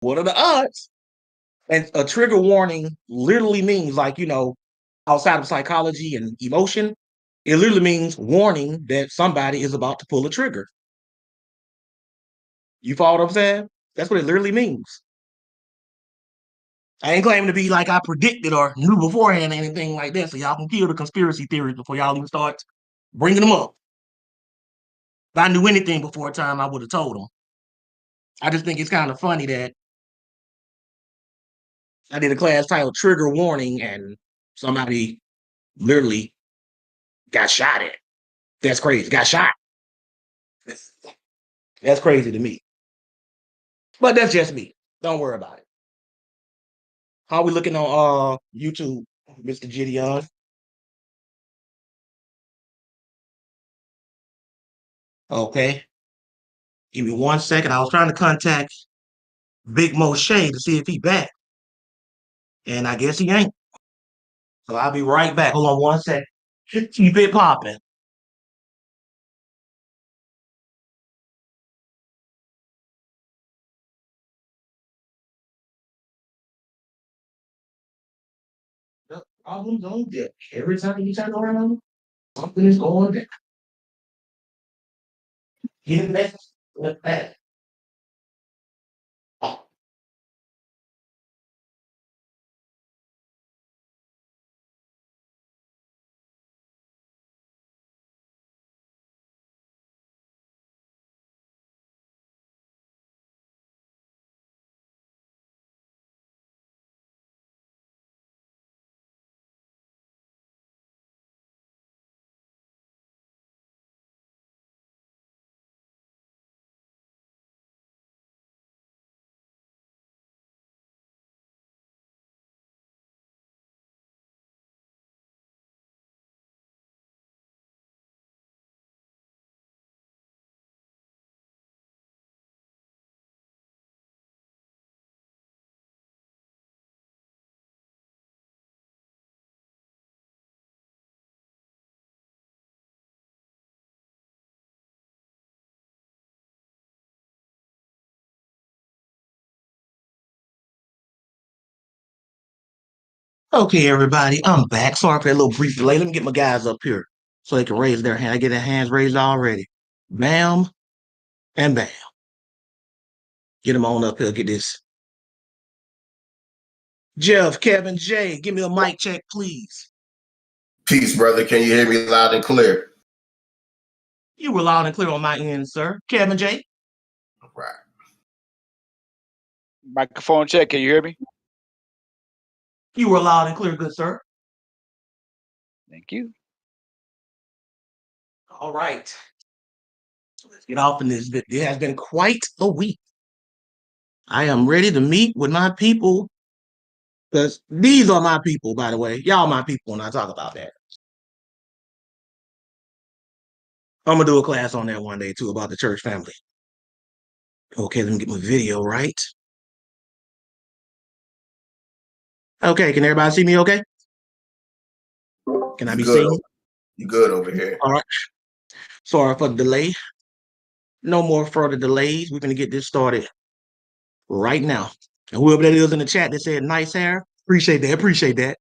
What are the odds? And a trigger warning literally means, like, outside of psychology and emotion, it literally means warning that somebody is about to pull a trigger. You follow what I'm saying? That's what it literally means. I ain't claiming to be like I predicted or knew beforehand or anything like that, so y'all can kill the conspiracy theories before y'all even start bringing them up. If I knew anything before time, I would have told them. I just think it's kind of funny that I did a class titled Trigger Warning and somebody literally got shot at. That's crazy. Got shot. That's crazy to me. But that's just me. Don't worry about it. How are we looking on YouTube, Mr. Gideon? Okay. Give me 1 second. I was trying to contact Big Moshe to see if he back. And I guess he ain't. So I'll be right back. Hold on 1 second. Keep it popping. The problems on deck. Every time you turn around, something is going down. Get back. Get back. Okay, everybody, I'm back. Sorry for that little brief delay. Let me get my guys up here so they can raise their hand. I get their hands raised already. Bam and bam. Get them on up here. Get this. Jeff, Kevin, Jay, give me a mic check, please. Peace, brother. Can you hear me loud and clear? You were loud and clear on my end, sir. Kevin, Jay. Right. Microphone check. Can you hear me? You were loud and clear, good sir. Thank you. All right. Let's get off in this. It has been quite a week. I am ready to meet with my people because these are my people, by the way. Y'all my people when I talk about that. I'm going to do a class on that one day, too, about the church family. Okay, let me get my video right. Okay, can everybody see me okay? Can I be seen? You good over here. All right. Sorry for the delay. No more further delays. We're going to get this started right now. And whoever that is in the chat that said nice hair, appreciate that. Appreciate that.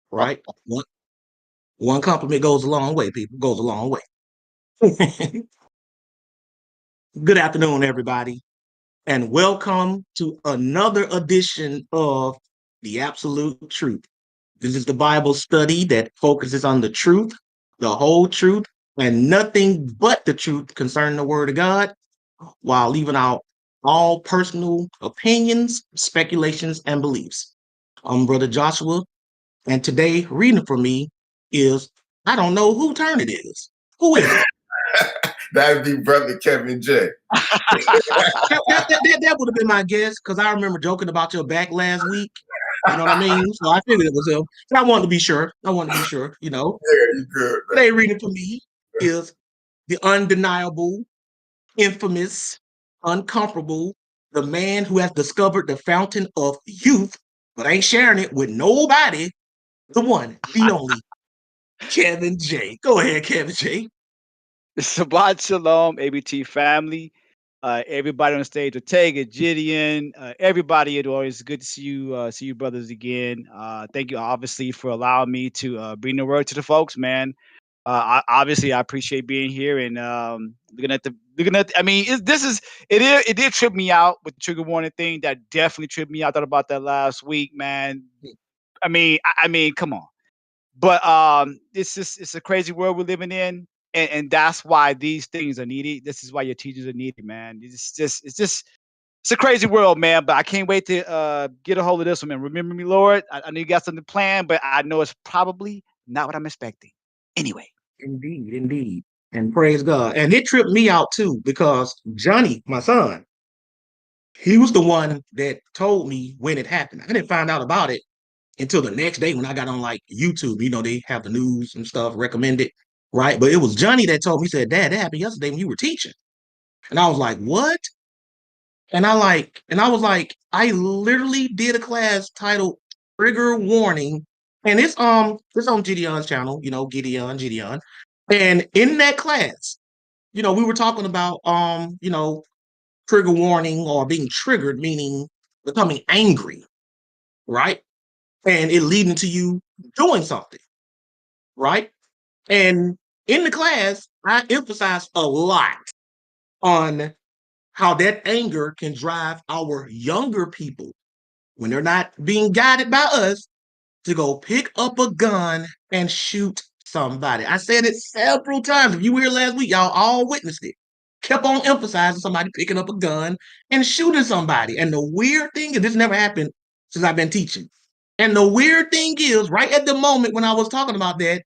Right? One compliment goes a long way, people. Goes a long way. Good afternoon, everybody. And welcome to another edition of The Absolute Truth. This is the Bible study that focuses on the truth, the whole truth, and nothing but the truth concerning the Word of God, while leaving out all personal opinions, speculations, and beliefs. I'm Brother Joshua, and today reading for me is, I don't know who turn it is. Who is it? That would be Brother Kevin J. that would have been my guess, because I remember joking about your back last week. You know what I mean? So I figured it was him. So I wanted to be sure. Yeah, you good. Today reading for me is the undeniable, infamous, uncomfortable, the man who has discovered the fountain of youth, but ain't sharing it with nobody, the one, the only, Kevin J. Go ahead, Kevin J. Shabbat Shalom, ABT family. everybody on the stage, Ortega, Gideon, everybody. It's always good to see you brothers again. Thank you, obviously, for allowing me to bring the word to the folks, man. Obviously, I appreciate being here and looking at. I mean, it did trip me out with the trigger warning thing. That definitely tripped me out. I thought about that last week, man. I mean, come on. But it's a crazy world we're living in, and that's why these things are needed. This is why your teachers are needed, man. It's a crazy world, man. But I can't wait to get a hold of this one, man. Remember me, Lord. I know you got something planned, but I know it's probably not what I'm expecting. Anyway. Indeed, indeed. And praise God. And it tripped me out too, because Johnny, my son, he was the one that told me when it happened. I didn't find out about it until the next day when I got on like YouTube. You know, they have the news and stuff recommended, right? But it was Johnny that told me, he said, Dad, that happened yesterday when you were teaching. And I was like, what? And I was like, I literally did a class titled Trigger Warning. And it's on Gideon's channel, you know, Gideon. And in that class, you know, we were talking about you know, trigger warning or being triggered, meaning becoming angry, right? And it leading to you doing something, right? And in the class, I emphasized a lot on how that anger can drive our younger people when they're not being guided by us to go pick up a gun and shoot somebody. I said it several times. If you were here last week, y'all all witnessed it. Kept on emphasizing somebody picking up a gun and shooting somebody. And the weird thing is, this never happened since I've been teaching. And the weird thing is, right at the moment when I was talking about that,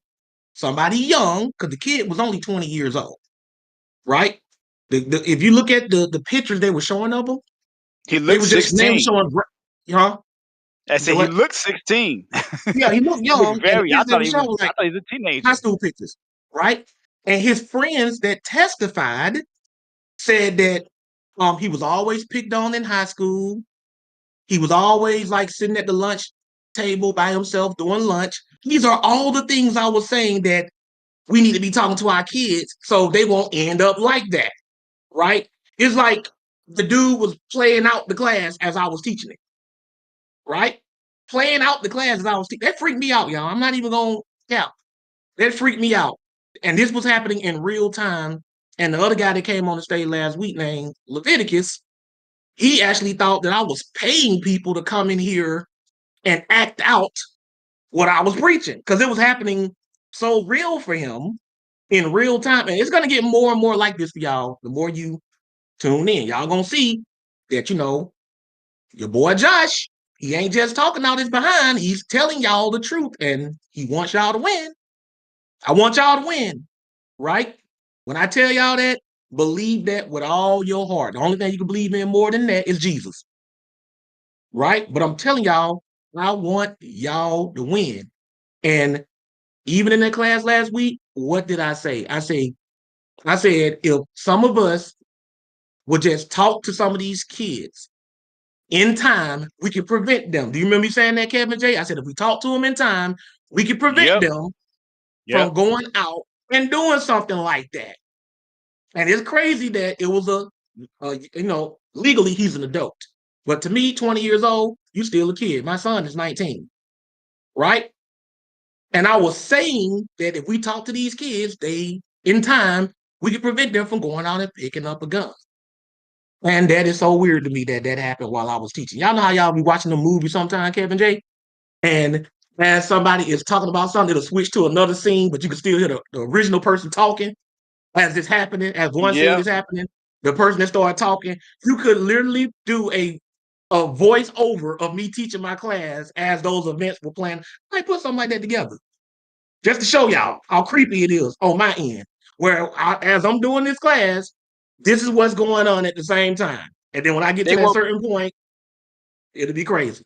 somebody young, because the kid was only 20 years old, right? If you look at the pictures they were showing of him, He they looks were just name 16. showing, you know, I said he what? looks 16. Yeah, he looked He looks young, and the very. pictures they were showing I like thought he was a high teenager. school pictures, right? And his friends that testified said that he was always picked on in high school. He was always like sitting at the lunch table by himself doing lunch. These are all the things I was saying that we need to be talking to our kids so they won't end up like that, right? It's like the dude was playing out the class as I was teaching it, right? Playing out the class as I was teaching. That freaked me out, y'all. I'm not even going to count. That freaked me out. And this was happening in real time. And the other guy that came on the stage last week named Leviticus, he actually thought that I was paying people to come in here and act out what I was preaching because it was happening so real for him in real time. And it's going to get more and more like this for y'all. The more you tune in, y'all going to see that, you know, your boy Josh, he ain't just talking out his behind. He's telling y'all the truth and he wants y'all to win. I want y'all to win, right? When I tell y'all that, believe that with all your heart. The only thing you can believe in more than that is Jesus, right? But I'm telling y'all, I want y'all to win. And even in that class last week, what did I say? I said, if some of us would just talk to some of these kids in time, we could prevent them. Do you remember me saying that, Kevin J? I said, if we talk to them in time, we could prevent Yep. them from Yep. going out and doing something like that. And it's crazy that it was you know, legally he's an adult. But to me, 20 years old, you still a kid. My son is 19, right? And I was saying that if we talk to these kids, in time, we could prevent them from going out and picking up a gun. And that is so weird to me that that happened while I was teaching. Y'all know how y'all be watching the movie sometime, Kevin J? And as somebody is talking about something, it'll switch to another scene, but you can still hear the original person talking as it's happening, as one scene Yep. is happening, the person that started talking, you could literally do a voice over of me teaching my class as those events were playing. I put something like that together just to show y'all how creepy it is on my end. As I'm doing this class, this is what's going on at the same time. And then when I get to They that were certain point, it'll be crazy.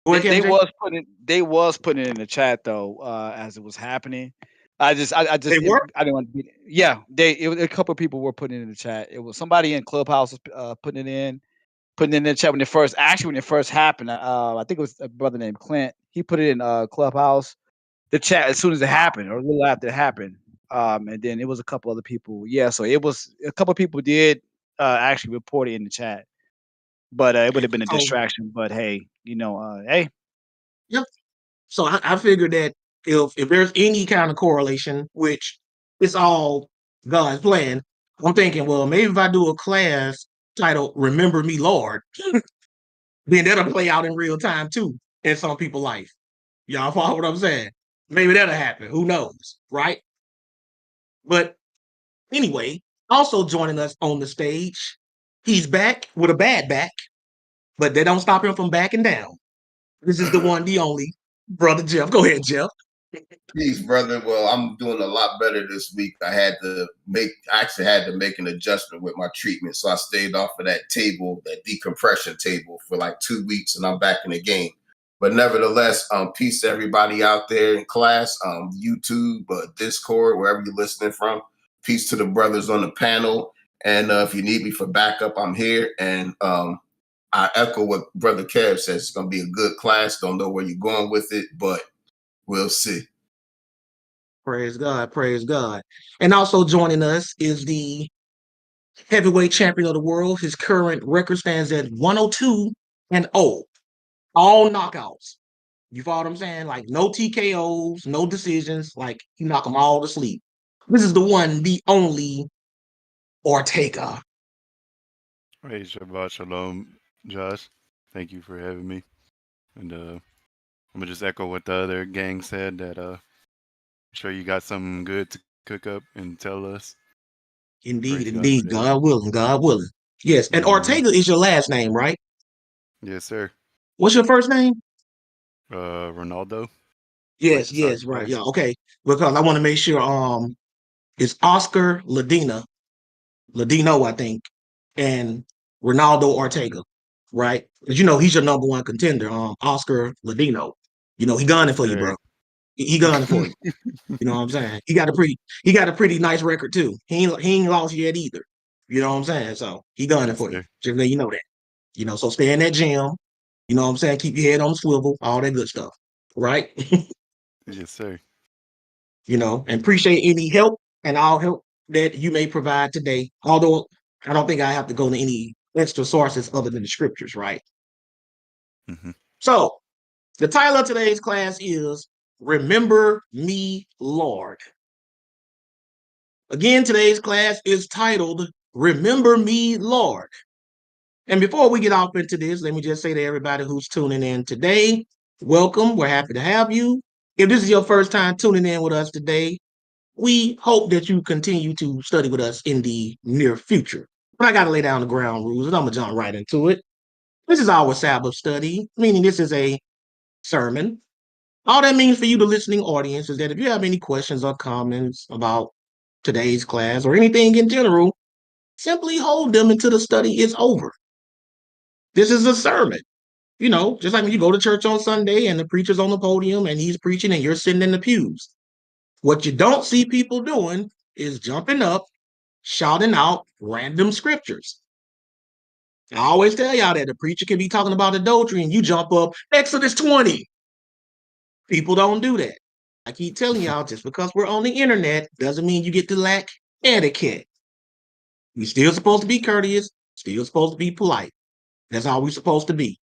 Go ahead, they Kevin J. was putting it in the chat though, as it was happening. They were? I didn't want to be. Yeah, a couple of people were putting it in the chat. It was somebody in Clubhouse was putting it in the chat when it first happened. I think it was a brother named Clint. He put it in Clubhouse, the chat as soon as it happened or a little after it happened. And then it was a couple other people. Yeah, so it was a couple of people did actually report it in the chat, but it would have been a So, distraction. But hey, hey, yep. So I figured that if there's any kind of correlation, which it's all God's plan, I'm thinking, well, maybe if I do a class titled "Remember Me, Lord," then that'll play out in real time too in some people's life. Y'all follow what I'm saying? Maybe that'll happen. Who knows, right? But anyway, also joining us on the stage, he's back with a bad back, but they don't stop him from backing down. This is the one, the only, Brother Jeff. Go ahead, Jeff. Peace, brother. Well, I'm doing a lot better this week. I actually had to make an adjustment with my treatment. So I stayed off of that table, that decompression table for like 2 weeks, and I'm back in the game. But nevertheless, peace to everybody out there in class, YouTube, Discord, wherever you're listening from. Peace to the brothers on the panel. And if you need me for backup, I'm here. And I echo what Brother Kev says. It's going to be a good class. Don't know where you're going with it, but we'll see. Praise God, praise God. And also joining us is the heavyweight champion of the world. His current record stands at 102-0. All knockouts. You follow what I'm saying? Like no TKOs, no decisions. Like he knock them all to sleep. This is the one, the only Ortega. Hey, Shabbat Shalom, Josh. Thank you for having me. And I'm gonna just echo what the other gang said that I'm sure you got something good to cook up and tell us. Indeed, Praise God for indeed. that. God willing, God willing. Yes. And Ortega is your last name, right? Yes, sir. What's your first name? Ronaldo, like Yes, the soccer yes, right. player. Yeah, okay. Because I want to make sure it's Oscar Ladino, I think, and Ronaldo Ortega, right? Because he's your number one contender, Oscar Ladino. He gunning Yes, for you, sir. bro. He gunning for you. You know what I'm saying? He got a pretty nice record too. He ain't lost yet either. You know what I'm saying? So he gunning Yes, for you. sir. Just let you know that. So stay in that gym. You know what I'm saying? Keep your head on the swivel, all that good stuff. Right? Yes, sir. And appreciate any help and all help that you may provide today. Although I don't think I have to go to any extra sources other than the scriptures, right? Mm-hmm. So the title of today's class is Remember Me, Lord. Again, today's class is titled Remember Me, Lord. And before we get off into this, let me just say to everybody who's tuning in today, welcome. We're happy to have you. If this is your first time tuning in with us today, we hope that you continue to study with us in the near future. But I got to lay down the ground rules, and I'm going to jump right into it. This is our Sabbath study, meaning this is a sermon. All that means for you, the listening audience, is that if you have any questions or comments about today's class or anything in general, simply hold them until the study is over. This is a sermon. Just like when you go to church on Sunday and the preacher's on the podium and he's preaching and you're sitting in the pews. What you don't see people doing is jumping up, shouting out random scriptures. I always tell y'all that the preacher can be talking about adultery and you jump up, Exodus 20. People don't do that. I keep telling y'all, just because we're on the internet doesn't mean you get to lack etiquette. We're still supposed to be courteous, still supposed to be polite. That's how we're supposed to be.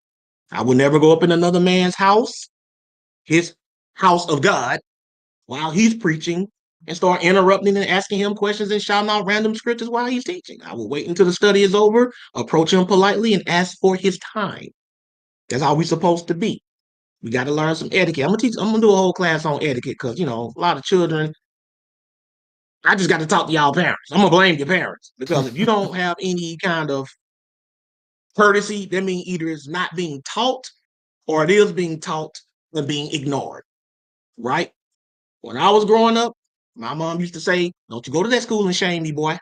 I will never go up in another man's house, his house of God, while he's preaching and start interrupting and asking him questions and shouting out random scriptures while he's teaching. I will wait until the study is over, approach him politely, and ask for his time. That's how we're supposed to be. We got to learn some etiquette. I'm gonna do a whole class on etiquette because a lot of children. I just got to talk to y'all parents. I'm gonna blame your parents because if you don't have any kind of courtesy, that means either it's not being taught or it is being taught and being ignored. Right? When I was growing up, my mom used to say, "Don't you go to that school and shame me, boy."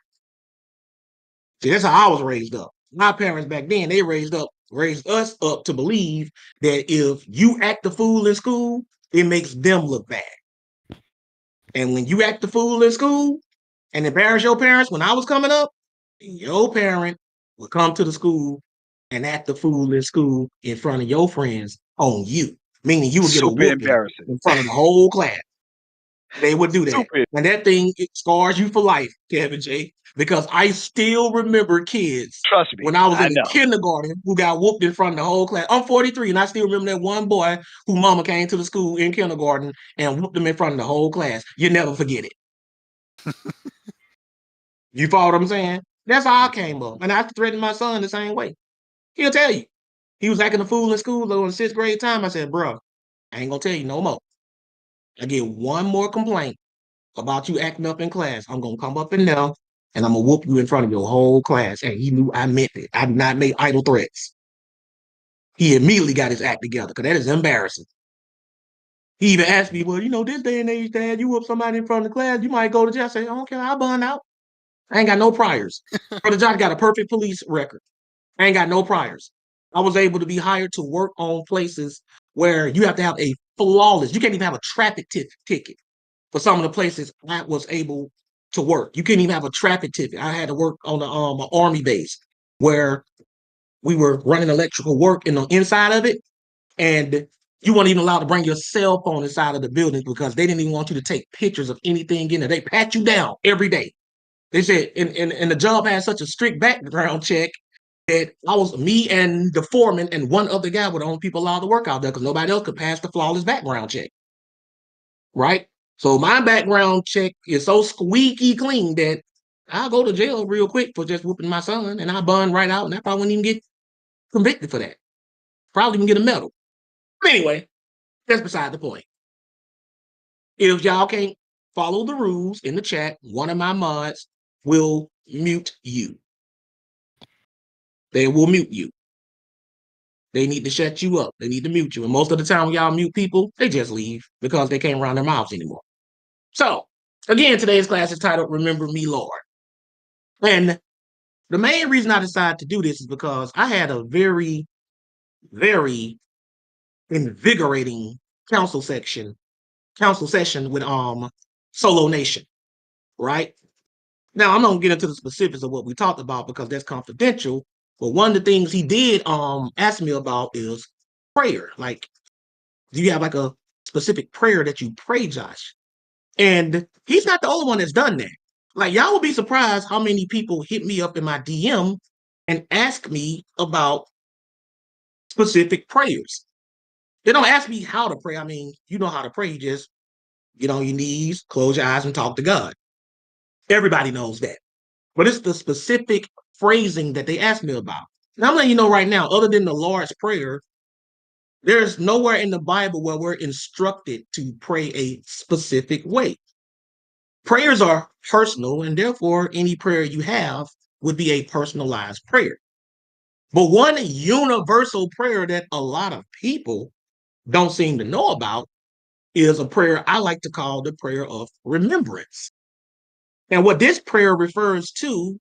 See, that's how I was raised up. My parents back then, they raised us up to believe that if you act the fool in school, it makes them look bad. And when you act the fool in school and embarrass your parents, when I was coming up, your parent would come to the school and act the fool in school in front of your friends on you, meaning you would get a super whooping embarrassing. in front of the whole class. They would do that. Stupid. And that thing, it scars you for life, Kevin J. Because I still remember kids Trust me. when I was in the know. kindergarten who got whooped in front of the whole class. I'm 43, and I still remember that one boy who mama came to the school in kindergarten and whooped him in front of the whole class. You never forget it. You follow what I'm saying? That's how I came up. And I threatened my son the same way. He'll tell you. He was acting a fool in school though in 6th grade time. I said, bro, I ain't gonna tell you no more. I get one more complaint about you acting up in class. I'm gonna come up in there and I'm gonna whoop you in front of your whole class. And he knew I meant it. I did not make idle threats. He immediately got his act together because that is embarrassing. He even asked me, well, this day and age, Dad, you whoop somebody in front of the class, you might go to jail. I say, I don't care, I'll bun out. I ain't got no priors. Brother John got a perfect police record. I ain't got no priors. I was able to be hired to work on places where you have to have a flawless, you can't even have a traffic ticket for some of the places I was able to work. You couldn't even have a traffic ticket. I had to work on the Army base where we were running electrical work in the inside of it, and you weren't even allowed to bring your cell phone inside of the building because they didn't even want you to take pictures of anything in there. They pat you down every day. They said, and the job had such a strict background check that me and the foreman and one other guy were the only people allowed to work out there because nobody else could pass the flawless background check. Right? So my background check is so squeaky clean that I'll go to jail real quick for just whooping my son, and I bun right out, and I probably wouldn't even get convicted for that. Probably even get a medal. But anyway, that's beside the point. If y'all can't follow the rules in the chat, one of my mods will mute you. They will mute you. They need to shut you up. They need to mute you. And most of the time when y'all mute people, they just leave because they can't run their mouths anymore. So, again, today's class is titled Remember Me, Lord. And the main reason I decided to do this is because I had a very, very invigorating council session with Solo Nation, right? Now, I'm not gonna get into the specifics of what we talked about because that's confidential. But one of the things he did ask me about is prayer. Like, do you have like a specific prayer that you pray, Josh? And he's not the only one that's done that. Like, y'all will be surprised how many people hit me up in my DM and ask me about specific prayers. They don't ask me how to pray. I mean, you know how to pray. You just get on your knees, close your eyes, and talk to God. Everybody knows that. But it's the specific phrasing that they ask me about. And I'm letting you know right now, other than the Lord's Prayer, there's nowhere in the Bible where we're instructed to pray a specific way. Prayers are personal, and therefore any prayer you have would be a personalized prayer. But one universal prayer that a lot of people don't seem to know about is a prayer I like to call the prayer of remembrance. And what this prayer refers to,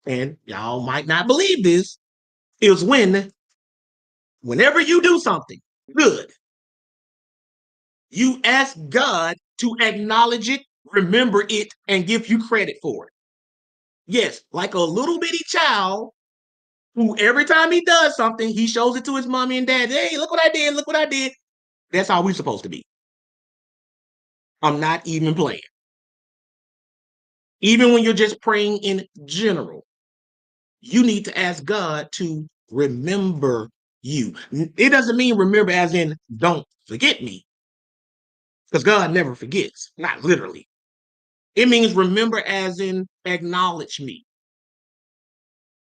and y'all might not believe this, is whenever you do something good, you ask God to acknowledge it, remember it, and give you credit for it. Yes, like a little bitty child who every time he does something, he shows it to his mommy and dad. Hey, look what I did. Look what I did. That's how we're supposed to be. I'm not even playing. Even when you're just praying in general, you need to ask God to remember you. It doesn't mean remember as in don't forget me, because God never forgets, not literally. It means remember as in acknowledge me.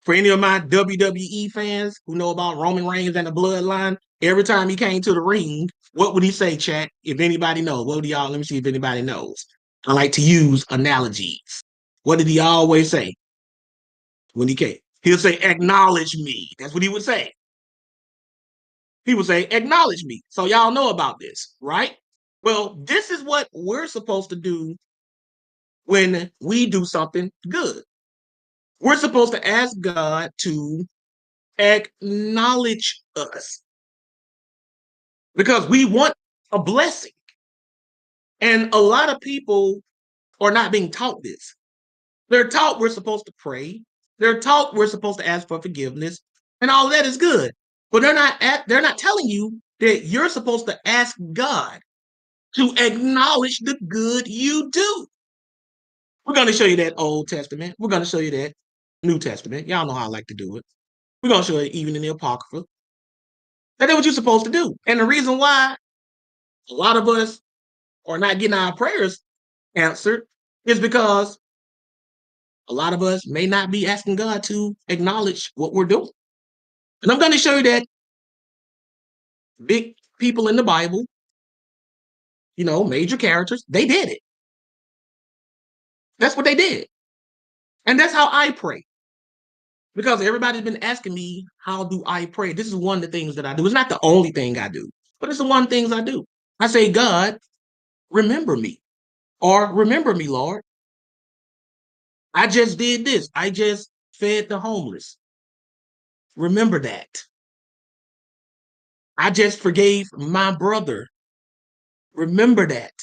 For any of my WWE fans who know about Roman Reigns and the bloodline, every time he came to the ring, what would he say, chat? If anybody knows, what would y'all, let me see if anybody knows. I like to use analogies. What did he always say when he came? He'll say, acknowledge me. That's what he would say. He would say, acknowledge me. So y'all know about this, right? Well, this is what we're supposed to do when we do something good. We're supposed to ask God to acknowledge us because we want a blessing. And a lot of people are not being taught this. They're taught we're supposed to pray. They're taught we're supposed to ask for forgiveness, and all that is good. But they're not telling you that you're supposed to ask God to acknowledge the good you do. We're going to show you that Old Testament. We're going to show you that New Testament. Y'all know how I like to do it. We're going to show you even in the Apocrypha. That's what you're supposed to do. And the reason why a lot of us are not getting our prayers answered is because a lot of us may not be asking God to acknowledge what we're doing. And I'm going to show you that big people in the Bible, major characters, they did it. That's what they did. And that's how I pray. Because everybody's been asking me, how do I pray? This is one of the things that I do. It's not the only thing I do, but it's the one things I do. I say, God, remember me. Or remember me, Lord. I just did this. I just fed the homeless. Remember that. I just forgave my brother. Remember that.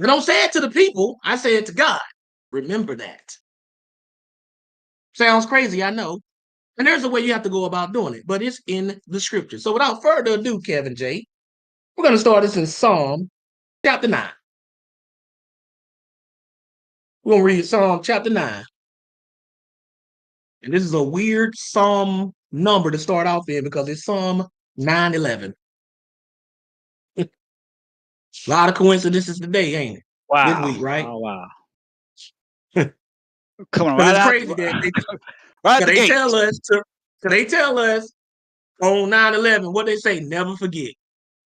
I don't say it to the people. I say it to God. Remember that. Sounds crazy, I know. And there's a way you have to go about doing it, but it's in the scripture. So without further ado, Kevin J., we're going to start this in Psalm chapter 9. We're going to read Psalm chapter 9. And this is a weird Psalm number to start off in because it's Psalm 9:11. A lot of coincidences today, ain't it? Wow. This week, right? Oh, wow. Coming Because right it's out, crazy that right out the they gate. tell us on 9/11 what they say, never forget.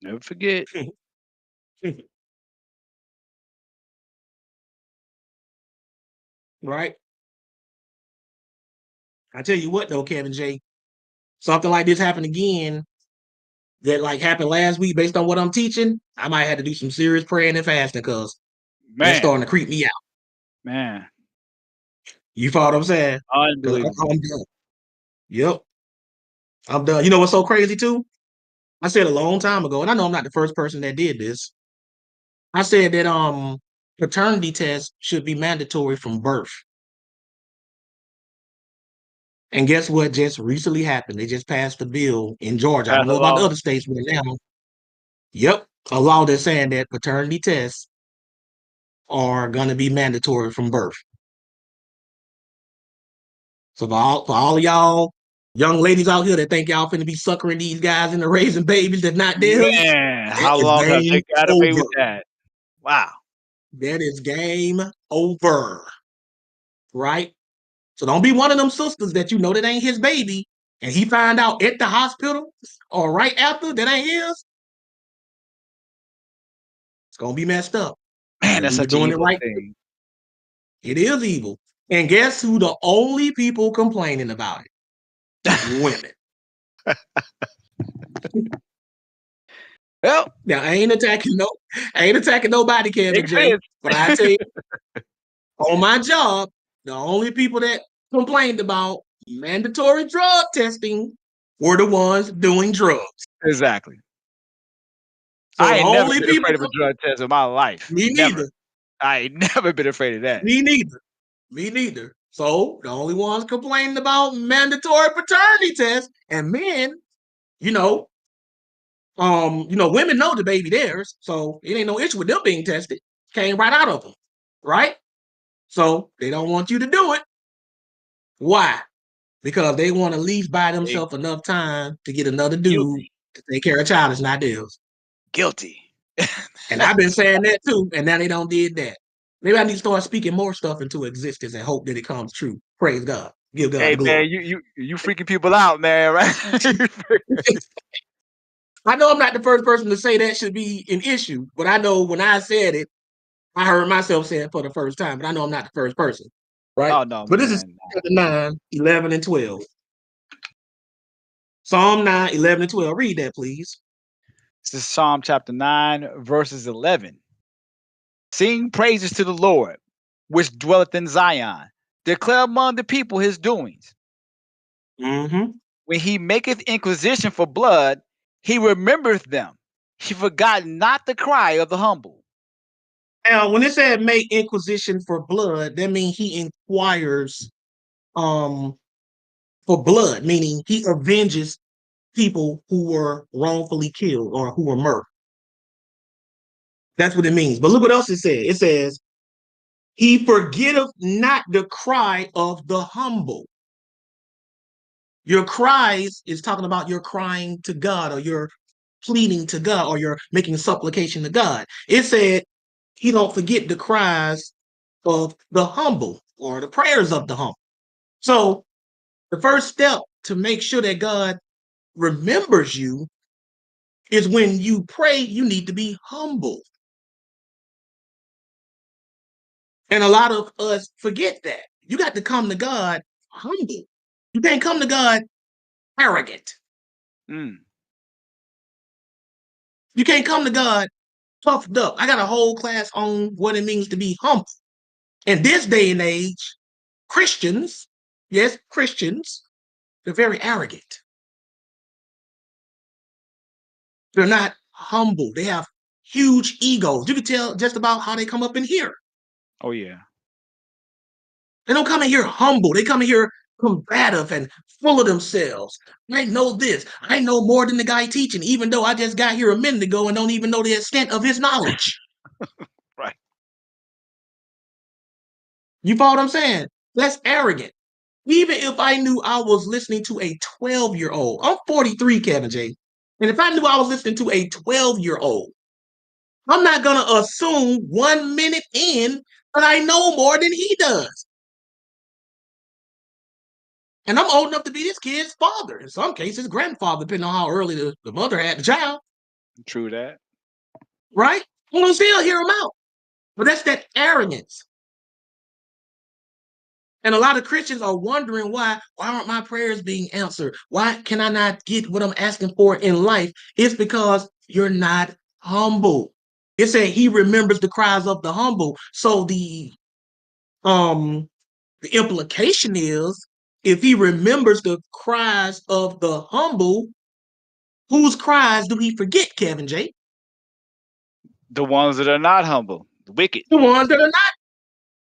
Never forget. Right? I tell you what though, Kevin J., something like this happened again that like happened last week based on what I'm teaching, I might have to do some serious praying and fasting because that's starting to creep me out. Man. You follow what I'm saying? Unbelievable. I'm done. Yep. I'm done. You know what's so crazy too? I said a long time ago, and I know I'm not the first person that did this. I said that paternity tests should be mandatory from birth. And guess what just recently happened? They just passed a bill in Georgia. I Pass don't the know about the law. other states right now. Yep. A law that's saying that paternity tests are going to be mandatory from birth. So for all of y'all young ladies out here that think y'all finna be suckering these guys into raising babies that's not theirs, Man, that how is long have game they got away with over. that? Wow. That is game over. Right? So don't be one of them sisters that that ain't his baby and he find out at the hospital or right after that ain't his. It's gonna be messed up. Man, And that's we were such an doing it evil right. thing. It is evil. And guess who the only people complaining about it? Women. Well, Now I ain't attacking nobody, Kevin makes J. sense. But I tell you, on my job, the only people that complained about mandatory drug testing were the ones doing drugs. Exactly. So I the ain't never only been people, afraid of a drug test in my life. me Never. neither. I ain't never been afraid of that. Me neither. Me neither. So the only ones complaining about mandatory paternity tests and men, women know the baby theirs, so it ain't no issue with them being tested. Came right out of them, right? So they don't want you to do it. Why? Because they want to at least buy They themselves enough time to get another dude guilty. to take care of a child that's not theirs. Guilty. And I've been saying that too, and now they don't did that. Maybe I need to start speaking more stuff into existence and hope that it comes true. Praise God. Give God Hey the glory. man, you freaking people out, man, right? I know I'm not the first person to say that should be an issue, but I know when I said it, I heard myself say it for the first time, but I know I'm not the first person, right? Oh no, But this is man. chapter 9, 11, and 12. Psalm 9, 11, and 12. Read that, please. This is Psalm chapter 9, verses 11. Sing praises to the Lord, which dwelleth in Zion. Declare among the people his doings. Mm-hmm. When he maketh inquisition for blood, he remembereth them. He forgot not the cry of the humble. Now, when it said make inquisition for blood, that means he inquires for blood, meaning he avenges people who were wrongfully killed or who were murdered. That's what it means. But look what else it says. It says, he forgetteth not the cry of the humble. Your cries is talking about you're crying to God, or you're pleading to God, or you're making supplication to God. It said he don't forget the cries of the humble, or the prayers of the humble. So the first step to make sure that God remembers you is when you pray, you need to be humble. And a lot of us forget that. You got to come to God humble. You can't come to God arrogant. Mm. You can't come to God puffed up. I got a whole class on what it means to be humble. In this day and age, Christians, yes, Christians, they're very arrogant. They're not humble. They have huge egos. You can tell just about how they come up in here. Oh yeah. They don't come in here humble. They come in here combative and full of themselves. I know this. I know more than the guy teaching, even though I just got here a minute ago and don't even know the extent of his knowledge. Right. You follow what I'm saying? That's arrogant. Even if I knew I was listening to a 12-year-old, I'm 43, Kevin J. And if I knew I was listening to a 12-year-old, I'm not going to assume 1 minute in that I know more than he does. And I'm old enough to be this kid's father, in some cases, grandfather, depending on how early the mother had the child. True that. Right? I'm going to still hear him out. But that's that arrogance. And a lot of Christians are wondering why aren't my prayers being answered? Why can I not get what I'm asking for in life? It's because you're not humble. It said he remembers the cries of the humble. So the implication is, if he remembers the cries of the humble, whose cries do he forget, Kevin J? The ones that are not humble, the wicked. The ones that are not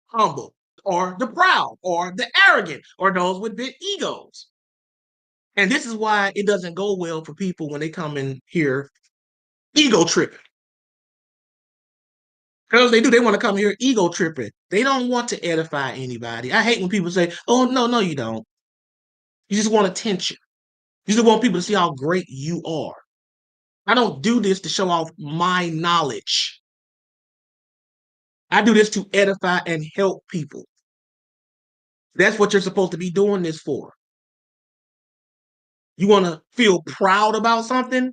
humble, or the proud, or the arrogant, or those with big egos. And this is why it doesn't go well for people when they come in here ego tripping. Because they do, they want to come here ego tripping. They don't want to edify anybody. I hate when people say, oh, no, you don't. You just want attention. You just want people to see how great you are. I don't do this to show off my knowledge. I do this to edify and help people. That's what you're supposed to be doing this for. You want to feel proud about something?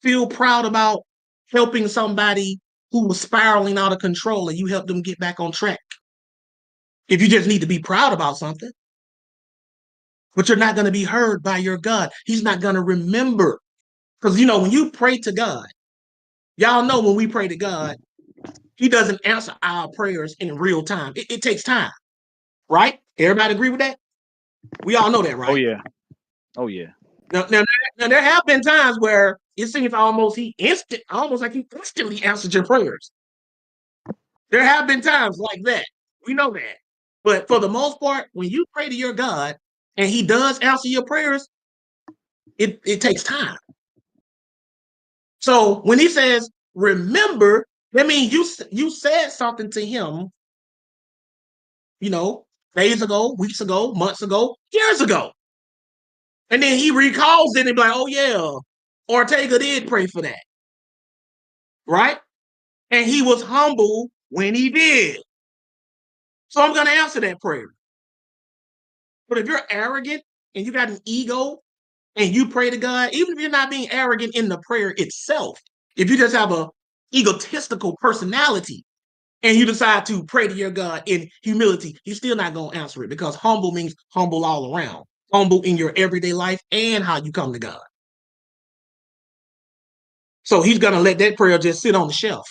Feel proud about helping somebody who was spiraling out of control and you help them get back on track. If you just need to be proud about something, but you're not going to be heard by your God. He's not going to remember. Because, when you pray to God, y'all know when we pray to God, he doesn't answer our prayers in real time. It takes time, right? Everybody agree with that? We all know that, right? Oh yeah. Oh yeah. Now, there have been times where it seems almost like he instantly answered your prayers. There have been times like that. We know that. But for the most part, when you pray to your God and he does answer your prayers, it takes time. So when he says, remember, that means you said something to him, days ago, weeks ago, months ago, years ago. And then he recalls it and be like, oh yeah, Ortega did pray for that. Right? And he was humble when he did. So I'm going to answer that prayer. But if you're arrogant and you got an ego and you pray to God, even if you're not being arrogant in the prayer itself, if you just have a egotistical personality and you decide to pray to your God in humility, he's still not going to answer it, because humble means humble all around. Humble in your everyday life and how you come to God. So he's going to let that prayer just sit on the shelf.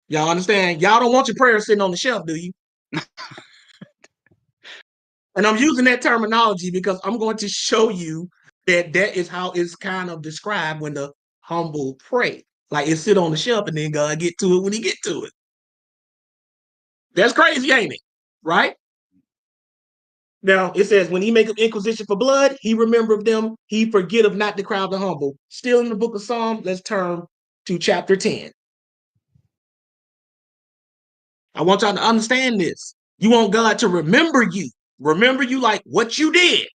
Y'all understand? Y'all don't want your prayer sitting on the shelf, do you? And I'm using that terminology because I'm going to show you that is how it's kind of described when the humble pray. Like it sit on the shelf and then God get to it when he get to it. That's crazy, ain't it? Right? Now, it says, when he make an inquisition for blood, he remember them, he forget of not the crowd of the humble. Still in the book of Psalms, let's turn to chapter 10. I want y'all to understand this. You want God to remember you. Remember you like what you did.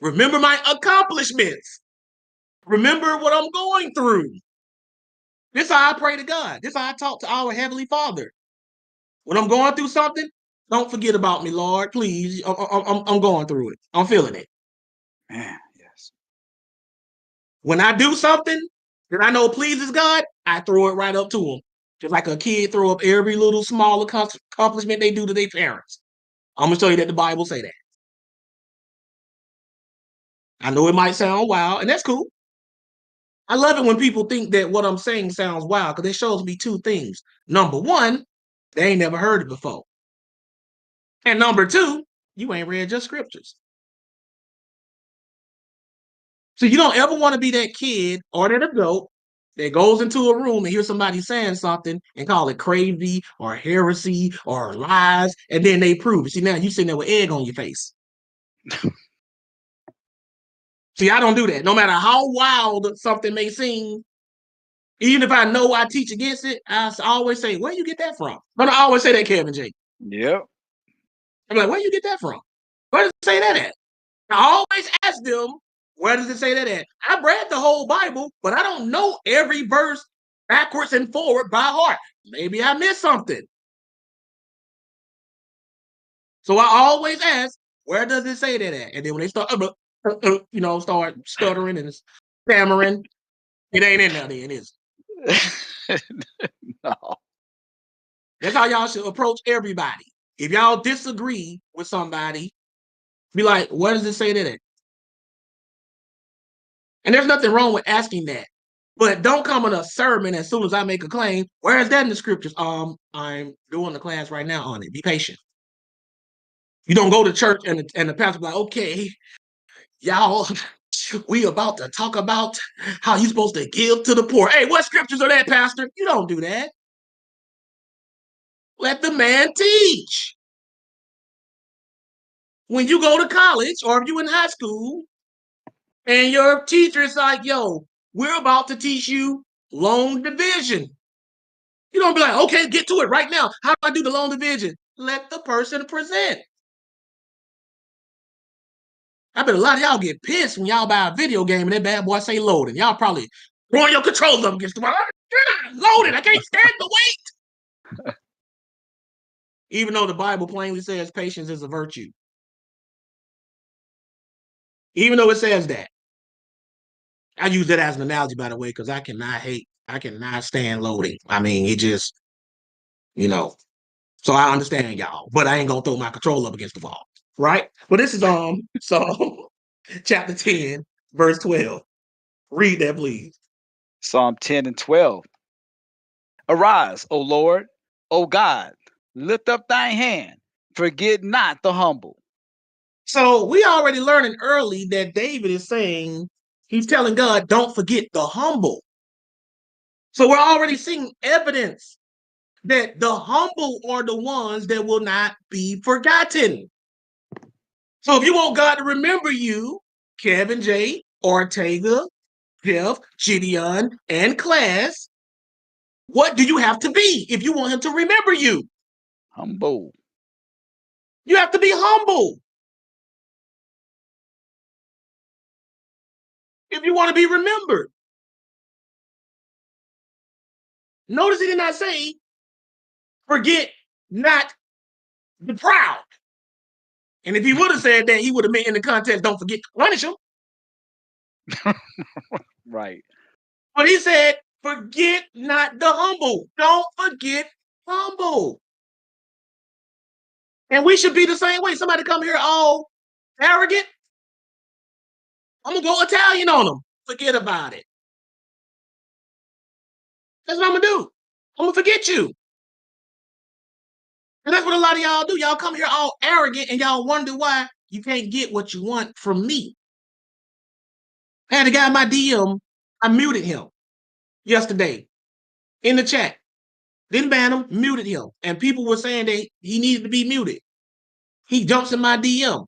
Remember my accomplishments. Remember what I'm going through. This is how I pray to God. This is how I talk to our Heavenly Father. When I'm going through something, don't forget about me, Lord. Please, I'm going through it. I'm feeling it. Man, yes. When I do something that I know pleases God, I throw it right up to him. Just like a kid throw up every little small accomplishment they do to their parents. I'm going to show you that the Bible say that. I know it might sound wild, and that's cool. I love it when people think that what I'm saying sounds wild because it shows me two things. Number one, they ain't never heard it before. And number two, you ain't read your scriptures. So you don't ever want to be that kid or that adult that goes into a room and hears somebody saying something and call it crazy or heresy or lies, and then they prove it. See, now you sitting there with egg on your face. See, I don't do that. No matter how wild something may seem, even if I know I teach against it, I always say, where you get that from? But I always say that, Kevin J. Yep. I'm like, where you get that from? Where does it say that at? I always ask them, where does it say that at? I've read the whole Bible, but I don't know every verse backwards and forward by heart. Maybe I missed something. So I always ask, where does it say that at? And then when they start, start stuttering and stammering, it ain't in there then, is it? No. That's how y'all should approach everybody. If y'all disagree with somebody, be like, where does it say that at? And there's nothing wrong with asking that. But don't come in a sermon as soon as I make a claim. Where is that in the scriptures? I'm doing the class right now on it. Be patient. You don't go to church and the pastor be like, okay, y'all, we about to talk about how you supposed to give to the poor. Hey, what scriptures are that, pastor? You don't do that. Let the man teach. When you go to college or if you in high school and your teacher is like, yo, we're about to teach you long division. You don't be like, okay, get to it right now. How do I do the long division? Let the person present. I bet a lot of y'all get pissed when y'all buy a video game and that bad boy say loading. Y'all probably throwing your controls up against the wall. Loaded. I can't stand the wait. Even though the Bible plainly says patience is a virtue. Even though it says that. I use that as an analogy, by the way, because I cannot stand loading. I mean, it just, so I understand y'all, but I ain't gonna throw my control up against the wall, right? But this is Psalm chapter 10, verse 12. Read that, please. Psalm 10 and 12. Arise, O Lord, O God, lift up thy hand, forget not the humble. So we already learning early that David is saying, he's telling God, don't forget the humble. So we're already seeing evidence that the humble are the ones that will not be forgotten. So if you want God to remember you, Kevin J, Ortega, Jeff, Gideon, and Class, what do you have to be if you want him to remember you? Humble. You have to be humble. If you want to be remembered. Notice he did not say, forget not the proud. And if he would have said that, he would have meant in the context, don't forget to punish him. Right. But he said, forget not the humble. Don't forget humble. And we should be the same way. Somebody come here all arrogant, I'm going to go Italian on them. Forget about it. That's what I'm going to do. I'm going to forget you. And that's what a lot of y'all do. Y'all come here all arrogant and y'all wonder why you can't get what you want from me. I had a guy in my DM, I muted him yesterday in the chat. Didn't ban him, muted him. And people were saying that he needed to be muted. He jumps in my DM.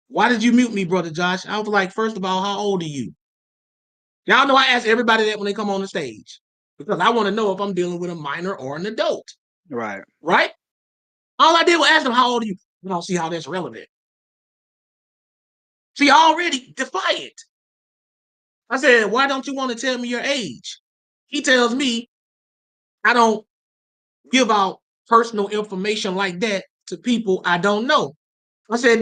Why did you mute me, Brother Josh? I was like, first of all, how old are you? Y'all know I ask everybody that when they come on the stage because I want to know if I'm dealing with a minor or an adult. Right. Right? All I did was ask them, how old are you? I don't see how that's relevant. See, already defiant. I said, why don't you want to tell me your age? He tells me I don't give out personal information like that to people I don't know. I said,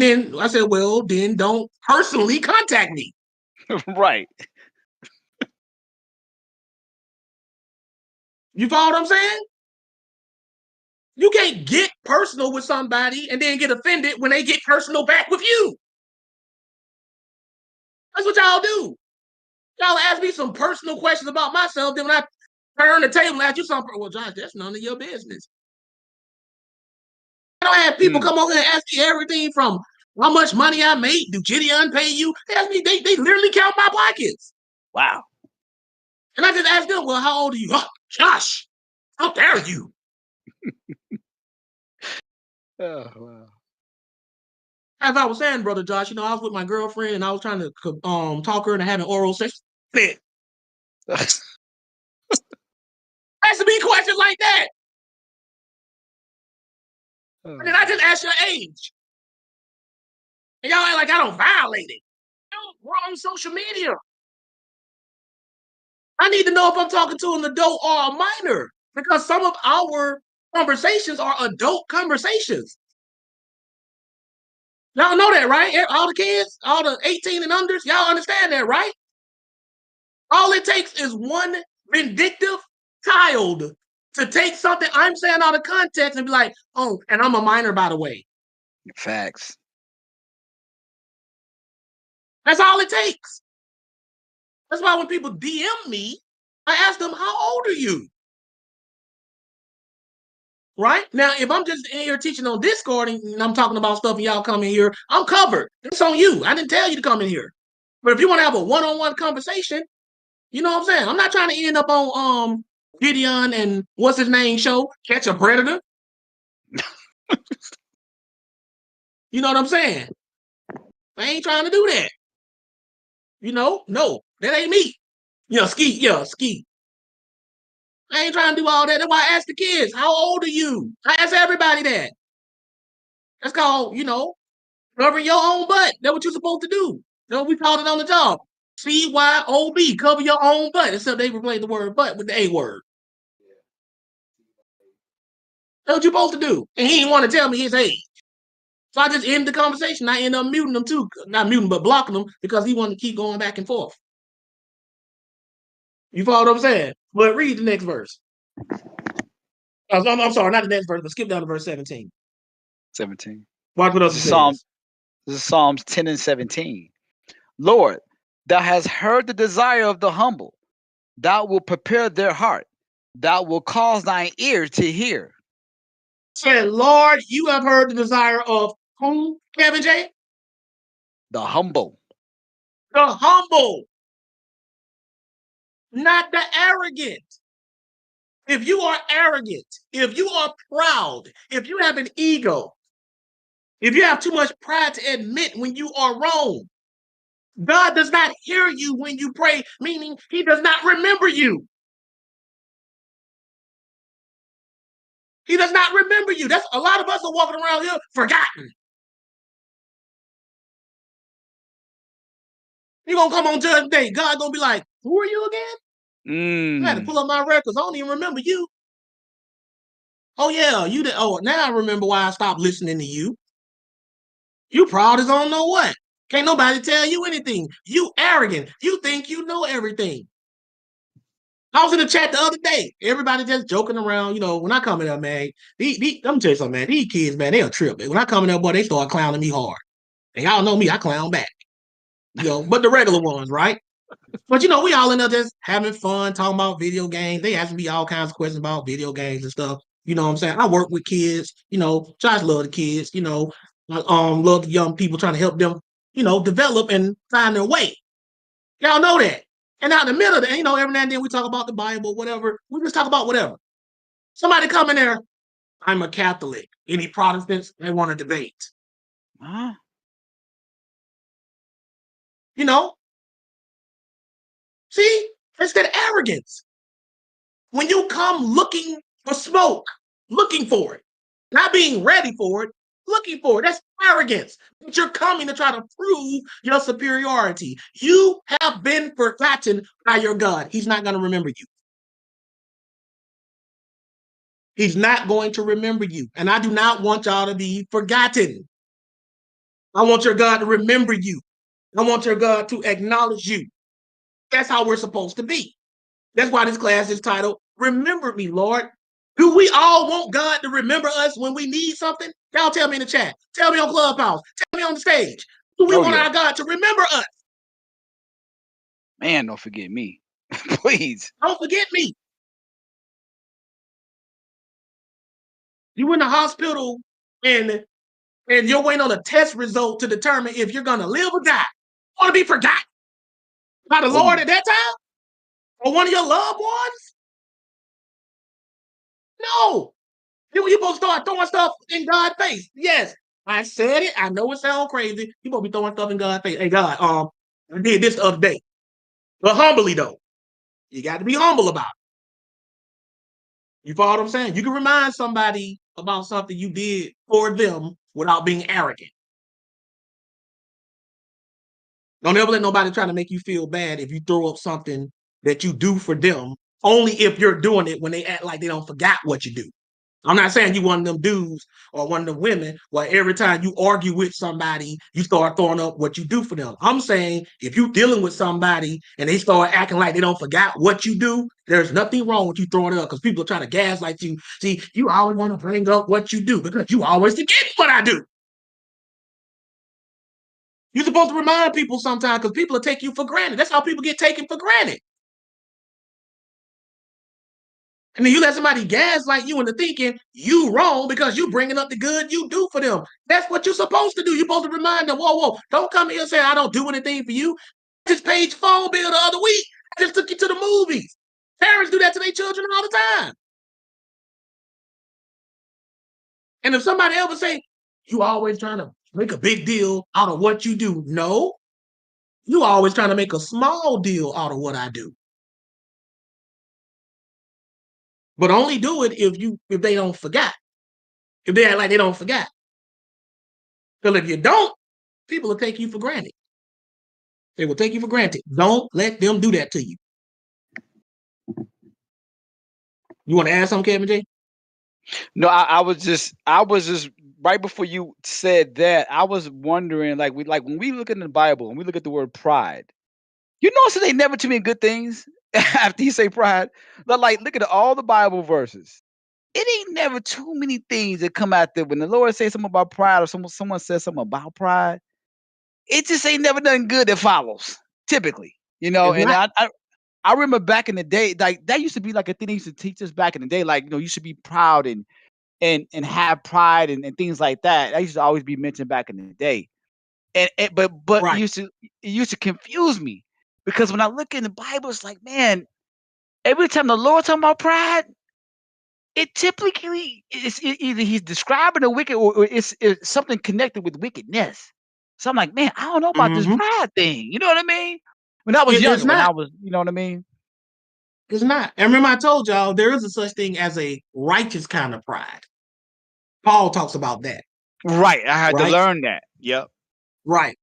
well, then don't personally contact me. Right. You follow what I'm saying? You can't get personal with somebody and then get offended when they get personal back with you. That's what y'all do. Y'all ask me some personal questions about myself, then when I turn the table and ask you something, well, Josh, that's none of your business. I don't have people come over here and ask me everything from how much money I made, do Gideon pay you? They ask me, they literally count my pockets. Wow. And I just ask them, well, how old are you? Oh, Josh, how dare you? Oh, wow. As I was saying, brother Josh, I was with my girlfriend and I was trying to talk her into having oral sex. Ask me questions like that. And then I just ask your age. And y'all act like I don't violate it. We're on social media. I need to know if I'm talking to an adult or a minor because some of our conversations are adult conversations. Y'all know that, right? All the kids, all the 18 and unders, y'all understand that, right? All it takes is one vindictive child to take something I'm saying out of context and be like, oh, and I'm a minor, by the way. Facts. That's all it takes. That's why when people DM me, I ask them, how old are you? Right? Now, if I'm just in here teaching on Discord and I'm talking about stuff and y'all come in here, I'm covered. It's on you. I didn't tell you to come in here. But if you want to have a one-on-one conversation, you know what I'm saying? I'm not trying to end up on Gideon and what's his name show, Catch a Predator. You know what I'm saying? I ain't trying to do that. No, that ain't me. Ski. I ain't trying to do all that. That's why I ask the kids, how old are you? I ask everybody that. That's called, covering your own butt. That's what you're supposed to do. We called it on the job. CYOB, cover your own butt. Except they replace the word butt with the A word. That's what you're supposed to do. And he didn't want to tell me his age. So I just ended the conversation. I ended up muting him too. Not muting, but blocking him because he wanted to keep going back and forth. You follow what I'm saying? But read the next verse. I'm sorry, not the next verse, but skip down to verse 17. 17. Watch what else it says. This is Psalms 10 and 17. Lord, thou hast heard the desire of the humble. Thou wilt prepare their heart. Thou wilt cause thine ear to hear. Said, Lord, you have heard the desire of whom, Kevin J? The humble. The humble. Not the arrogant. If you are arrogant, if you are proud, if you have an ego, if you have too much pride to admit when you are wrong, God does not hear you when you pray, meaning he does not remember you. He does not remember you. That's a lot of us are walking around here forgotten. You're going to come on Judgment Day. God going to be like, who are you again? I had to pull up my records. I don't even remember you. Oh, yeah, you did. Oh, now I remember why I stopped listening to you. You proud as I don't know what. Can't nobody tell you anything. You arrogant. You think you know everything. I was in the chat the other day. Everybody just joking around. When I come in there, man, let me tell you something, man. These kids, man, they a trip. When I come in there, boy, they start clowning me hard. And y'all know me, I clown back. But the regular ones, right? But we all in there just having fun, talking about video games. They asking me all kinds of questions about video games and stuff. You know what I'm saying? I work with kids, Josh love the kids, love the young people, trying to help them, develop and find their way. Y'all know that. And out in the middle of that, every now and then we talk about the Bible, whatever. We just talk about whatever. Somebody come in there, I'm a Catholic. Any Protestants, they want to debate. Huh? See, it's that arrogance. When you come looking for smoke, looking for it, not being ready for it, looking for it, that's arrogance. But you're coming to try to prove your superiority. You have been forgotten by your God. He's not going to remember you. He's not going to remember you. And I do not want y'all to be forgotten. I want your God to remember you. I want your God to acknowledge you. That's how we're supposed to be. That's why this class is titled, Remember Me, Lord. Do we all want God to remember us when we need something? Y'all tell me in the chat. Tell me on Clubhouse. Tell me on the stage. Do we want our God to remember us? Man, don't forget me. Please. Don't forget me. You in the hospital and you're waiting on a test result to determine if you're going to live or die. Want to be forgotten by the Lord at that time? Or one of your loved ones? No. You're supposed to start throwing stuff in God's face. Yes, I said it. I know it sounds crazy. You're supposed to be throwing stuff in God's face. Hey, God, I did this the other day. But humbly, though. You got to be humble about it. You follow what I'm saying? You can remind somebody about something you did for them without being arrogant. Don't ever let nobody try to make you feel bad if you throw up something that you do for them, only if you're doing it when they act like they don't forgot what you do. I'm not saying you one of them dudes or one of them women where every time you argue with somebody, you start throwing up what you do for them. I'm saying if you're dealing with somebody and they start acting like they don't forgot what you do, there's nothing wrong with you throwing it up because people are trying to gaslight you. See, you always want to bring up what you do because you always forget what I do. You're supposed to remind people sometimes because people will take you for granted. That's how people get taken for granted. And then you let somebody gaslight you into thinking you wrong because you bringing up the good you do for them. That's what you're supposed to do. You're supposed to remind them, whoa, don't come here and say I don't do anything for you. I just paid your phone bill the other week. I just took you to the movies. Parents do that to their children all the time. And if somebody ever say, you always trying to make a big deal out of what you do. No, you always trying to make a small deal out of what I do. But only do it if they don't forget. If they act like they don't forget. Because if you don't, people will take you for granted. They will take you for granted. Don't let them do that to you. You want to add something, Kevin J? No, I was just right before you said that, I was wondering, like when we look in the Bible and we look at the word pride, you notice that they never too many good things after you say pride. But like look at all the Bible verses. It ain't never too many things that come out there when the Lord says something about pride or someone says something about pride. It just ain't never nothing good that follows, typically. It's And not. I remember back in the day, like that used to be like a thing they used to teach us back in the day, like you should be proud and have pride and things like that. That used to always be mentioned back in the day. But Right. it used to confuse me because when I look in the Bible, it's like, man, every time the Lord talking about pride, it typically is either he's describing a wicked or it's something connected with wickedness. So I'm like, man, I don't know about this Mm-hmm. pride thing. You know what I mean? When I was It's younger, when I not. was, you know what I mean? It's not. And remember, I told y'all there is a such thing as a righteous kind of pride. Paul talks about that. Right. I had to Right. learn that. Yep. Right.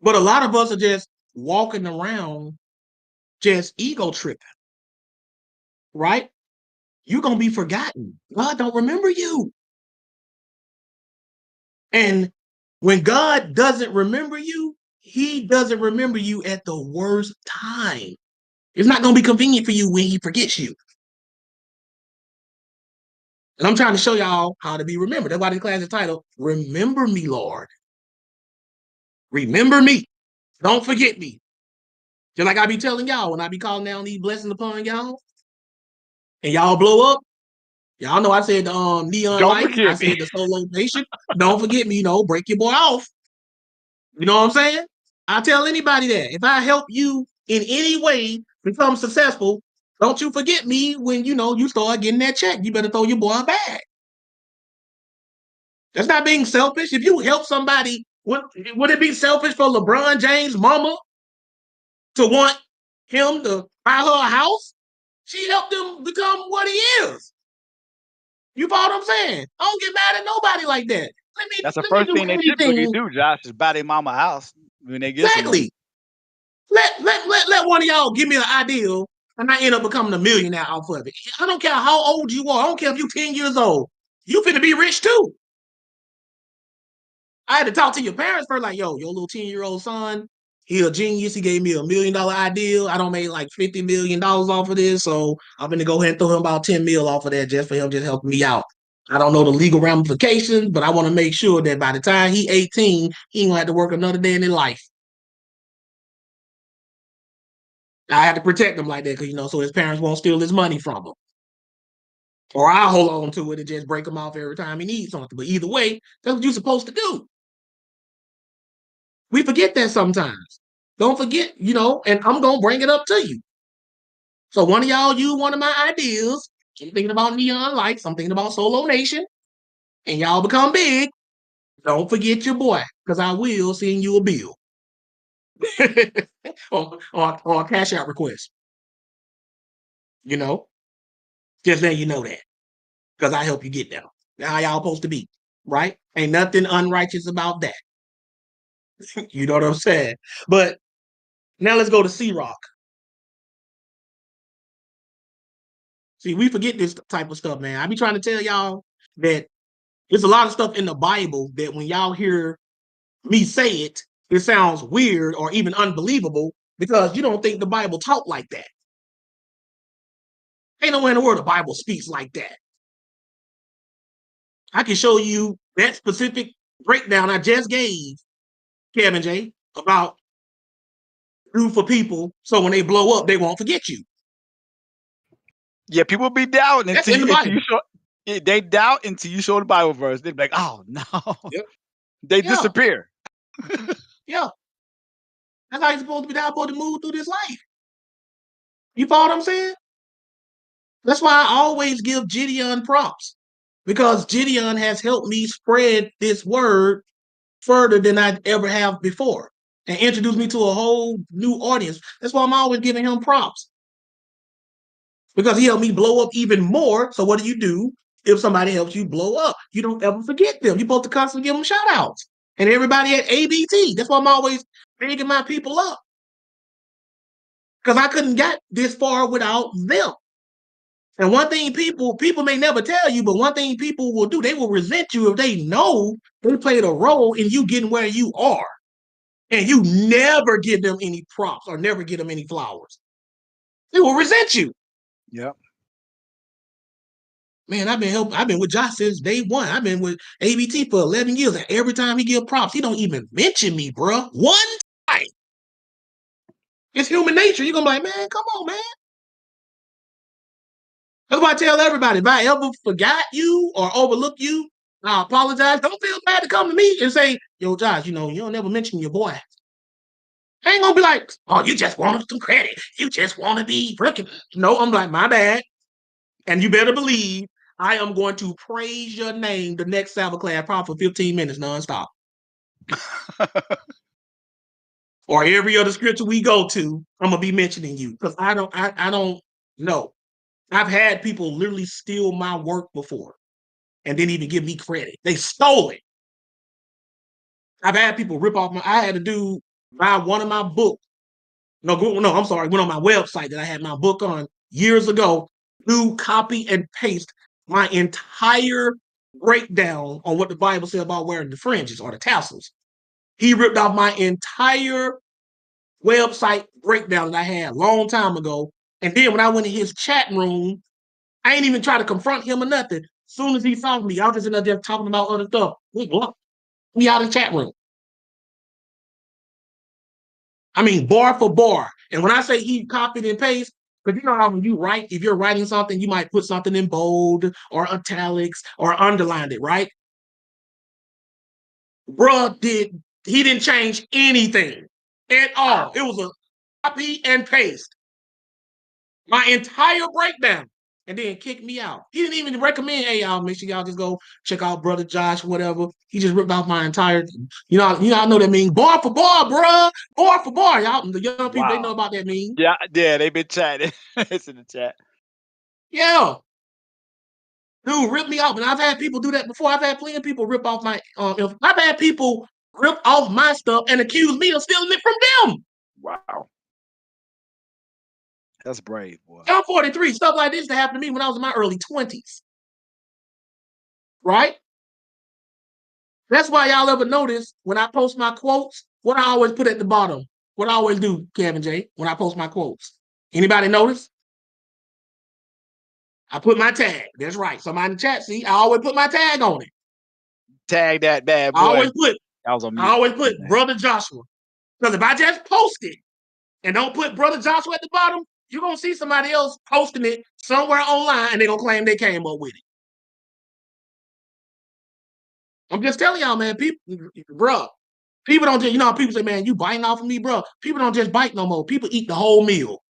But a lot of us are just walking around just ego tripping. Right. You're gonna be forgotten. God don't remember you. And when God doesn't remember you, he doesn't remember you at the worst time. It's not going to be convenient for you when he forgets you. And I'm trying to show y'all how to be remembered. That's why this class is titled, Remember Me, Lord. Remember me. Don't forget me. Just like I be telling y'all when I be calling down these blessings upon y'all and y'all blow up. Y'all know I said the neon Don't lights. I forget me. said the solo nation. Don't forget me, break your boy off. You know what I'm saying? I tell anybody that. If I help you in any way become successful, don't you forget me when you start getting that check. You better throw your boy a bag. That's not being selfish. If you help somebody, would it be selfish for LeBron James' mama to want him to buy her a house. She helped him become what he is. You follow what I'm saying? I don't get mad at nobody like that. That's the Let me first do thing they typically anything. do, Josh, is buy their mama a house when they get some money. Exactly. Let one of y'all give me an ideal and I end up becoming a millionaire off of it. I don't care how old you are. I don't care if you're 10 years old. You finna be rich too. I had to talk to your parents first, like, yo, your little 10-year-old son, he a genius. He gave me $1 million ideal. I don't make like $50 million off of this. So I'm gonna go ahead and throw him about 10 mil off of that just for him just helping me out. I don't know the legal ramifications, but I want to make sure that by the time he 18, he ain't gonna have to work another day in his life. I have to protect him like that because, so his parents won't steal his money from him. Or I'll hold on to it and just break him off every time he needs something. But either way, that's what you're supposed to do. We forget that sometimes. Don't forget, and I'm going to bring it up to you. So one of y'all use one of my ideas. I'm thinking about Neon Lights. I'm thinking about Solo Nation. And y'all become big. Don't forget your boy, because I will send you a bill. or a Cashapp request. Just letting you know that. Because I help you get there. That's how y'all supposed to be, right? Ain't nothing unrighteous about that. You know what I'm saying? But now let's go to C-Rock. See, we forget this type of stuff, man. I be trying to tell y'all that there's a lot of stuff in the Bible that when y'all hear me say it, it sounds weird or even unbelievable because you don't think the Bible talk like that. Ain't nowhere in the world the Bible speaks like that. I can show you that specific breakdown I just gave, Kevin J, about do for people so when they blow up, they won't forget you. Yeah, people be doubting That's in the Bible. They doubt until you show the Bible verse. They be like, oh no. Yep. They disappear. Yeah. That's how you're supposed to be. That's supposed to move through this life. You follow what I'm saying? That's why I always give Gideon props. Because Gideon has helped me spread this word further than I ever have before and introduce me to a whole new audience. That's why I'm always giving him props. Because he helped me blow up even more. So what do? If somebody helps you blow up, you don't ever forget them. You're supposed to constantly give them shout outs. And everybody at ABT. That's why I'm always bigging my people up. Because I couldn't get this far without them. And one thing people may never tell you, but one thing people will do, they will resent you if they know they played a role in you getting where you are. And you never give them any props or never give them any flowers. They will resent you. Yep. Man, I've been with Josh since day one. I've been with ABT for 11 years. And every time he give props, he don't even mention me, bro. One time. It's human nature. You're going to be like, man, come on, man. That's why I tell everybody, if I ever forgot you or overlooked you, I apologize. Don't feel bad to come to me and say, yo, Josh, you don't never mention your boy. I ain't going to be like, oh, you just want some credit. You just want to be freaking. No, I'm like, my bad. And you better believe I am going to praise your name the next Sabbath class probably for 15 minutes nonstop. Or every other scripture we go to, I'm going to be mentioning you because I don't know. I've had people literally steal my work before and didn't even give me credit. They stole it. I've had people rip off I had a dude buy one of my books. No, I'm sorry. Went on my website that I had my book on years ago. Dude, copy and paste my entire breakdown on what the Bible said about wearing the fringes or the tassels. He ripped off my entire website breakdown that I had a long time ago. And then when I went in his chat room, I ain't even try to confront him or nothing. As soon as he saw me, I was just in there talking about other stuff. We out of the chat room. I mean, bar for bar. And when I say he copied and pasted, because you know how when you write, if you're writing something, you might put something in bold or italics or underline it, right? Bruh he didn't change anything at all. It was a copy and paste. My entire breakdown. and then kicked me out. He didn't even recommend, hey, y'all, make sure y'all just go check out Brother Josh, whatever. He just ripped off my entire, y'all know that mean, bar for bar, bruh. Bar for bar. Y'all, the young people, they know about that meme. Yeah, they've been chatting. It's in the chat. Yeah. Dude, rip me off. And I've had people do that before. I've had plenty of people rip off my, I've had people rip off my stuff and accuse me of stealing it from them. Wow. That's brave, boy. I'm 43. Stuff like this happened to me when I was in my early 20s. Right? That's why y'all ever notice when I post my quotes, what I always put at the bottom. What I always do, Kevin J, when I post my quotes. Anybody notice? I put my tag. That's right. Somebody in the chat, see, I always put my tag on it. Tag that bad boy. I always put man. Brother Joshua. Because if I just post it and don't put Brother Joshua at the bottom, you're going to see somebody else posting it somewhere online and they're going to claim they came up with it. I'm just telling y'all, man, people, bro, people don't just, people say, man, you biting off of me, bro. People don't just bite no more. People eat the whole meal.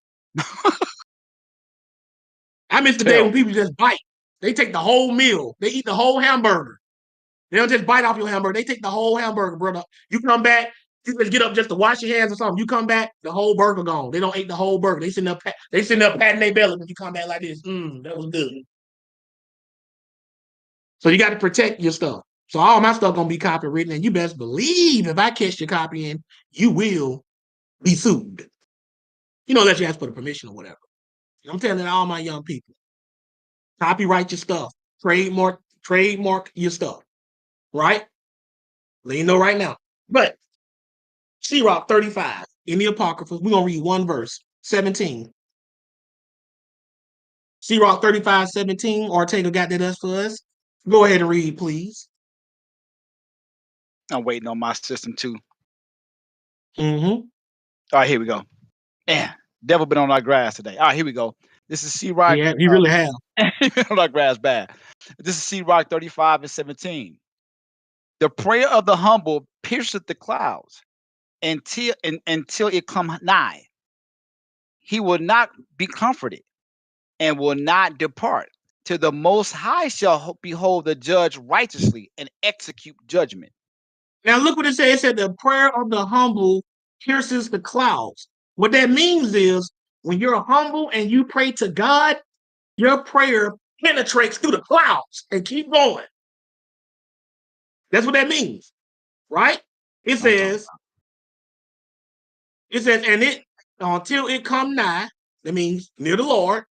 I miss the day when people just bite. They take the whole meal. They eat the whole hamburger. They don't just bite off your hamburger. They take the whole hamburger, brother. You come back, you just get up just to wash your hands or something. You come back, the whole burger gone. They don't eat the whole burger. They sitting up patting their belly when you come back like this. That was good. So you got to protect your stuff. So all my stuff gonna be copywritten, and you best believe if I catch your copying, you will be sued. Unless you ask for the permission or whatever. I'm telling all my young people, copyright your stuff, trademark your stuff, right? Let you know right now. But Sirach 35 in the Apocrypha, we're gonna read one verse, 17. Sirach 35, 17. Ortega got that us for us. Go ahead and read, please. I'm waiting on my system too. Mm-hmm. All right, here we go. Man, devil been on our grass today. All right, here we go. This is Sirach. Yeah, you really have. On our grass bad. This is Sirach 35 and 17. The prayer of the humble pierceth the clouds until it come nigh. He will not be comforted and will not depart till the Most High shall behold the judge righteously and execute judgment. Now look what it says. It said the prayer of the humble pierces the clouds. What that means is when you're humble and you pray to God, your prayer penetrates through the clouds and keep going. That's what that means, right? It says, and it until it come nigh, that means near the Lord,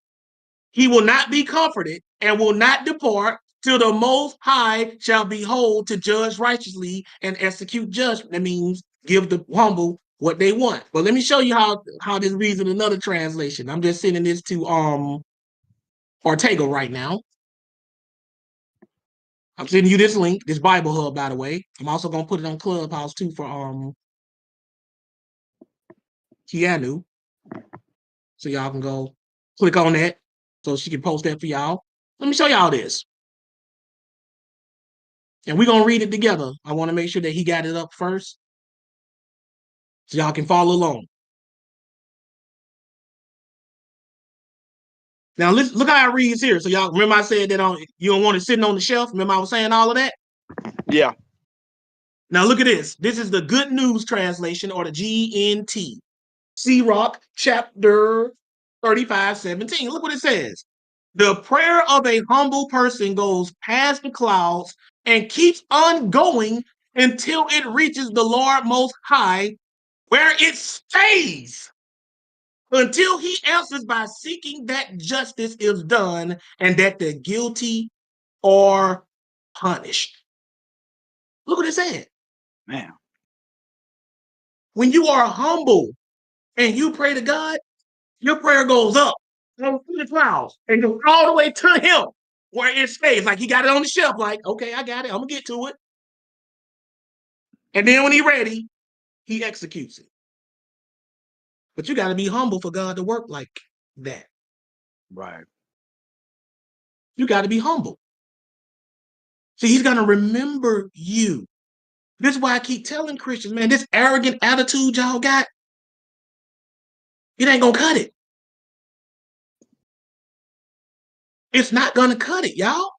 he will not be comforted and will not depart till the Most High shall behold to judge righteously and execute judgment. That means give the humble what they want. But let me show you how this reads in another translation. I'm just sending this to Ortega right now. I'm sending you this link, this Bible Hub, by the way. I'm also gonna put it on Clubhouse too for Keanu. So y'all can go click on that so she can post that for y'all. Let me show y'all this. And we're going to read it together. I want to make sure that he got it up first so y'all can follow along. Now, look how it reads here. So y'all remember I said that you don't want it sitting on the shelf? Remember I was saying all of that? Yeah. Now, look at this. This is the Good News Translation, or the GNT. Sirach chapter 35, 17. Look what it says. The prayer of a humble person goes past the clouds and keeps on going until it reaches the Lord Most High, where it stays until he answers by seeking that justice is done and that the guilty are punished. Look what it said. Man. When you are humble and you pray to God, your prayer goes up through the clouds and goes all the way to him where it stays. Like he got it on the shelf, like, okay, I got it. I'm going to get to it. And then when he's ready, he executes it. But you got to be humble for God to work like that. Right. You got to be humble. See, he's going to remember you. This is why I keep telling Christians, man, this arrogant attitude y'all got, it ain't going to cut it. It's not going to cut it, y'all.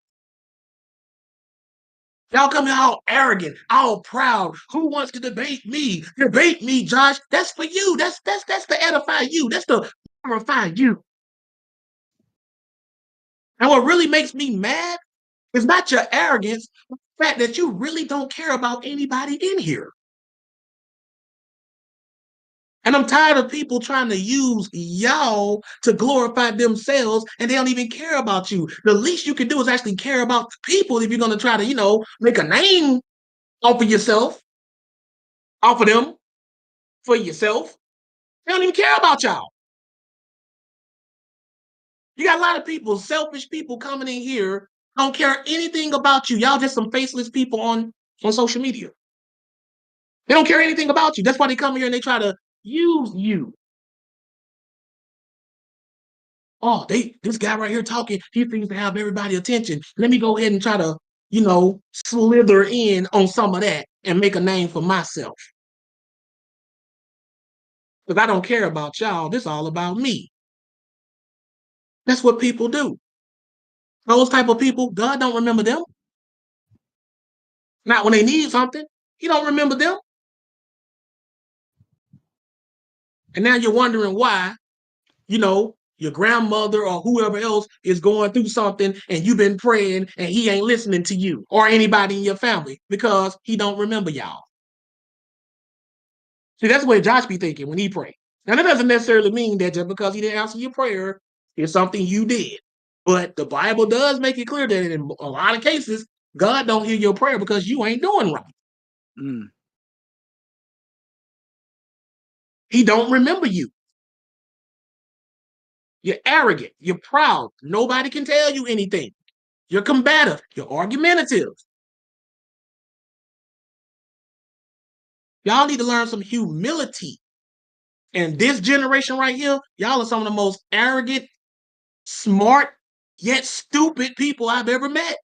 Y'all come here all arrogant, all proud. Who wants to debate me? Debate me, Josh. That's for you. That's to edify you. That's to glorify you. And what really makes me mad is not your arrogance, but the fact that you really don't care about anybody in here. And I'm tired of people trying to use y'all to glorify themselves, and they don't even care about you. The least you can do is actually care about the people if you're going to try to, make a name off of yourself, off of them, for yourself. They don't even care about y'all. You got a lot of people, selfish people coming in here, don't care anything about you. Y'all just some faceless people on social media. They don't care anything about you. That's why they come here and they try to use you. Oh, this guy right here talking, he seems to have everybody's attention. Let me go ahead and try to, slither in on some of that and make a name for myself. Because I don't care about y'all. This is all about me. That's what people do. Those type of people, God don't remember them. Not when they need something. He don't remember them. And now you're wondering why, your grandmother or whoever else is going through something and you've been praying and he ain't listening to you or anybody in your family because he don't remember y'all. See, that's what Josh be thinking when he pray. Now, that doesn't necessarily mean that just because he didn't answer your prayer, it's something you did. But the Bible does make it clear that in a lot of cases, God don't hear your prayer because you ain't doing right. Mm. He don't remember you. You're arrogant. You're proud. Nobody can tell you anything. You're combative. You're argumentative. Y'all need to learn some humility. And this generation right here, y'all are some of the most arrogant, smart, yet stupid people I've ever met.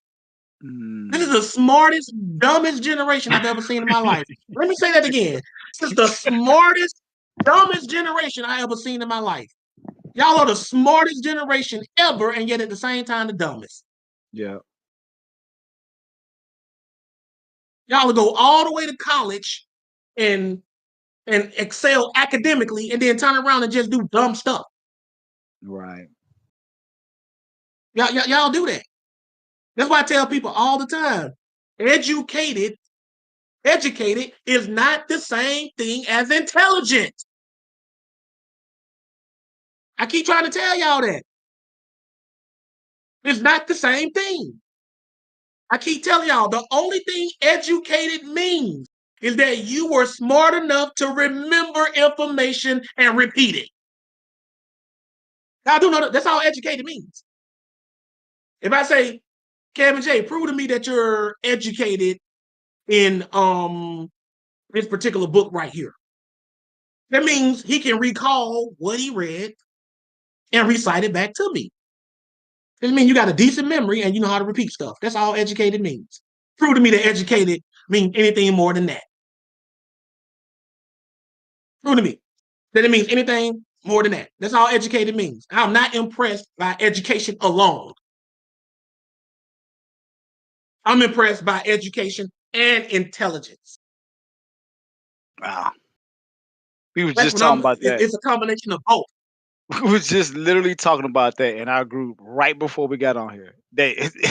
This is the smartest, dumbest generation I've ever seen in my life. Let me say that again. This is the smartest, dumbest generation I ever seen in my life. Y'all are the smartest generation ever, and yet at the same time, the dumbest. Yeah. Y'all will go all the way to college and excel academically, and then turn around and just do dumb stuff. Right. Y'all do that. That's why I tell people all the time, educated is not the same thing as intelligent. I keep trying to tell y'all that. It's not the same thing. I keep telling y'all, the only thing educated means is that you were smart enough to remember information and repeat it. I do know that's all educated means. If I say, Kevin J, prove to me that you're educated in this particular book right here. That means he can recall what he read and recite it back to me. It means you got a decent memory and you know how to repeat stuff. That's all educated means. Prove to me that educated means anything more than that. Prove to me that it means anything more than that. That's all educated means. I'm not impressed by education alone. I'm impressed by education and intelligence. Wow. We were That's just what talking about that. it's a combination of both. We was just literally talking about that in our group right before we got on here.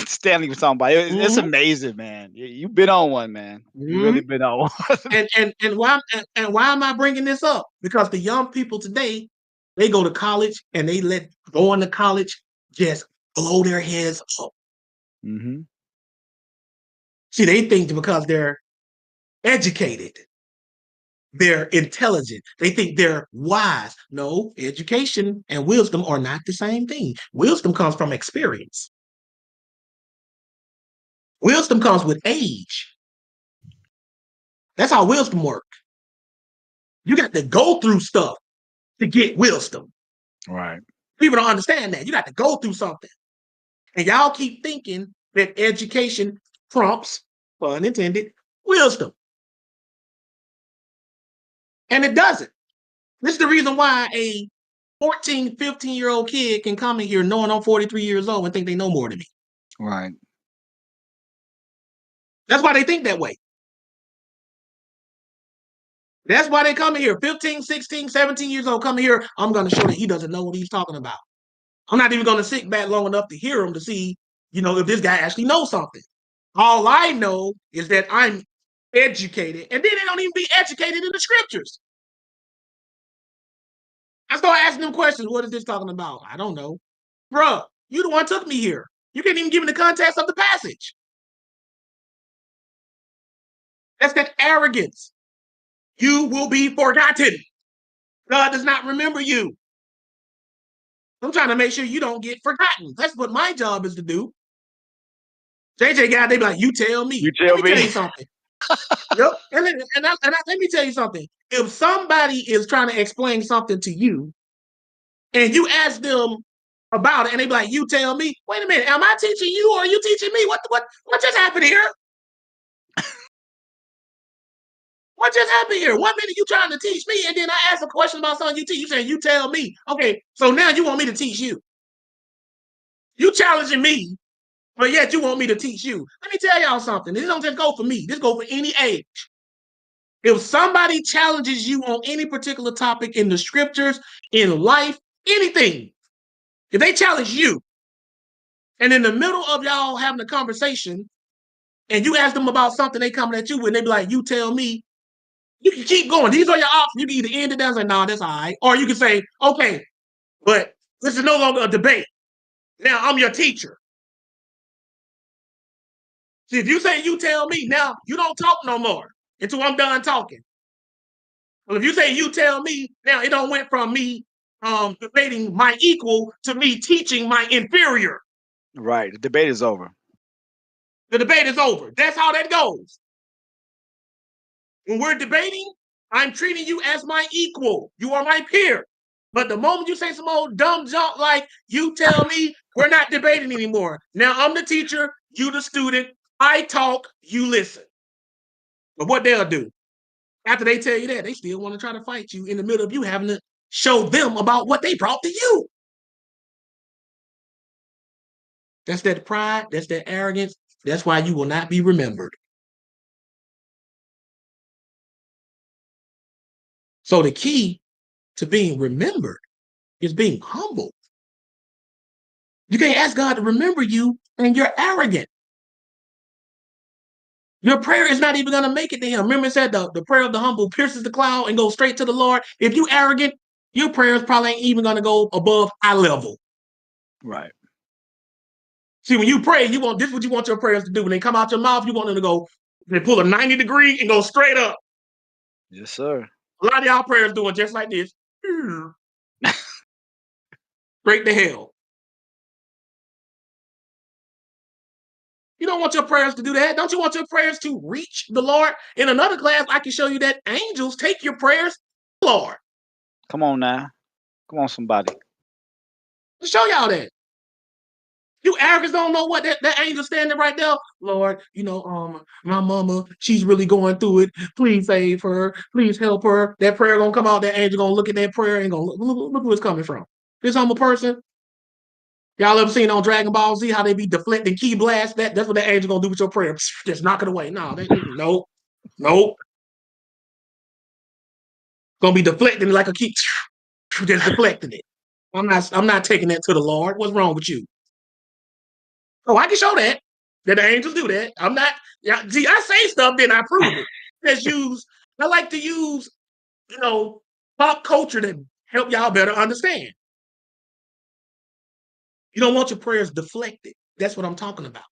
Stanley was talking about it. It's amazing, man. You've been on one, man. You really been on one. and why am I bringing this up? Because the young people today, they go to college and they let going to college just blow their heads up. Mm-hmm. See, they think because they're educated, they're intelligent. They think they're wise. No, education and wisdom are not the same thing. Wisdom comes from experience. Wisdom comes with age. That's how wisdom works. You got to go through stuff to get wisdom. Right. People don't understand that. You got to go through something. And y'all keep thinking that education trumps, pun intended, wisdom. And it doesn't. This is the reason why a 14, 15-year-old kid can come in here knowing I'm 43 years old and think they know more than me. Right. That's why they think that way. That's why they come in here. 15, 16, 17 years old come in here. I'm going to show that he doesn't know what he's talking about. I'm not even going to sit back long enough to hear him to see, if this guy actually knows something. All I know is that I'm educated. And then they don't even be educated in the scriptures. I start asking them questions. What is this talking about? I don't know. Bruh, you the one took me here. You can't even give me the context of the passage. That's that arrogance. You will be forgotten. God does not remember you. I'm trying to make sure you don't get forgotten. That's what my job is to do. JJ guy, they be like, you tell me. You tell Let me me. tell you something. Yep. And let me tell you something. If somebody is trying to explain something to you and you ask them about it and they be like, you tell me, wait a minute, am I teaching you or are you teaching me? What just happened here? What just happened here? 1 minute you trying to teach me, and then I ask a question about something you teach. You saying you tell me. Okay, so now you want me to teach you. You challenging me, but yet you want me to teach you. Let me tell y'all something. This don't just go for me. This go for any age. If somebody challenges you on any particular topic in the scriptures, in life, anything, if they challenge you, and in the middle of y'all having a conversation, and you ask them about something they coming at you with, and they be like, you tell me, you can keep going. These are your options. You can either end it down and say, no, that's all right. Or you can say, okay, but this is no longer a debate. Now I'm your teacher. See, if you say you tell me, now you don't talk no more until I'm done talking. Well, if you say you tell me, now it don't went from me debating my equal to me teaching my inferior. Right. The debate is over. The debate is over. That's how that goes. When we're debating, I'm treating you as my equal. You are my peer. But the moment you say some old dumb junk like you tell me, we're not debating anymore. Now I'm the teacher, you the student. I talk, you listen. But what they'll do, after they tell you that, they still want to try to fight you in the middle of you having to show them about what they brought to you. That's that pride, that's that arrogance. That's why you will not be remembered. So the key to being remembered is being humble. You can't ask God to remember you and you're arrogant. Your prayer is not even going to make it to him. Remember it said the prayer of the humble pierces the cloud and goes straight to the Lord. If you arrogant, your prayers probably ain't even going to go above eye level. Right. See, when you pray, this is what you want your prayers to do. When they come out your mouth, you want them to go, they pull a 90 degree and go straight up. Yes, sir. A lot of y'all prayers doing just like this. Straight to hell. You don't want your prayers to do that. Don't you want your prayers to reach the Lord? In another class, I can show you that angels take your prayers to the Lord. Come on now. Come on, somebody. To show y'all that. You arrogants don't know what that angel standing right there. Lord, my mama, she's really going through it. Please save her. Please help her. That prayer gonna come out. That angel gonna look at that prayer and gonna look who it's coming from. This humble person. Y'all ever seen on Dragon Ball Z how they be deflecting ki blast? That's what that angel gonna do with your prayer. Just knock it away. No, nope. Gonna be deflecting like a ki. Just deflecting it. I'm not taking that to the Lord. What's wrong with you? Oh, I can show that the angels do that. I'm not. See, I say stuff, then I prove it. I like to use, pop culture to help y'all better understand. You don't want your prayers deflected. That's what I'm talking about.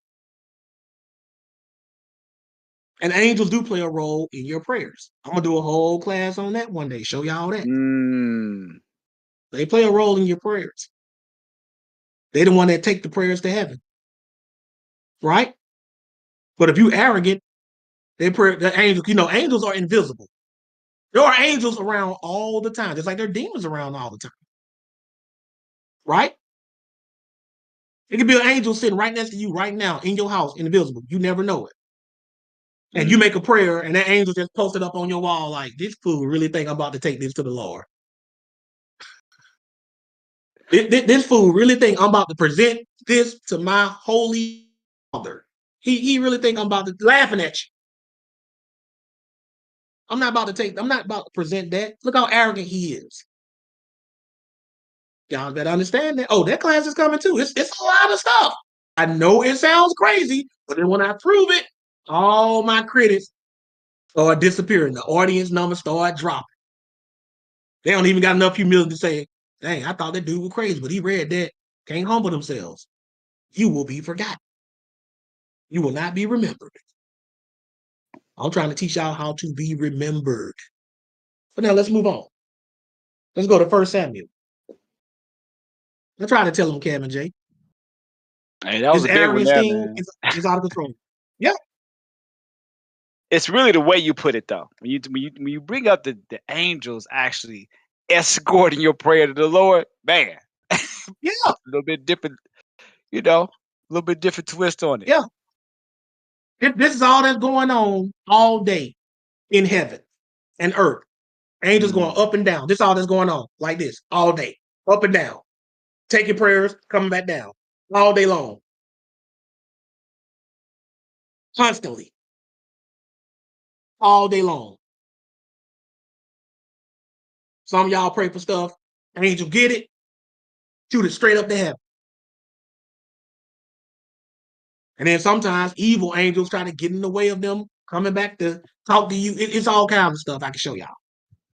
And angels do play a role in your prayers. I'm gonna do a whole class on that one day. Show y'all that. They play a role in your prayers. They the one that take the prayers to heaven, right? But if you arrogant, the angels, angels are invisible. There are angels around all the time, just like there are demons around all the time. Right? It could be an angel sitting right next to you right now in your house, invisible. You never know it. And you make a prayer, and that angel just posted up on your wall like, this fool really think I'm about to take this to the Lord. This fool really think I'm about to present this to my holy father. He really think I'm about to laughing at you. I'm not about to present that. Look how arrogant he is. Y'all better understand that. Oh, that class is coming too. It's a lot of stuff. I know it sounds crazy, but then when I prove it, all my critics start disappearing. The audience numbers start dropping. They don't even got enough humility to say, dang, I thought that dude was crazy, but he read that. Can't humble themselves. You will be forgotten. You will not be remembered. I'm trying to teach y'all how to be remembered. But now let's move on. Let's go to 1 Samuel. I'm trying to tell him, Cam and Jay. Hey, that was This a big one arrogance there, thing man. is out of control. Yeah. It's really the way you put it, though. When you bring up the angels actually escorting your prayer to the Lord, man. Yeah. A little bit different, a little bit different twist on it. Yeah. This is all that's going on all day in heaven and earth. Angels going up and down. This is all that's going on like this all day, up and down, taking prayers, coming back down all day long, constantly, all day long. Some of y'all pray for stuff, angel get it, shoot it straight up to heaven. And then sometimes evil angels try to get in the way of them coming back to talk to you. It's all kinds of stuff I can show y'all.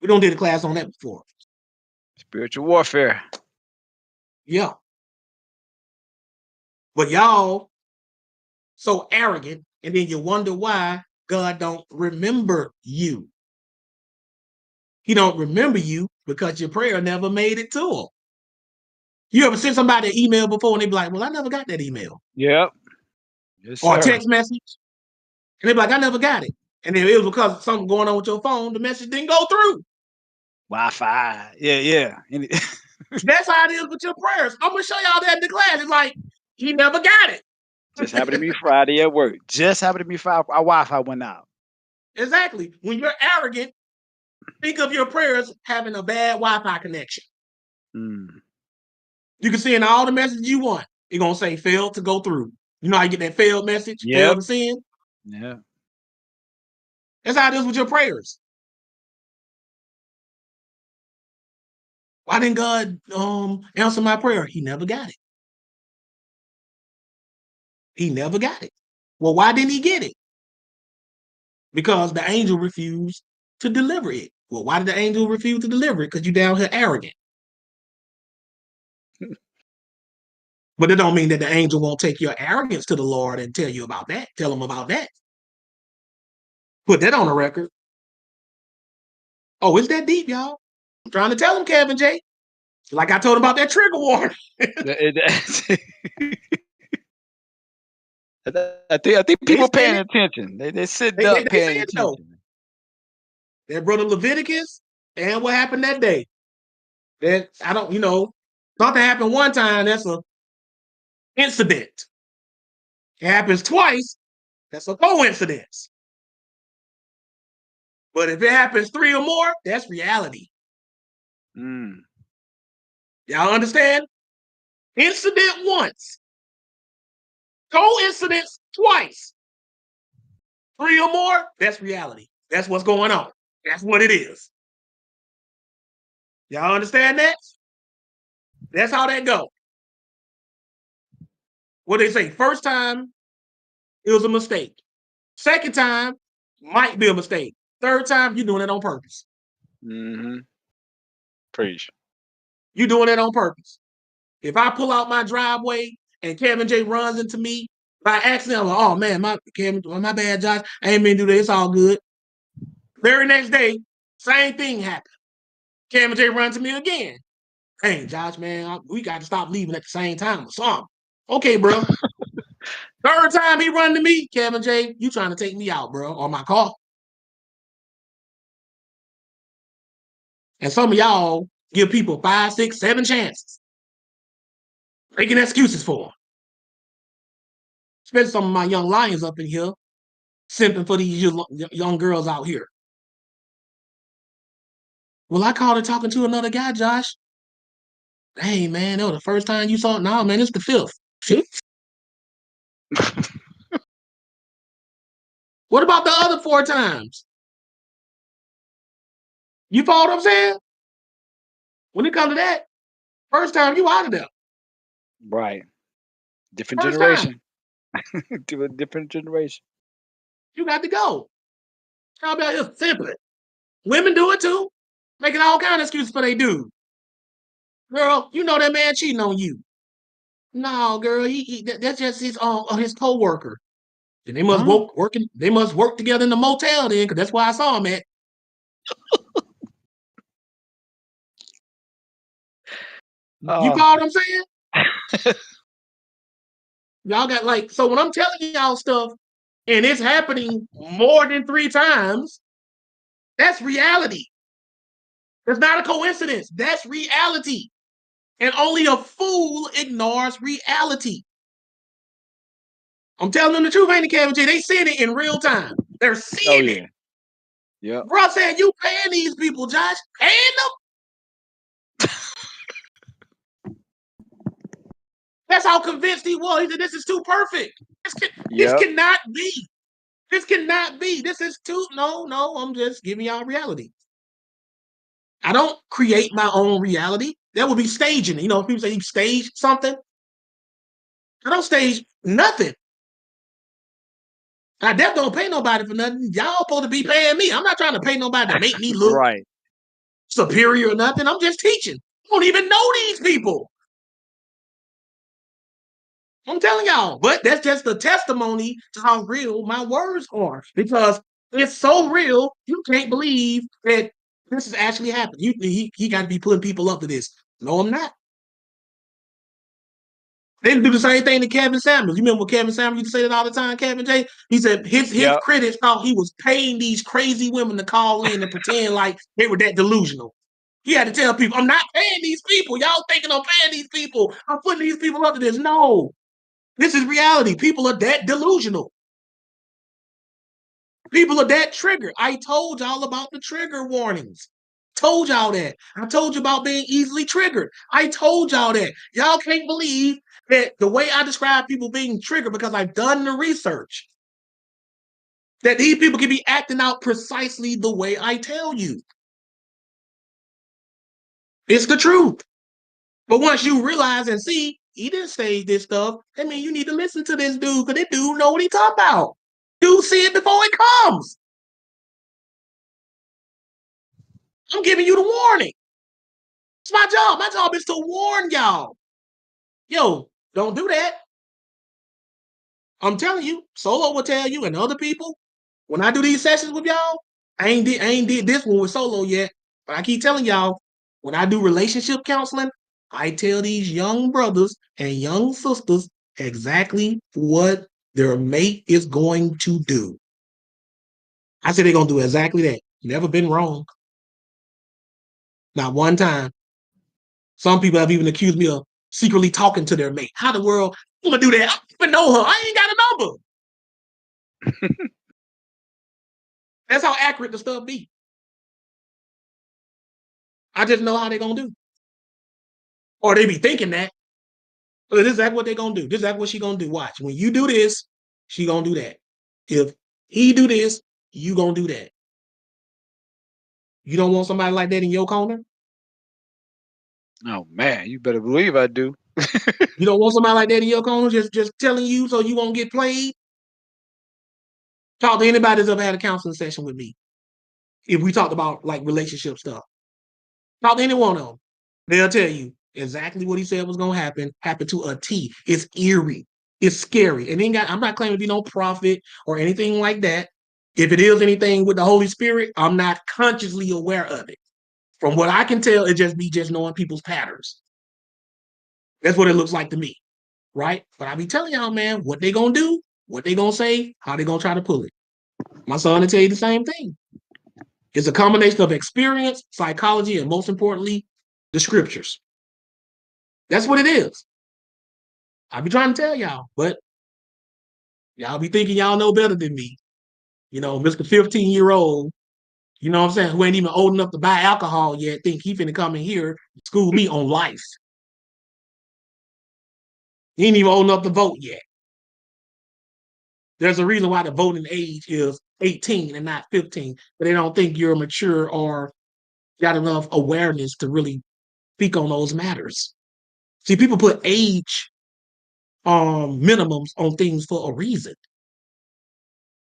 We don't did a class on that before. Spiritual warfare. Yeah. But y'all so arrogant, and then you wonder why God don't remember you. He don't remember you because your prayer never made it to him. You ever sent somebody an email before and they be like, well, I never got that email. Yep. Yes, Or a sir. text message. And they be like, I never got it. And then it was because of something going on with your phone, the message didn't go through. Wi-Fi. Yeah. That's how it is with your prayers. I'm going to show y'all that in the class. It's like, he never got it. Just happened to be Friday at work. Just happened to be Friday. Our Wi-Fi went out. Exactly. When you're arrogant, think of your prayers having a bad Wi-Fi connection. You can send all the messages you want. It's going to say failed to go through. You know how you get that failed message, failed to send? Yeah. That's how it is with your prayers. Why didn't God answer my prayer? He never got it. He never got it. Well, why didn't he get it? Because the angel refused to deliver it. Well, why did the angel refuse to deliver it? Because you down here arrogant. But it don't mean that the angel won't take your arrogance to the Lord and tell you about that. Tell him about that. Put that on the record. Oh, it's that deep, y'all. I'm trying to tell him, Kevin J. Like I told him about that trigger warning. I think people paying attention. They sitting up paying attention. Though. That brother Leviticus and what happened that day. That I don't, something happened one time, that's a incident. It happens twice, that's a coincidence. But if it happens 3 or more, that's reality. Y'all understand? Incident once. Coincidence twice. 3 or more, that's reality. That's what's going on. That's what it is. Y'all understand that? That's how that go. What they say, first time, it was a mistake. Second time, might be a mistake. Third time, you're doing it on purpose. Preach. You're doing it on purpose. If I pull out my driveway and Kevin J runs into me by accident, I'm like, oh man, my bad, Josh. I ain't mean to do this. It's all good. Very next day, same thing happened. Kevin J runs to me again. Hey, Josh, man, we got to stop leaving at the same time or something. Okay, bro. Third time he run to me, Kevin J, you trying to take me out, bro, on my car. And some of y'all give people 5, 6, 7 chances. Making excuses for them. Especially some of my young lions up in here, simping for these young girls out here. Well, I caught her talking to another guy, Josh. Hey, man, that was the first time you saw it? No, man, it's the fifth. Fifth? What about the other 4 times? You follow what I'm saying? When it comes to that, first time you out of there. Right. Different First time. generation. Different generation. You got to go. How about this? Simply. Women do it too. Making all kind of excuses for they dude. Girl, you know that man cheating on you. No, girl, that's just his co-worker. And they must they must work together in the motel then, because that's where I saw him at. You follow what I'm saying? Y'all got so when I'm telling y'all stuff and it's happening more than 3 times, that's reality. It's not a coincidence. That's reality. And only a fool ignores reality. I'm telling them the truth, ain't it, Kevin G? They seeing it in real time. They're seeing it. Yeah. Bro said, you paying these people, Josh? Paying them? That's how convinced he was. He said, this is too perfect. This cannot be. This cannot be. This is too. No, I'm just giving y'all reality. I don't create my own reality. That would be staging. You know, people say you stage something. I don't stage nothing. I definitely don't pay nobody for nothing. Y'all supposed to be paying me. I'm not trying to pay nobody to make me look superior or nothing. I'm just teaching. I don't even know these people. I'm telling y'all. But that's just the testimony to how real my words are. Because it's so real, you can't believe that this is actually happening. He got to be putting people up to this. No, I'm not. They do the same thing to Kevin Samuels. You remember what Kevin Samuels used to say that all the time, Kevin J? He said his critics thought he was paying these crazy women to call in and pretend like they were that delusional. He had to tell people, I'm not paying these people. Y'all thinking I'm paying these people. I'm putting these people up to this. No. This is reality. People are that delusional. People are that triggered. I told y'all about the trigger warnings. Told y'all that. I told you about being easily triggered. I told y'all that. Y'all can't believe that the way I describe people being triggered, because I've done the research, that these people can be acting out precisely the way I tell you. It's the truth. But once you realize and see, he didn't say this stuff, that means you need to listen to this dude, because this dude know what he talking about. Dude see it before it comes. I'm giving you the warning. It's my job. My job is to warn y'all. Yo, don't do that. I'm telling you, Solo will tell you and other people, when I do these sessions with y'all, I ain't did this one with Solo yet, but I keep telling y'all, when I do relationship counseling, I tell these young brothers and young sisters exactly what their mate is going to do. I said they're going to do exactly that. Never been wrong. Not one time. Some people have even accused me of secretly talking to their mate. How the world I'm gonna do that? I don't even know her. I ain't got a number. That's how accurate the stuff be. I just know how they're gonna do. Or they be thinking that. But this is exactly what they're gonna do. This is exactly what she gonna do. Watch. When you do this, she gonna do that. If he do this, you gonna do that. You don't want somebody like that in your corner? Oh man, you better believe I do. You don't want somebody like that in your corner just telling you so you won't get played? Talk to anybody that's ever had a counseling session with me. If we talked about like relationship stuff. Talk to any one of them. They'll tell you exactly what he said was gonna happen to a T. It's eerie. It's scary. And I'm not claiming to be no prophet or anything like that. If it is anything with the Holy Spirit, I'm not consciously aware of it. From what I can tell, it just be knowing people's patterns. That's what it looks like to me, right? But I be telling y'all, man, what they gonna do, what they gonna say, how they gonna try to pull it. My son will tell you the same thing. It's a combination of experience, psychology, and most importantly, the scriptures. That's what it is. I be trying to tell y'all, but y'all be thinking y'all know better than me. You know, Mr. 15-year-old, you know what I'm saying, who ain't even old enough to buy alcohol yet, think he finna come in here and school me on life. You ain't even old enough to vote yet. There's a reason why the voting age is 18 and not 15, but they don't think you're mature or got enough awareness to really speak on those matters. See, people put age minimums on things for a reason.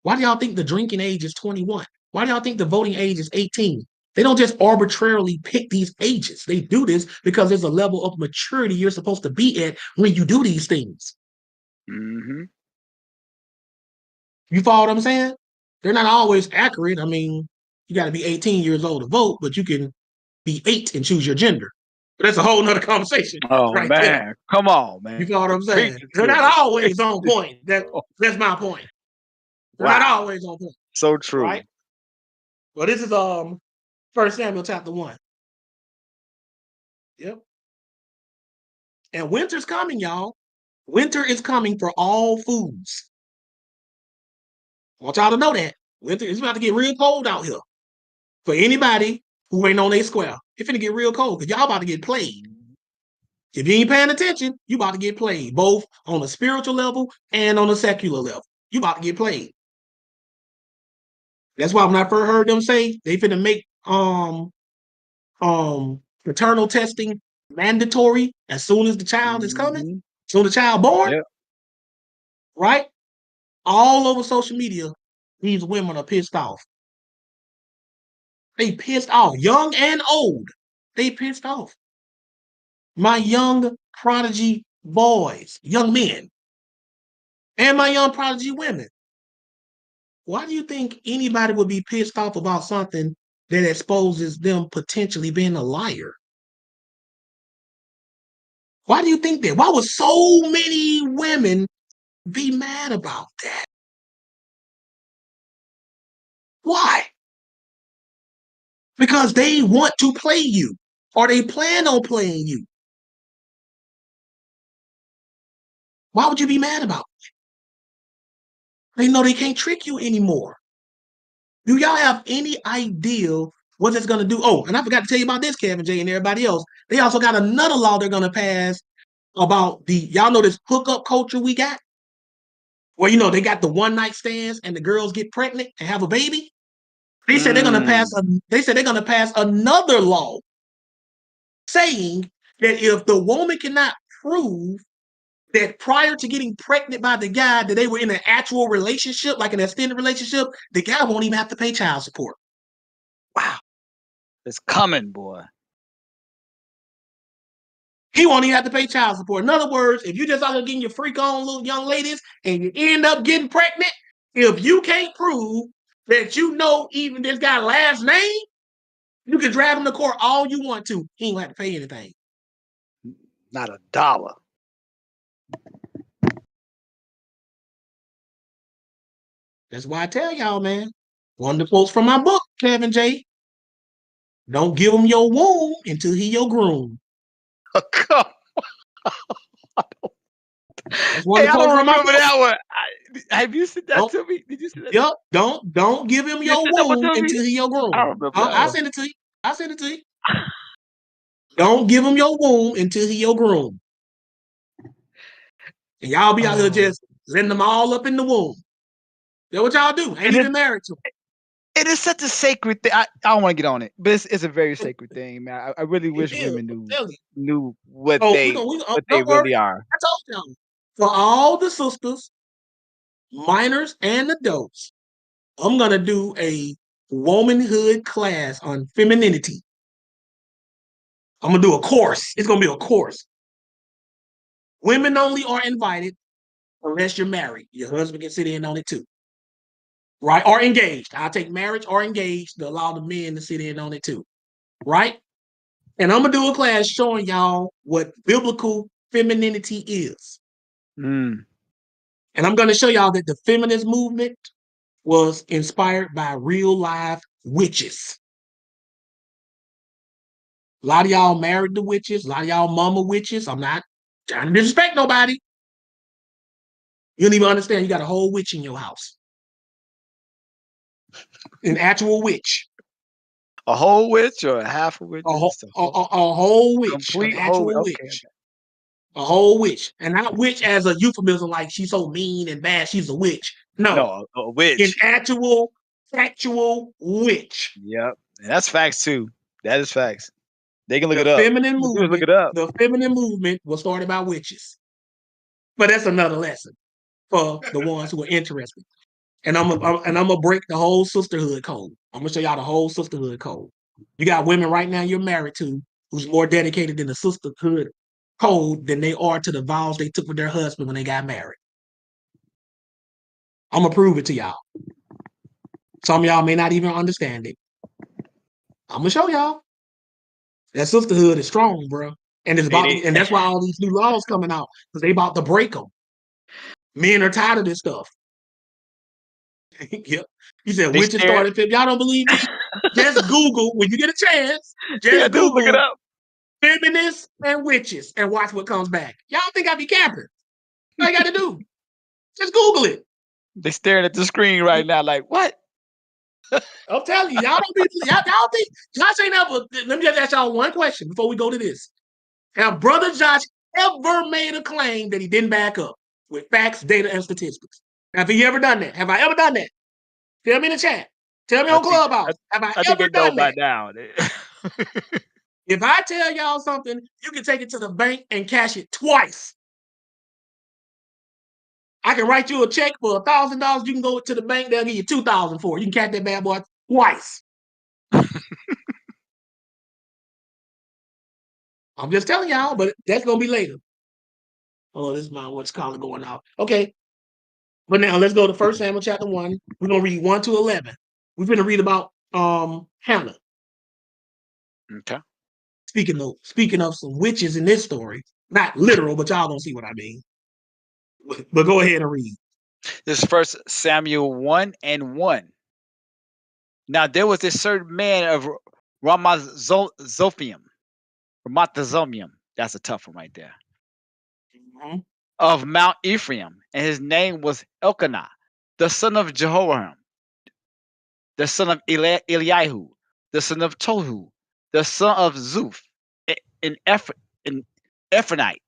Why do y'all think the drinking age is 21? Why do y'all think the voting age is 18? They don't just arbitrarily pick these ages. They do this because there's a level of maturity you're supposed to be at when you do these things. Mm-hmm. You follow what I'm saying? They're not always accurate. I mean, you got to be 18 years old to vote, but you can be 8 and choose your gender. But that's a whole nother conversation right there. Come on, man. You follow what I'm saying? Preach it They're to not us. always on point. That's my point. They're not always on point. So true. Right? Well, this is 1 Samuel chapter 1. Yep. And winter's coming, y'all. Winter is coming for all foods. I want y'all to know that. Winter is about to get real cold out here. For anybody who ain't on their square, it's finna get real cold because y'all about to get played. If you ain't paying attention, you about to get played, both on a spiritual level and on a secular level. You about to get played. That's why when I first heard them say they finna make maternal testing mandatory as soon as the child is coming, as soon as the child born, right? All over social media, these women are pissed off. They pissed off, young and old. They pissed off. My young prodigy boys, young men, and my young prodigy women. Why do you think anybody would be pissed off about something that exposes them potentially being a liar? Why do you think that? Why would so many women be mad about that? Why? Because they want to play you, or they plan on playing you. Why would you be mad about it? They know they can't trick you anymore. Do y'all have any idea what it's going to do? Oh, and I forgot to tell you about this, Kevin J, and everybody else. They also got another law they're going to pass about y'all know this hookup culture we got? Well, they got the one night stands and the girls get pregnant and have a baby. They said they're going to pass another law saying that if the woman cannot prove that prior to getting pregnant by the guy that they were in an actual relationship, like an extended relationship, the guy won't even have to pay child support. Wow. It's coming, boy. He won't even have to pay child support. In other words, if you just out there getting your freak on little young ladies and you end up getting pregnant, if you can't prove that even this guy's last name, you can drag him to court all you want to. He ain't gonna have to pay anything. Not a dollar. That's why I tell y'all, man. One of the quotes from my book, Kevin J. Don't give him your womb until he your groom. Come on. That's one of the quotes I don't from my remember book. that one. Have you said that to me? Did you say that? Yep. Don't give him your womb until he your groom. I don't remember that I one. send it to you. I send it to you. Don't give him your womb until he your groom. And y'all be out here just letting them all up in the womb. That's what y'all do. Ain't even married to them. It is such a sacred thing. I don't want to get on it, but it's a very sacred thing, man. I really wish women knew what they really are. I told y'all. For all the sisters, minors, and adults, I'm gonna do a womanhood class on femininity. I'm gonna do a course. It's gonna be a course. Women only are invited unless you're married. Your husband can sit in on it too. Right? Or engaged. I'll take marriage or engaged to allow the men to sit in on it too. Right? And I'm gonna do a class showing y'all what biblical femininity is. And I'm gonna show y'all that the feminist movement was inspired by real live witches. A lot of y'all married to witches, a lot of y'all mama witches. I'm not trying to disrespect nobody. You don't even understand you got a whole witch in your house. An actual witch. A whole witch or a half a witch? A whole witch. Complete An actual whole witch. okay. A whole witch. And not witch as a euphemism, like she's so mean and bad, she's a witch. No. a An witch. actual, factual witch. Yep. And that's facts too. That is facts. They can look The it up. feminine Look movement, it up. the feminine movement was started by witches. But that's another lesson for the ones who are interested. And I'm gonna break the whole sisterhood code. I'm gonna show y'all the whole sisterhood code. You got women right now you're married to who's more dedicated in the sisterhood code than they are to the vows they took with their husband when they got married. I'm gonna prove it to y'all. Some of y'all may not even understand it. I'm gonna show y'all. That sisterhood is strong, bro. And it's about to, and that's why all these new laws coming out, because they about to break them. Men are tired of this stuff. Yep. He said witches started. If y'all don't believe me, just Google when you get a chance. Just look it Google up. feminists and witches and watch what comes back. Y'all think I be capping? All you got to do, just Google it. They staring at the screen right now, like what? I'm telling you, y'all don't be y'all think Josh ain't ever. Let me just ask y'all one question before we go to this. Have Brother Josh ever made a claim that he didn't back up with facts, data, and statistics? Have he ever done that? Have I ever done that? Tell me in the chat. Tell me on Clubhouse. Have I think ever they know done by that? now. If I tell y'all something, you can take it to the bank and cash it twice. I can write you a check for $1,000. You can go to the bank, they'll give you $2,000 for it. You can cash that bad boy twice. I'm just telling y'all, but that's gonna be later. Oh, this is my what's calling going out. Okay. But now let's go to 1 Samuel chapter 1. We're gonna read 1 to 11. We're gonna read about Hannah. Okay. Speaking of some witches in this story, not literal, but y'all don't see what I mean. But go ahead and read. This is 1 Samuel 1:1. Now there was a certain man of Ramatzophim. That's a tough one right there. Mm-hmm. Of Mount Ephraim, and his name was Elkanah, the son of Jehoram, the son of Eliahu, the son of Tohu, the son of Zuph, in Ephronite.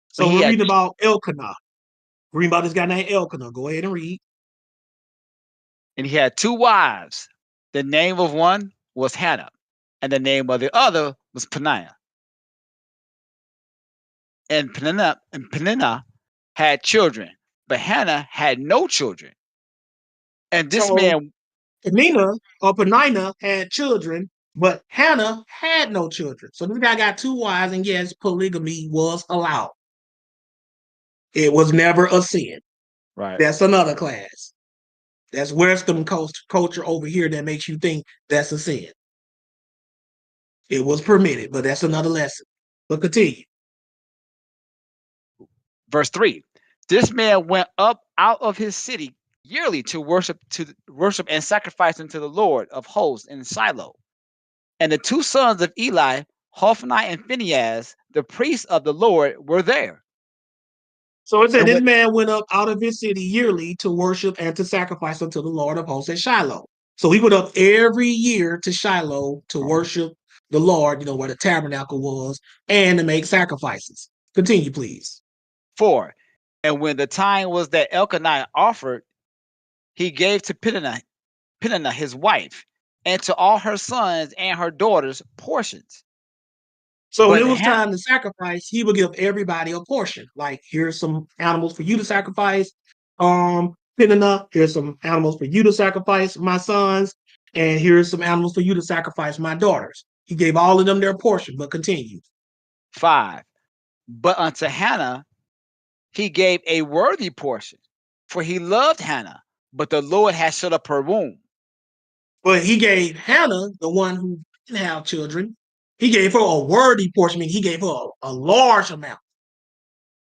So we're reading about Elkanah. We're reading about this guy named Elkanah. Go ahead and read. And he had two wives. The name of one was Hannah, and the name of the other was Peninnah. And Peninnah had children, but Hannah had no children. And this man, Peninnah had children, but Hannah had no children. So this guy got two wives, and yes, polygamy was allowed. It was never a sin. right? That's another class. That's Western culture over here that makes you think that's a sin. It was permitted, but that's another lesson. But continue. Verse 3. This man went up out of his city yearly to worship and sacrifice unto the Lord of hosts in Shiloh. And the two sons of Eli, Hophni and Phinehas, the priests of the Lord, were there. So it said this man went up out of his city yearly to worship and to sacrifice unto the Lord of hosts at Shiloh. So he went up every year to Shiloh to worship the Lord, where the tabernacle was, and to make sacrifices. Continue, please. 4. And when the time was that Elkanah offered, he gave to Peninnah his wife, and to all her sons and her daughters portions. So when it was time to sacrifice, he would give everybody a portion. Like, here's some animals for you to sacrifice. Peninnah, here's some animals for you to sacrifice, my sons, and here's some animals for you to sacrifice, my daughters. He gave all of them their portion, but continue. 5. But unto Hannah he gave a worthy portion, for he loved Hannah, but the Lord had shut up her womb. But he gave Hannah, the one who didn't have children, he gave her a worthy portion. I mean, he gave her a large amount,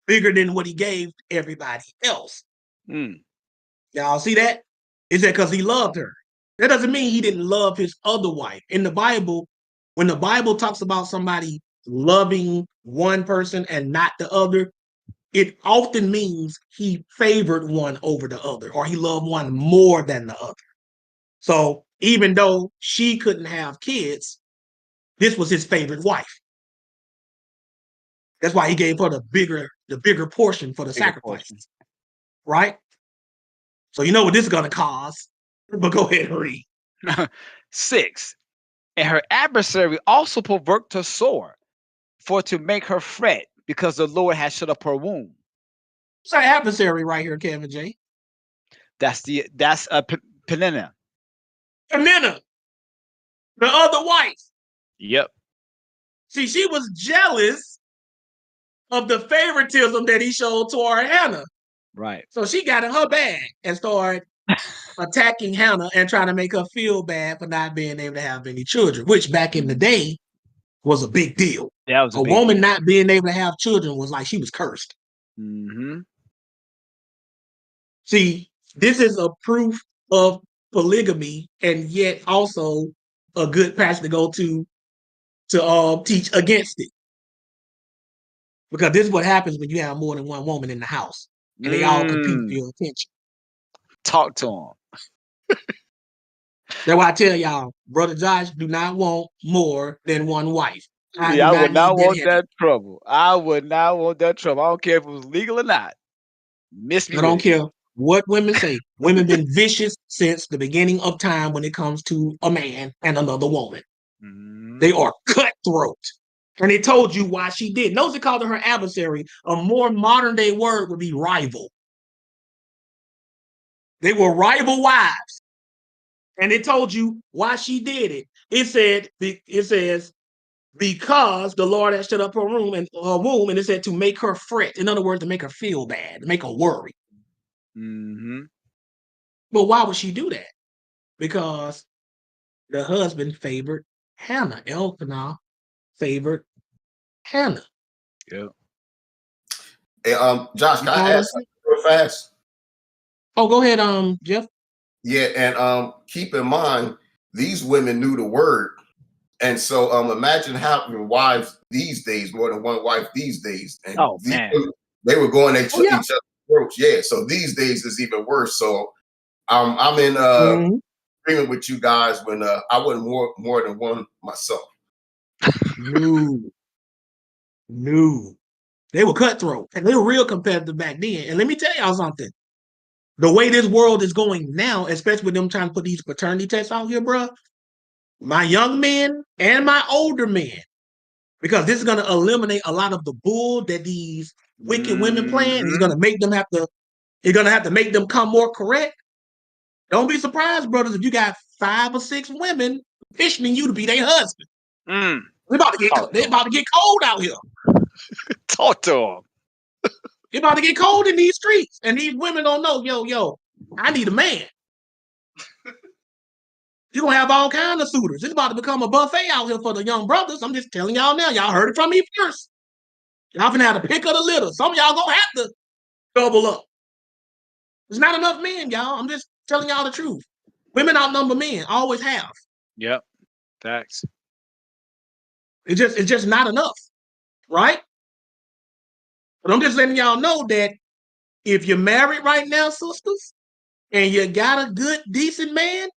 bigger than what he gave everybody else. Y'all see that? Is that because he loved her? That doesn't mean he didn't love his other wife. In the Bible, when the Bible talks about somebody loving one person and not the other, it often means he favored one over the other, or he loved one more than the other. So even though she couldn't have kids, this was his favorite wife. That's why he gave her the bigger portion for the sacrifices. Right? So you know what this is going to cause. But go ahead and read. 6. And her adversary also provoked her sore, for to make her fret, because the Lord has shut up her womb. What's our adversary right here, Kevin J? That's Peninnah. Peninnah, the other wife. Yep. See, she was jealous of the favoritism that he showed toward Hannah. Right. So she got in her bag and started attacking Hannah and trying to make her feel bad for not being able to have any children, which back in the day was a big deal. That was a woman not being able to have children was like she was cursed. Mm-hmm. See, this is a proof of polygamy, and yet also a good passage to go to teach against it. Because this is what happens when you have more than one woman in the house, and they all compete for your attention. Talk to them. That's why I tell y'all, Brother Josh, do not want more than one wife. I would not want that trouble. I would not want that trouble. I don't care if it was legal or not. Miss me. I don't care what women say. Women been vicious since the beginning of time when it comes to a man and another woman. Mm-hmm. They are cutthroat. And they told you why she did. Notice they called her adversary. A more modern day word would be rival. They were rival wives. And they told you why she did it. It says, because the Lord has shut up her womb, and it said to make her fret. In other words, to make her feel bad, to make her worry. Mm-hmm. But why would she do that? Because the husband favored Hannah. Elkanah favored Hannah. Yeah. Hey, Josh, can I ask something real fast? Oh, go ahead, Jeff. Yeah, and keep in mind, these women knew the word. And so imagine having wives these days, more than one wife these days. And man. They were going at each other's throats. Yeah, so these days is even worse. So I'm in agreement with you guys when I wouldn't more than one myself. No. They were cutthroat, and they were real competitive back then. And let me tell y'all something. The way this world is going now, especially with them trying to put these paternity tests out here, bro, my young men and my older men, because this is going to eliminate a lot of the bull that these wicked women plan. It's going to make them have to make them come more correct. Don't be surprised, brothers, if you got 5 or 6 women petitioning you to be their husband. They're about to get cold out here. Talk to them. It's about to get cold in these streets, and these women don't know. Yo, I need a man. You're going to have all kinds of suitors. It's about to become a buffet out here for the young brothers. I'm just telling y'all now. Y'all heard it from me first. Y'all finna have to pick of the litter. Some of y'all going to have to double up. There's not enough men, y'all. I'm just telling y'all the truth. Women outnumber men. Always have. Yep. Facts. It's just not enough. Right? But I'm just letting y'all know that if you're married right now, sisters, and you got a good, decent man,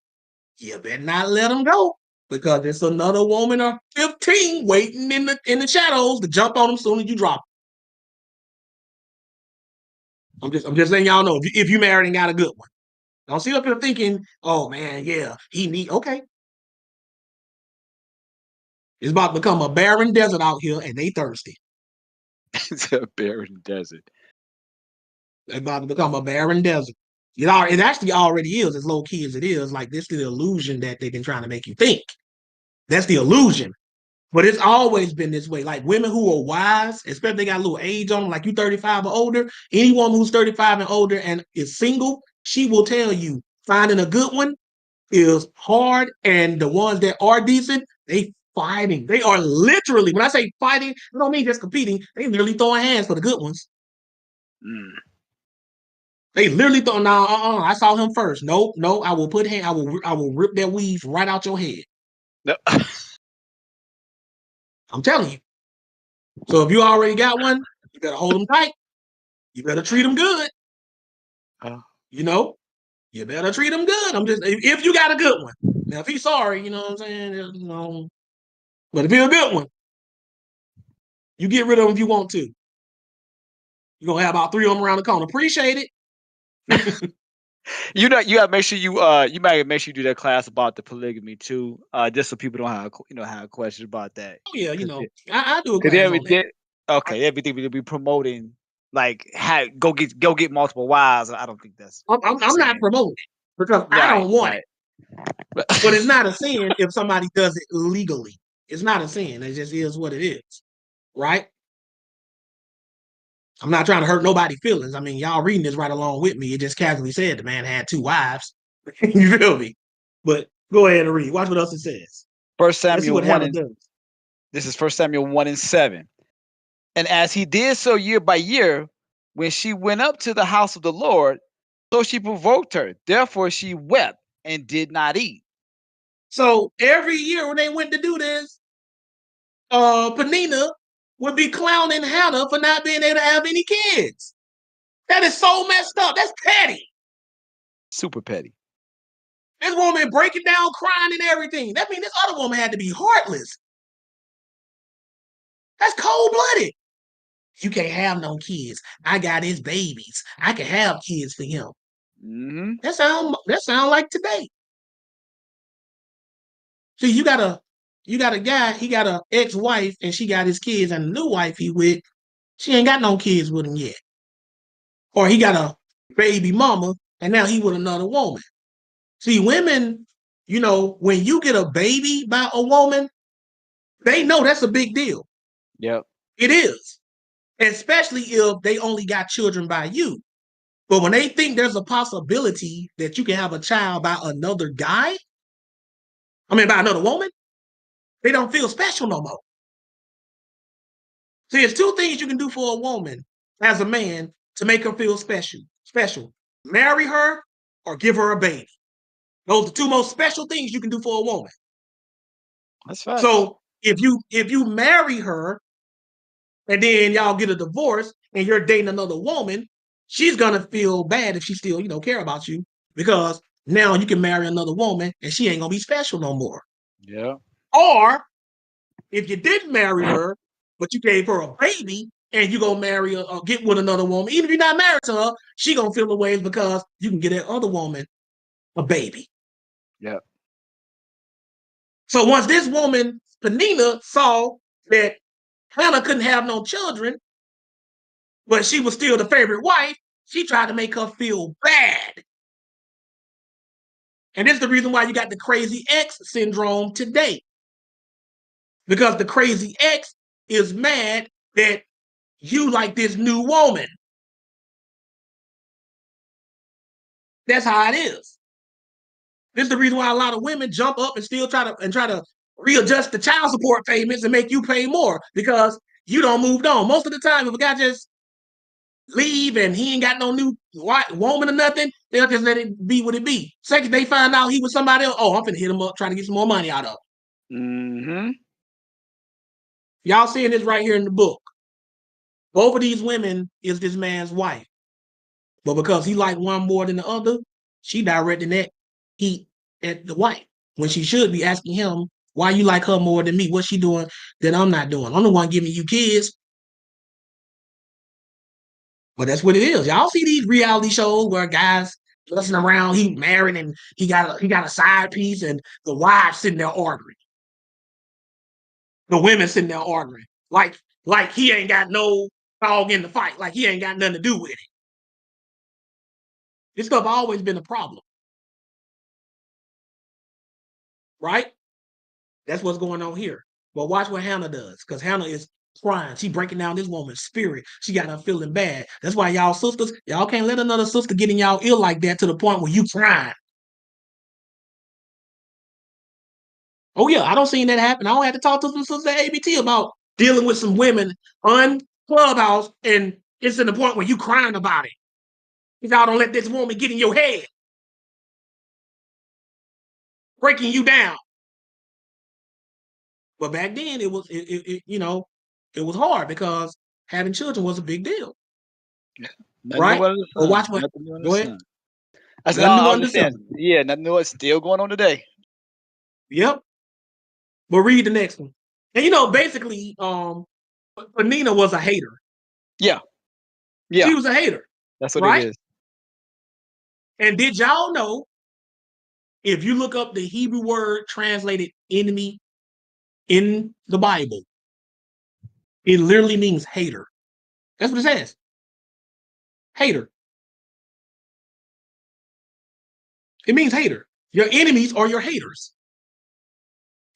you better not let him go, because there's another woman or 15 waiting in the shadows to jump on him as soon as you drop him. I'm just letting y'all know, if you married and got a good one. Don't sit up here thinking, oh man, yeah, okay. It's about to become a barren desert out here, and they thirsty. It's a barren desert. It's about to become a barren desert. It actually already is, as low key as it is. Like, this is the illusion that they've been trying to make you think. That's the illusion. But it's always been this way. Like, women who are wise, especially if they got a little age on them, like you 35 or older, any woman who's 35 and older and is single, she will tell you finding a good one is hard, and the ones that are decent, they fighting. They are literally, when I say fighting, I don't mean just competing. They literally throwing hands for the good ones. They literally thought, I saw him first. No, I will I will rip that weave right out your head. No. I'm telling you. So if you already got one, you better hold them tight. You better treat them good. You better treat them good. If you got a good one. Now, if he's sorry, you know what I'm saying? But if he's a good one, You get rid of them if you want to. You're gonna have about 3 of them around the corner. Appreciate it. You gotta make sure you might make sure you do that class about the polygamy too, just so people don't have questions about that. Oh yeah, I do a Because class on that. everything will be promoting like go get multiple wives. I don't think that's. I'm not promoting it because I don't want it. But it's not a sin if somebody does it legally. It's not a sin. It just is what it is, right? I'm not trying to hurt nobody's feelings. I mean, y'all reading this right along with me. It just casually said the man had 2 wives. You feel me? But go ahead and read. Watch what else it says. First Let's see Samuel what 1 Hannah does. This is 1 Samuel 1:7. And as he did so year by year, when she went up to the house of the Lord, so she provoked her. Therefore she wept and did not eat. So every year when they went to do this, Penina would be clowning Hannah for not being able to have any kids. That is so messed up. That's petty. Super petty. This woman breaking down, crying and everything. That means this other woman had to be heartless. That's cold-blooded. You can't have no kids. I got his babies. I can have kids for him. Mm-hmm. That sound like today. See, you got a guy, he got an ex-wife, and she got his kids, and the new wife he with, she ain't got no kids with him yet. Or he got a baby mama, and now he with another woman. See, women, when you get a baby by a woman, they know that's a big deal. Yep. It is. Especially if they only got children by you. But when they think there's a possibility that you can have a child by another guy, by another woman, they don't feel special no more. See, there's 2 things you can do for a woman as a man to make her feel special. Marry her or give her a baby. Those are the 2 most special things you can do for a woman. That's right. So if you marry her and then y'all get a divorce and you're dating another woman, she's gonna feel bad if she still, care about you, because now you can marry another woman and she ain't gonna be special no more. Yeah. Or if you didn't marry her, but you gave her a baby and you gonna marry her or get with another woman, even if you're not married to her, she gonna feel the ways because you can get that other woman a baby. Yeah. So once this woman, Penina, saw that Hannah couldn't have no children, but she was still the favorite wife, she tried to make her feel bad. And this is the reason why you got the crazy ex syndrome today. Because the crazy ex is mad that you like this new woman. That's how it is. This is the reason why a lot of women jump up and still try to readjust the child support payments and make you pay more because you don't move on. Most of the time, if a guy just leave and he ain't got no new woman or nothing, they'll just let it be what it be. Second, they find out he was somebody else. Oh, I'm finna hit him up, trying to get some more money out of him. Mm-hmm. Y'all seeing this right here in the book. Both of these women is this man's wife. But because he liked one more than the other, she directing that heat at the wife when she should be asking him, why you like her more than me? What's she doing that I'm not doing? I'm the one giving you kids. But that's what it is. Y'all see these reality shows where guys dressing around, he married and he got a side piece, and the wives sitting there arguing. The women sitting there arguing. Like he ain't got no dog in the fight. Like he ain't got nothing to do with it. This stuff always been a problem. Right? That's what's going on here. But watch what Hannah does, because Hannah is crying. She breaking down this woman's spirit. She got her feeling bad. That's why y'all sisters, y'all can't let another sister get in y'all ear like that to the point where you crying. Oh yeah, I don't seen that happen. I don't have to talk to some sister at ABT about dealing with some women on Clubhouse, and it's to the point where you crying about it. If y'all don't let this woman get in your head, breaking you down. But back then it was it was hard because having children was a big deal. Nothing right? new under the But sun. watch what. Nothing new under Go the ahead. sun. I said, Nothing new I under the sun. understand. Yeah, nothing new. It's still going on today. Yep. But read the next one. And basically, But Nina was a hater. Yeah. She was a hater. That's what right? it is. And did y'all know, if you look up the Hebrew word translated enemy in the Bible, it literally means hater. That's what it says. Hater. It means hater. Your enemies are your haters.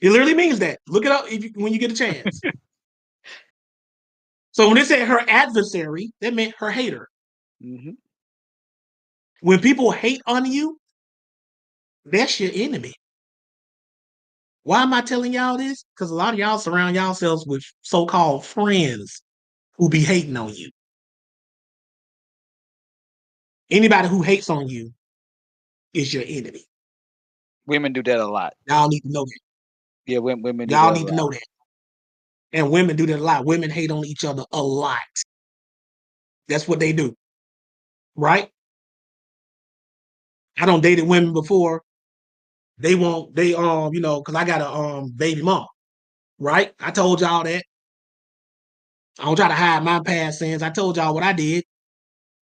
It literally means that. Look it up when you get a chance. So when it said her adversary, that meant her hater. Mm-hmm. When people hate on you, that's your enemy. Why am I telling y'all this? Because a lot of y'all surround yourselves with so-called friends who be hating on you. Anybody who hates on you is your enemy. Women do that a lot. Y'all need to know that. Yeah, women do Y'all that need to know that. And women do that a lot. Women hate on each other a lot. That's what they do. Right? I don't dated women before. They won't, because I got a baby mom. Right? I told y'all that. I don't try to hide my past sins. I told y'all what I did.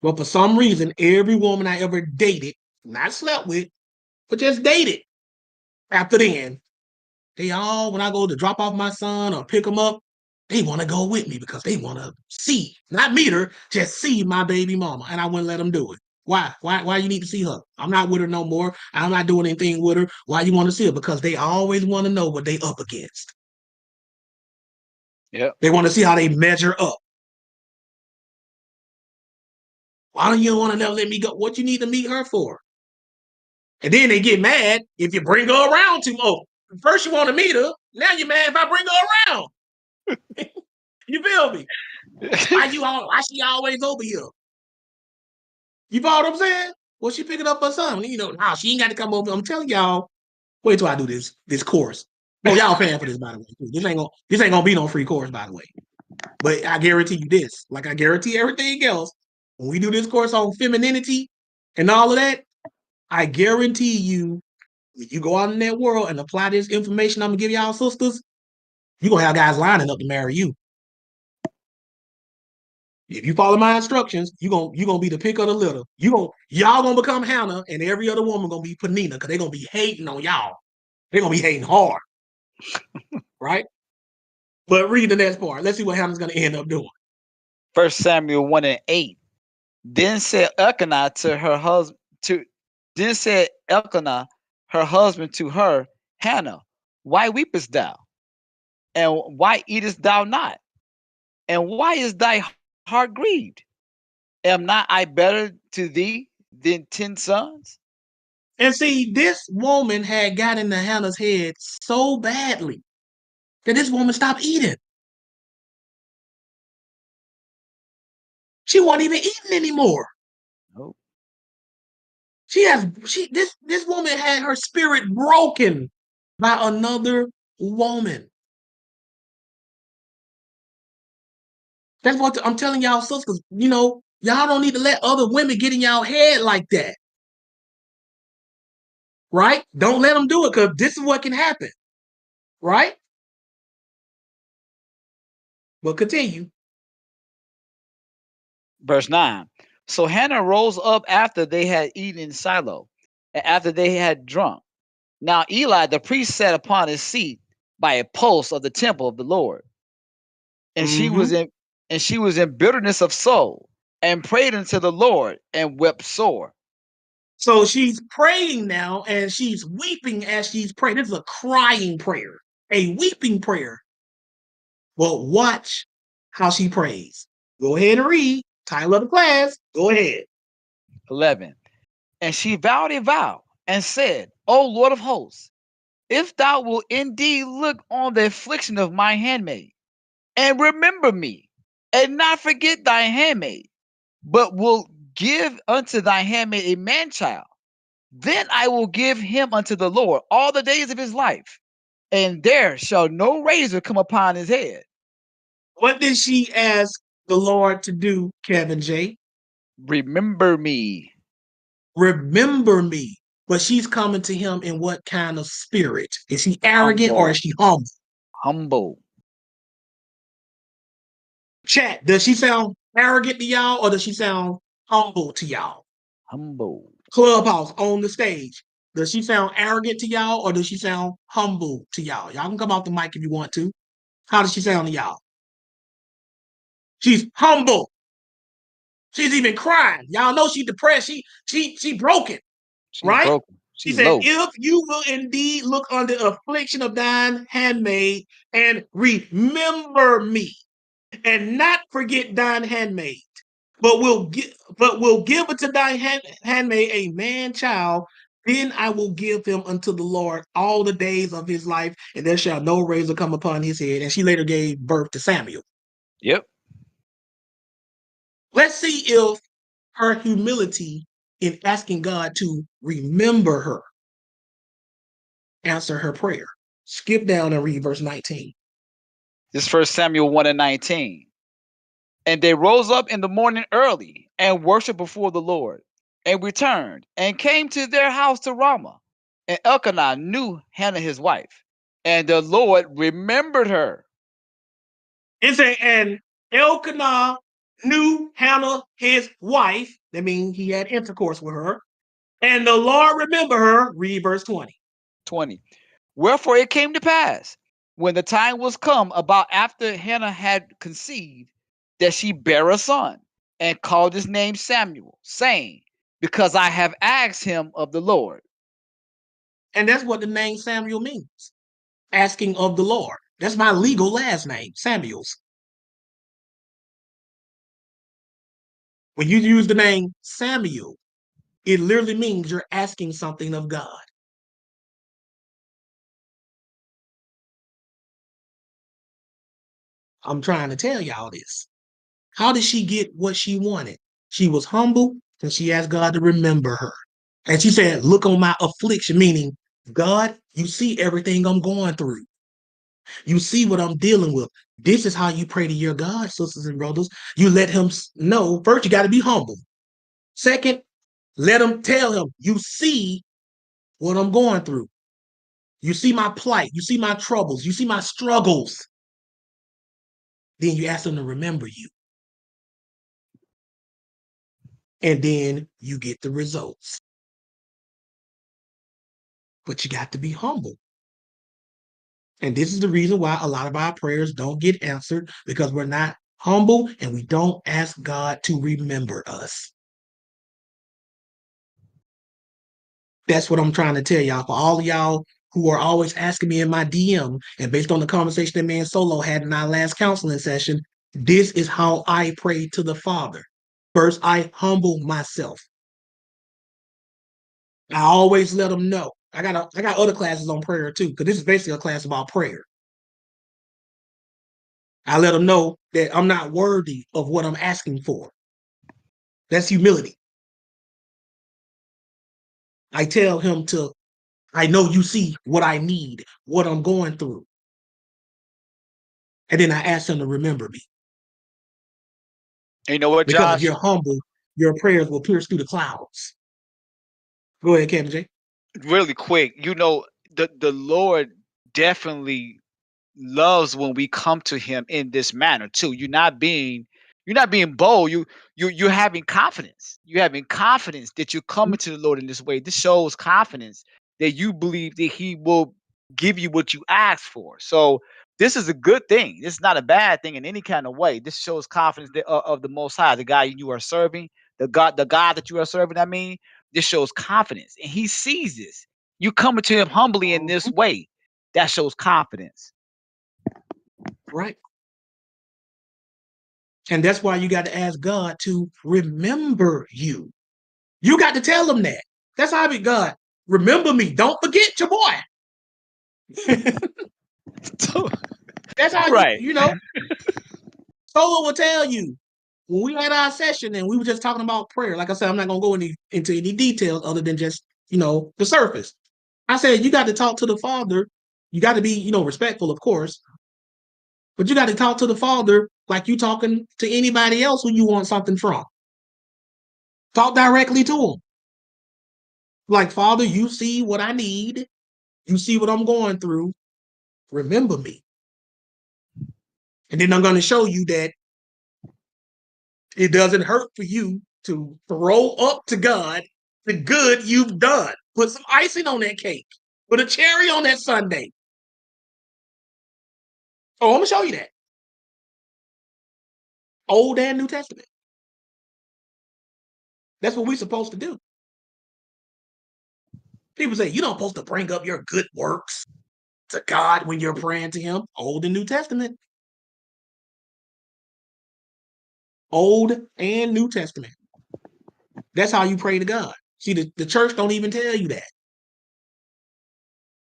But for some reason, every woman I ever dated, not slept with, but just dated, after then, they all, when I go to drop off my son or pick him up, they want to go with me because they want to see, not meet her, just see my baby mama. And I wouldn't let them do it. Why? Why you need to see her? I'm not with her no more. I'm not doing anything with her. Why you want to see her? Because they always want to know what they up against. Yep. They want to see how they measure up. Why don't you want to let me go? What you need to meet her for? And then they get mad if you bring her around too. Oh, first you want to meet her. Now you're mad if I bring her around. You feel me? Why she always over here? You follow what I'm saying? Well, she picking up her son. Nah, she ain't got to come over. I'm telling y'all, wait till I do this course. Oh, y'all paying for this, by the way. This ain't gonna be no free course, by the way. But I guarantee you this, like I guarantee everything else, when we do this course on femininity and all of that, I guarantee you, if you go out in that world and apply this information I'm gonna give y'all sisters, you're gonna have guys lining up to marry you. If you follow my instructions, you're gonna be the pick of the litter. Y'all gonna become Hannah, and every other woman gonna be Penina, because they're gonna be hating on y'all. They're gonna be hating hard. Right? But read the next part. Let's see what Hannah's gonna end up doing. 1 Samuel 1:8. Then said Elkanah to her husband then said Elkanah, her husband, to her, Hannah, why weepest thou? And why eatest thou not? And why is thy heart grieved? Am not I better to thee than 10 sons? And see, this woman had got into Hannah's head so badly that this woman stopped eating. She wasn't even eating anymore. Nope. This woman had her spirit broken by another woman. That's what I'm telling y'all, sisters. Y'all don't need to let other women get in y'all head like that. Right? Don't let them do it, because this is what can happen. Right? But continue. Verse 9. So Hannah rose up after they had eaten in Shiloh, and after they had drunk. Now Eli the priest sat upon his seat by a post of the temple of the Lord. And she was in bitterness of soul, and prayed unto the Lord, and wept sore. So she's praying now, and she's weeping as she's praying. This is a crying prayer, a weeping prayer. Well, watch how she prays. Go ahead and read. Title of the class. Go ahead. 11. And she vowed a vow, and said, O Lord of hosts, if thou wilt indeed look on the affliction of my handmaid, and remember me, and not forget thy handmaid, but will give unto thy handmaid a man child, then I will give him unto the Lord all the days of his life, and there shall no razor come upon his head. What did she ask the Lord to do, Kevin J? Remember me. Remember me. But she's coming to him in what kind of spirit? Is she arrogant or is she humble? Humble. Chat, does she sound arrogant to y'all or does she sound humble to y'all? Humble. Clubhouse on the stage. Does she sound arrogant to y'all or does she sound humble to y'all? Y'all can come off the mic if you want to. How does she sound to y'all? She's humble. She's even crying. Y'all know she's depressed. She broken, She's right? broken. She She's said, low. if you will indeed look on the affliction of thine handmaid and remember me and not forget thine handmaid, but will give unto thy handmaid a man child, then I will give him unto the Lord all the days of his life, and there shall no razor come upon his head. And she later gave birth to Samuel. Yep. Let's see if her humility in asking God to remember her answer her prayer. Skip down and read verse 19. This is 1 Samuel 1:19. And they rose up in the morning early and worshiped before the Lord, and returned and came to their house to Ramah. And Elkanah knew Hannah his wife, and the Lord remembered her. It said, and Elkanah knew Hannah his wife. That means he had intercourse with her. And the Lord remembered her. Read verse 20. 20. Wherefore it came to pass, when the time was come about after Hannah had conceived, that she bare a son, and called his name Samuel, saying, because I have asked him of the Lord. And that's what the name Samuel means. Asking of the Lord. That's my legal last name, Samuels. When you use the name Samuel, it literally means you're asking something of God. I'm trying to tell y'all this. How did she get what she wanted? She was humble and she asked God to remember her. And she said, look on my affliction, meaning, God, you see everything I'm going through. You see what I'm dealing with. This is how you pray to your God, sisters and brothers. You let him know. First, you got to be humble. Second, let him tell him, you see what I'm going through. You see my plight. You see my troubles. You see my struggles. Then you ask him to remember you. And then you get the results. But you got to be humble. And this is the reason why a lot of our prayers don't get answered, because we're not humble and we don't ask God to remember us. That's what I'm trying to tell y'all. For all of y'all who are always asking me in my DM, and based on the conversation that me and Solo had in our last counseling session, this is how I pray to the Father. First, I humble myself. I always let them know. I got other classes on prayer too, because this is basically a class about prayer. I let them know that I'm not worthy of what I'm asking for. That's humility. I tell him I know you see what I need, what I'm going through. And then I ask him to remember me. And you know what, Because if Josh? you're humble, your prayers will pierce through the clouds. Go ahead, Kevin J. Really quick, the Lord definitely loves when we come to him in this manner too. You're not being bold. You're having confidence. You're having confidence that you're coming to the Lord in this way. This shows confidence that you believe that he will give you what you ask for. So this is a good thing. This is not a bad thing in any kind of way. This shows confidence of the Most High, the God you are serving, the God that you are serving. I mean, this shows confidence, and he sees this. You coming to him humbly in this way. That shows confidence. Right. And that's why you got to ask God to remember you. You got to tell him that. That's how I be, God, remember me. Don't forget your boy. That's how Right. Solo will tell you. When we had our session and we were just talking about prayer, like I said, I'm not going to go into any details other than just, the surface. I said, you got to talk to the Father. You got to be, respectful, of course, but you got to talk to the Father like you talking to anybody else who you want something from. Talk directly to him. Like, Father, you see what I need. You see what I'm going through. Remember me. And then I'm going to show you that It doesn't hurt for you to throw up to God the good you've done. Put some icing on that cake. Put a cherry on that sundae. Oh, I'm going to show you that. Old and New Testament. That's what we're supposed to do. People say, you don't supposed to bring up your good works to God when you're praying to him. Old and New Testament. Old and New Testament. That's how you pray to God. See, the church don't even tell you that.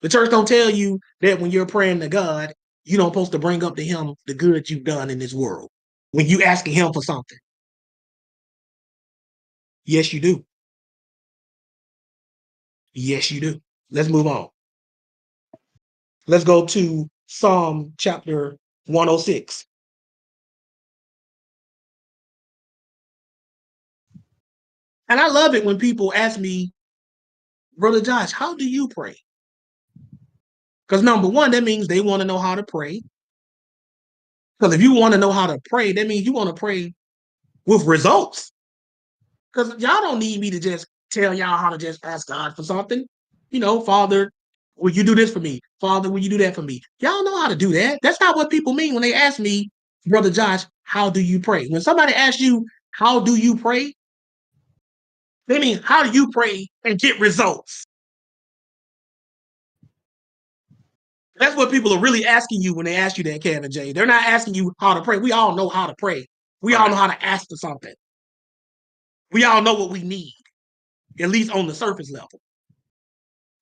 The church don't tell you that when you're praying to God, you don't supposed to bring up to him the good you've done in this world. When you asking him for something. Yes, you do. Yes, you do. Let's move on. Let's go to Psalm chapter 106. And I love it when people ask me, Brother Josh, how do you pray? Because number one, that means they want to know how to pray. Because if you want to know how to pray, that means you want to pray with results. Because y'all don't need me to just tell y'all how to just ask God for something. You know, Father, will you do this for me? Father, will you do that for me? Y'all know how to do that. That's not what people mean when they ask me, Brother Josh, how do you pray? When somebody asks you, how do you pray? They mean, how do you pray and get results? That's what people are really asking you when they ask you that, Kevin J. They're not asking you how to pray. We all know how to pray. We all know how to ask for something. We all know what we need, at least on the surface level.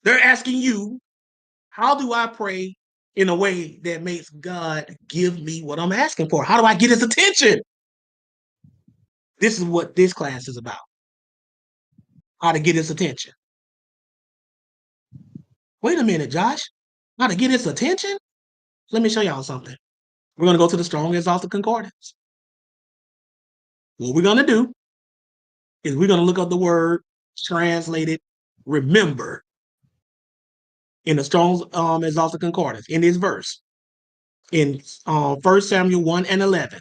They're asking you, how do I pray in a way that makes God give me what I'm asking for? How do I get his attention? This is what this class is about. How to get his attention. Wait a minute, Josh. How to get his attention? Let me show y'all something. We're going to go to the Strong Exalted Concordance. What we're going to do is we're going to look up the word translated remember in the Strong Exalted Concordance in this verse in 1 Samuel 1 and 11.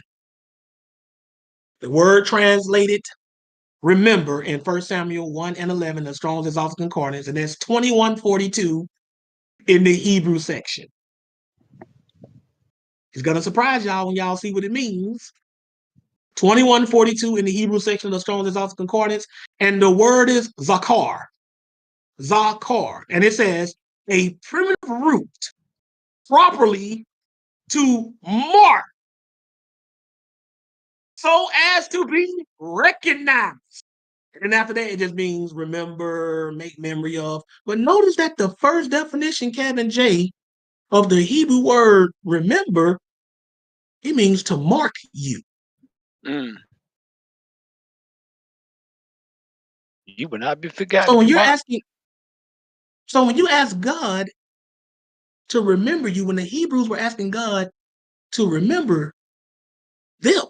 The word translated remember in 1 Samuel 1 and 11, the Strong's Exalted Concordance, and that's 2142 in the Hebrew section. It's going to surprise y'all when y'all see what it means. 2142 in the Hebrew section of the Strong's Exalted Concordance, and the word is zakar. Zakar. And it says, a primitive root properly to mark so as to be recognized. And after that, it just means remember, make memory of. But notice that the first definition, Kevin J, of the Hebrew word remember, it means to mark you. You will not be forgotten. So when you're asking, so when you ask God to remember you, when the Hebrews were asking God to remember them,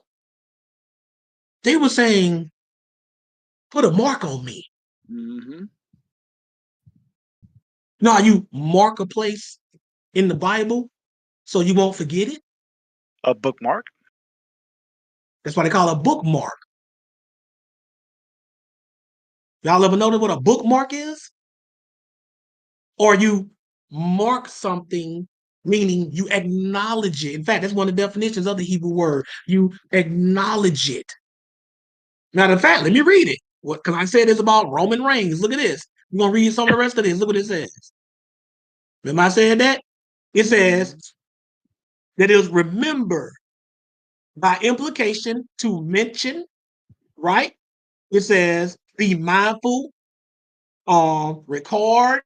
they were saying, put a mark on me. Mm-hmm. Now, you mark a place in the Bible so you won't forget it. A bookmark. That's why they call it a bookmark. Y'all ever notice what a bookmark is? Or you mark something, meaning you acknowledge it. In fact, that's one of the definitions of the Hebrew word. You acknowledge it. Matter of fact, let me read it. Because I said it's about Roman reigns. Look at this. We're going to read some of the rest of this. Look what it says. Remember I said that? It says that it was remember by implication to mention, right? It says be mindful, record,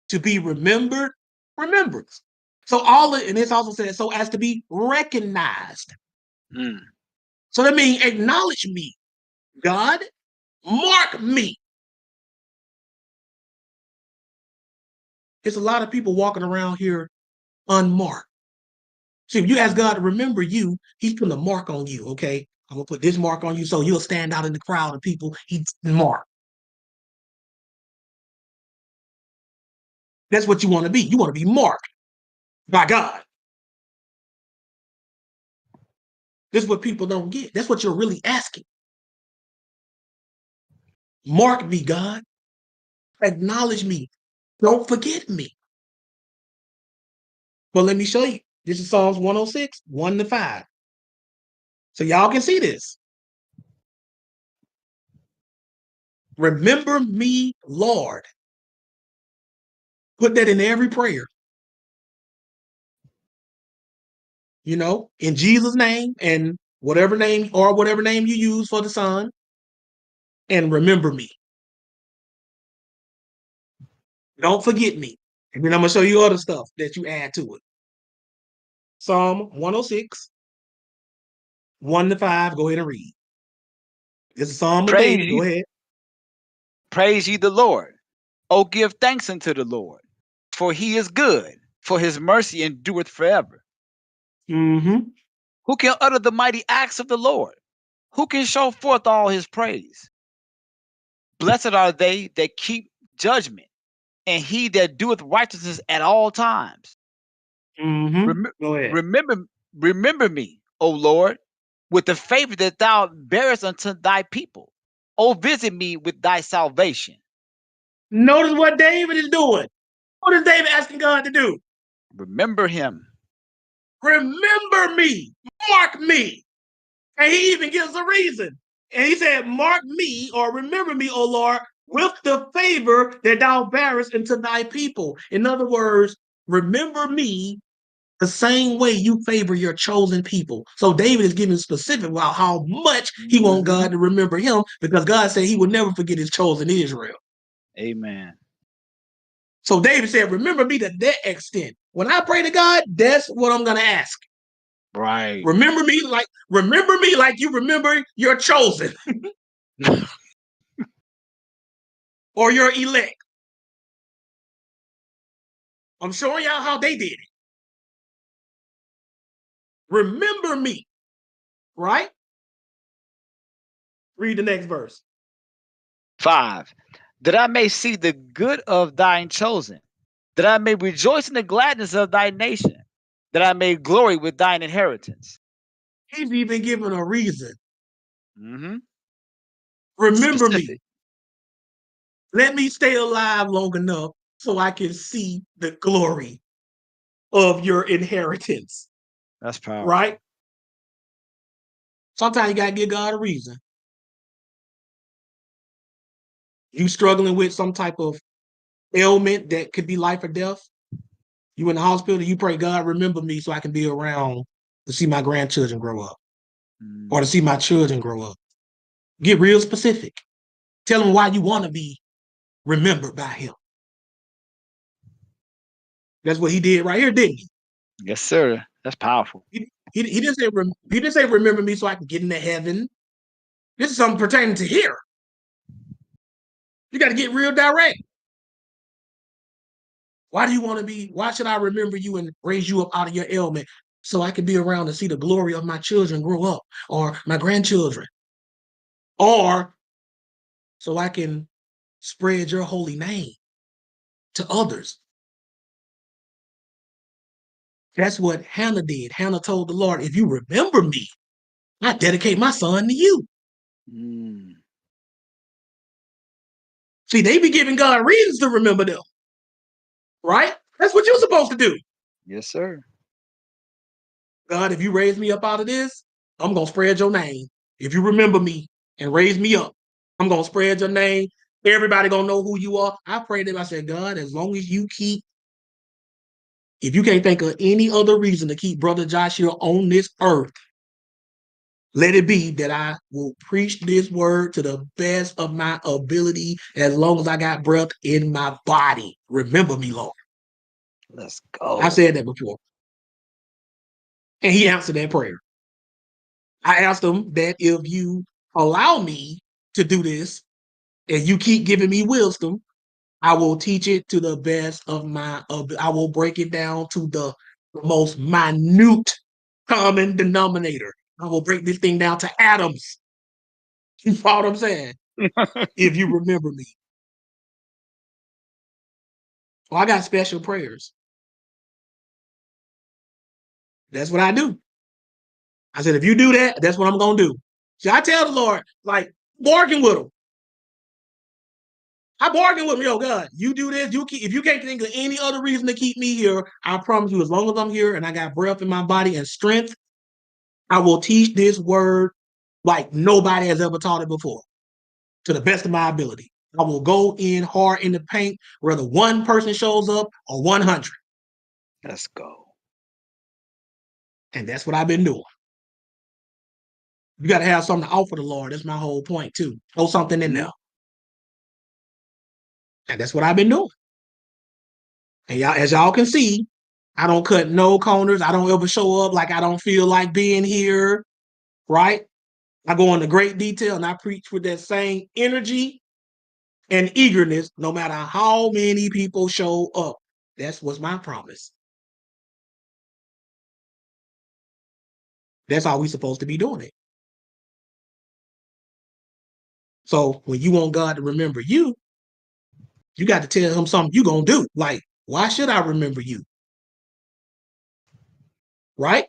to be remembered, remembrance. So and this also says so as to be recognized. So that means acknowledge me, God, mark me. There's a lot of people walking around here unmarked. See, if you ask God to remember you, he's putting a mark on you, okay? I'm going to put this mark on you so you'll stand out in the crowd of people. He's marked. That's what you want to be. You want to be marked by God. This is what people don't get. That's what you're really asking. Mark me, God. Acknowledge me. Don't forget me. But let me show you. This is Psalms 106, 1-5. So y'all can see this. Remember me, Lord. Put that in every prayer. You know, in Jesus' name and whatever name you use for the Son. And remember me. Don't forget me. And then I'm going to show you other stuff that you add to it. Psalm 106, 1-5. Go ahead and read. It's a Psalm of David. Go ahead. Praise ye the Lord. Oh, give thanks unto the Lord, for he is good, for his mercy endureth forever. Mm-hmm. Who can utter the mighty acts of the Lord? Who can show forth all his praise? Blessed are they that keep judgment, and he that doeth righteousness at all times. Mm-hmm. Rem- Go ahead. remember me, O Lord, with the favor that thou bearest unto thy people. O visit me with thy salvation. Notice what David is doing. What is David asking God to do? Remember him. Remember me. Mark me. And he even gives a reason. And he said, mark me or remember me, O Lord, with the favor that thou bearest unto thy people. In other words, remember me the same way you favor your chosen people. So David is giving specific about how much he wants God to remember him, because God said he would never forget his chosen Israel. Amen. So David said, remember me to that extent. When I pray to God, that's what I'm going to ask. Right. Remember me like you remember your chosen or your elect. I'm showing y'all how they did it. Remember me, right? Read the next verse. 5. That I may see the good of thine chosen, that I may rejoice in the gladness of thy nation, that I may glory with thine inheritance. He's even given a reason. Mm-hmm. Remember Specific. me. Let me stay alive long enough so I can see the glory of your inheritance. That's powerful. Right? Sometimes you got to give God a reason. You struggling with some type of ailment that could be life or death. You in the hospital, you pray, God, remember me so I can be around to see my grandchildren grow up or to see my children grow up. Get real specific. Tell them why you want to be remembered by him. That's what he did right here, didn't he? Yes, sir. That's powerful. He didn't say remember me so I can get into heaven. This is something pertaining to here. You got to get real direct. Why do you want to be? Why should I remember you and raise you up out of your ailment so I can be around to see the glory of my children grow up or my grandchildren? Or so I can spread your holy name to others. That's what Hannah did. Hannah told the Lord, if you remember me, I dedicate my son to you. See, they be giving God reasons to remember them. Right? That's what you're supposed to do. Yes, sir. God, if you raise me up out of this, I'm going to spread your name. If you remember me and raise me up, I'm going to spread your name. Everybody going to know who you are. I prayed to him. I said, God, as long as you keep, if you can't think of any other reason to keep Brother Joshua on this earth, let it be that I will preach this word to the best of my ability as long as I got breath in my body. Remember me, Lord. Let's go. I said that before. And he answered that prayer. I asked him that if you allow me to do this and you keep giving me wisdom, I will teach it to the best of my I will break it down to the most minute common denominator. I will break this thing down to atoms. You follow what I'm saying? If you remember me. Well, I got special prayers. That's what I do. I said, if you do that, that's what I'm going to do. See, I tell the Lord, like, bargain with him. I bargained with him, yo, God, you do this, if you can't think of any other reason to keep me here, I promise you, as long as I'm here and I got breath in my body and strength, I will teach this word like nobody has ever taught it before, to the best of my ability. I will go in hard in the paint, whether one person shows up or 100. Let's go. And that's what I've been doing. You got to have something to offer the Lord. That's my whole point, too. Throw something in there. And that's what I've been doing. And y'all, as y'all can see, I don't cut no corners. I don't ever show up like I don't feel like being here, right? I go into great detail and I preach with that same energy and eagerness, no matter how many people show up. That's what's my promise. That's how we're supposed to be doing it. So when you want God to remember you, you got to tell him something you're going to do. Like, why should I remember you? Right?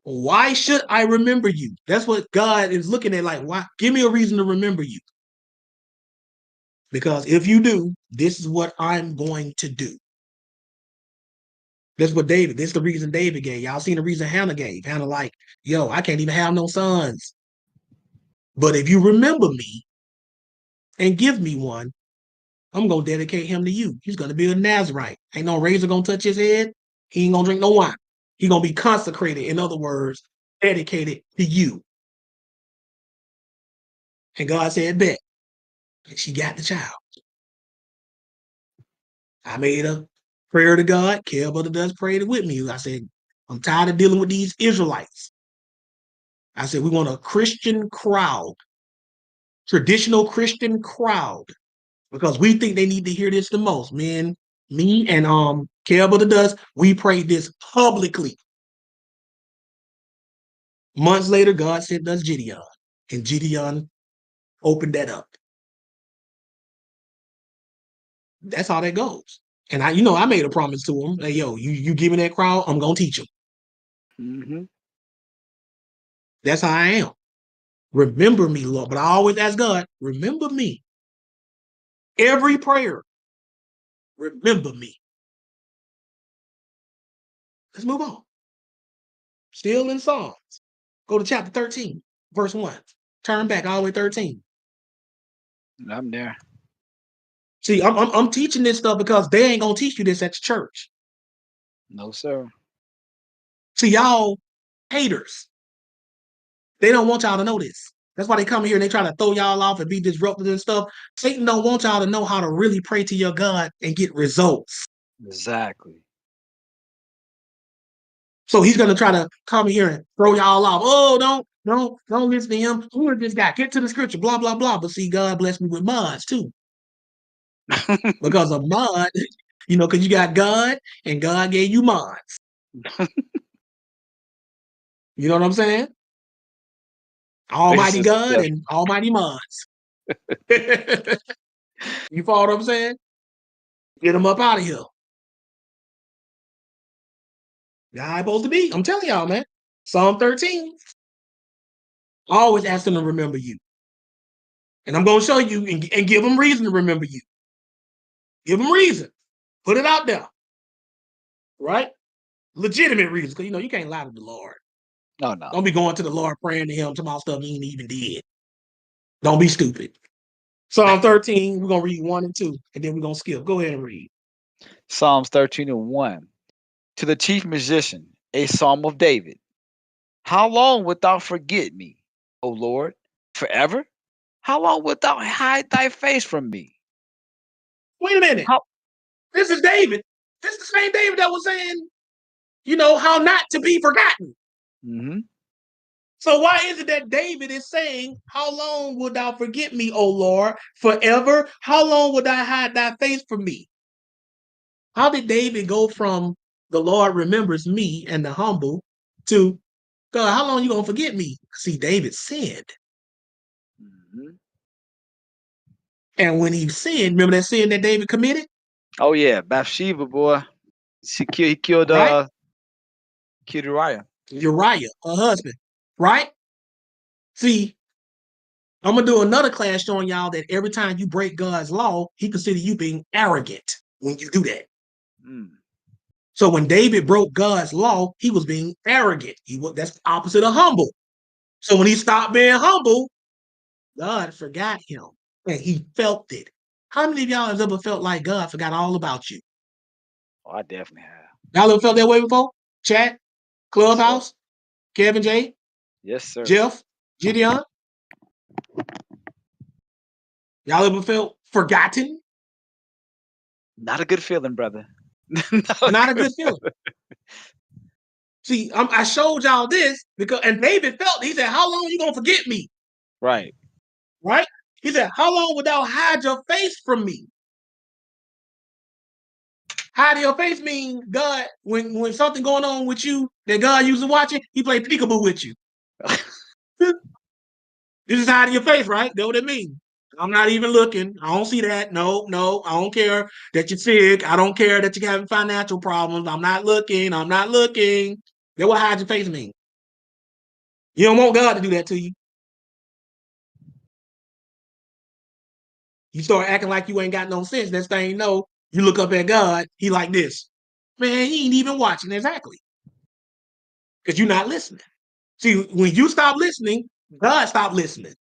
Why should I remember you? That's what God is looking at. Like, why? Give me a reason to remember you. Because if you do, this is what I'm going to do. That's what David, this is the reason David gave. Y'all seen the reason Hannah gave. Hannah like, yo, I can't even have no sons. But if you remember me and give me one, I'm going to dedicate him to you. He's going to be a Nazarite. Ain't no razor going to touch his head. He ain't going to drink no wine. He's going to be consecrated. In other words, dedicated to you. And God said, bet. And she got the child. I made a prayer to God. Kel Brother does prayed with me. I said, I'm tired of dealing with these Israelites. I said, we want a Christian crowd, traditional Christian crowd, because we think they need to hear this the most. Man, me and Kel Brother does, we prayed this publicly. Months later, God sent us Gideon, and Gideon opened that up. That's how that goes. And I made a promise to him. Hey, yo, you give me that crowd, I'm gonna teach them. Mm-hmm. That's how I am. Remember me, Lord. But I always ask God, remember me. Every prayer, remember me. Let's move on. Still in Psalms. Go to chapter 13, verse 1. Turn back all the way 13. I'm there. See, I'm teaching this stuff because they ain't gonna teach you this at the church. No, sir. See, y'all haters. They don't want y'all to know this. That's why they come here and they try to throw y'all off and be disruptive and stuff. Satan don't want y'all to know how to really pray to your God and get results. Exactly. So he's gonna try to come here and throw y'all off. Oh, don't listen to him. Who is this guy? Get to the scripture, blah, blah, blah. But see, God blessed me with mods too. Because of mod, because you got God and God gave you mods. You know what I'm saying? Almighty God and Almighty mods. You follow what I'm saying? Get them up out of here. God supposed to be. I'm telling y'all, man. Psalm 13. Always ask them to remember you. And I'm going to show you and give them reason to remember you. Give them reason. Put it out there. Right? Legitimate reasons. Because, you can't lie to the Lord. No. Don't be going to the Lord praying to him to about stuff he ain't even did. Don't be stupid. Psalm 13, we're going to read 1 and 2, and then we're going to skip. Go ahead and read. Psalms 13 and 1. To the chief musician, a psalm of David. How long wilt thou forget me, O Lord? Forever? How long wilt thou hide thy face from me? Wait a minute. This is David. This is the same David that was saying, how not to be forgotten. Mm-hmm. So why is it that David is saying, how long wilt thou forget me, O Lord? Forever? How long would I hide thy face from me? How did David go from the Lord remembers me and the humble to, God, how long you going to forget me? See, David sinned. Mm-hmm. And when he sinned, remember that sin that David committed? Oh yeah, Bathsheba, boy. He killed Right? Uriah. Uriah, her husband. Right? See, I'm going to do another class showing y'all that every time you break God's law, he considers you being arrogant when you do that. So when David broke God's law, he was being arrogant. That's the opposite of humble. So when he stopped being humble, God forgot him. And he felt it. How many of y'all have ever felt like God forgot all about you? Oh, I definitely have. Y'all ever felt that way before? Chat, Clubhouse, Kevin J, Yes, sir. Jeff, Gideon. Y'all ever felt forgotten? Not a good feeling, brother. Not a good feeling. See, I showed y'all this because, and David felt, he said, how long are you going to forget me? Right. Right? He said, how long would thou hide your face from me? Hide your face mean God, when something going on with you that God usually watching, he play peekaboo with you. This is hiding your face, right? That's what it means. I'm not even looking. I don't see that. No, I don't care that you're sick. I don't care that you're having financial problems. I'm not looking. That's what hide your face mean. You don't want God to do that to you. You start acting like you ain't got no sense. Next thing you know, you look up at God, he like this. Man, he ain't even watching exactly. Because you're not listening. See, when you stop listening, God stop listening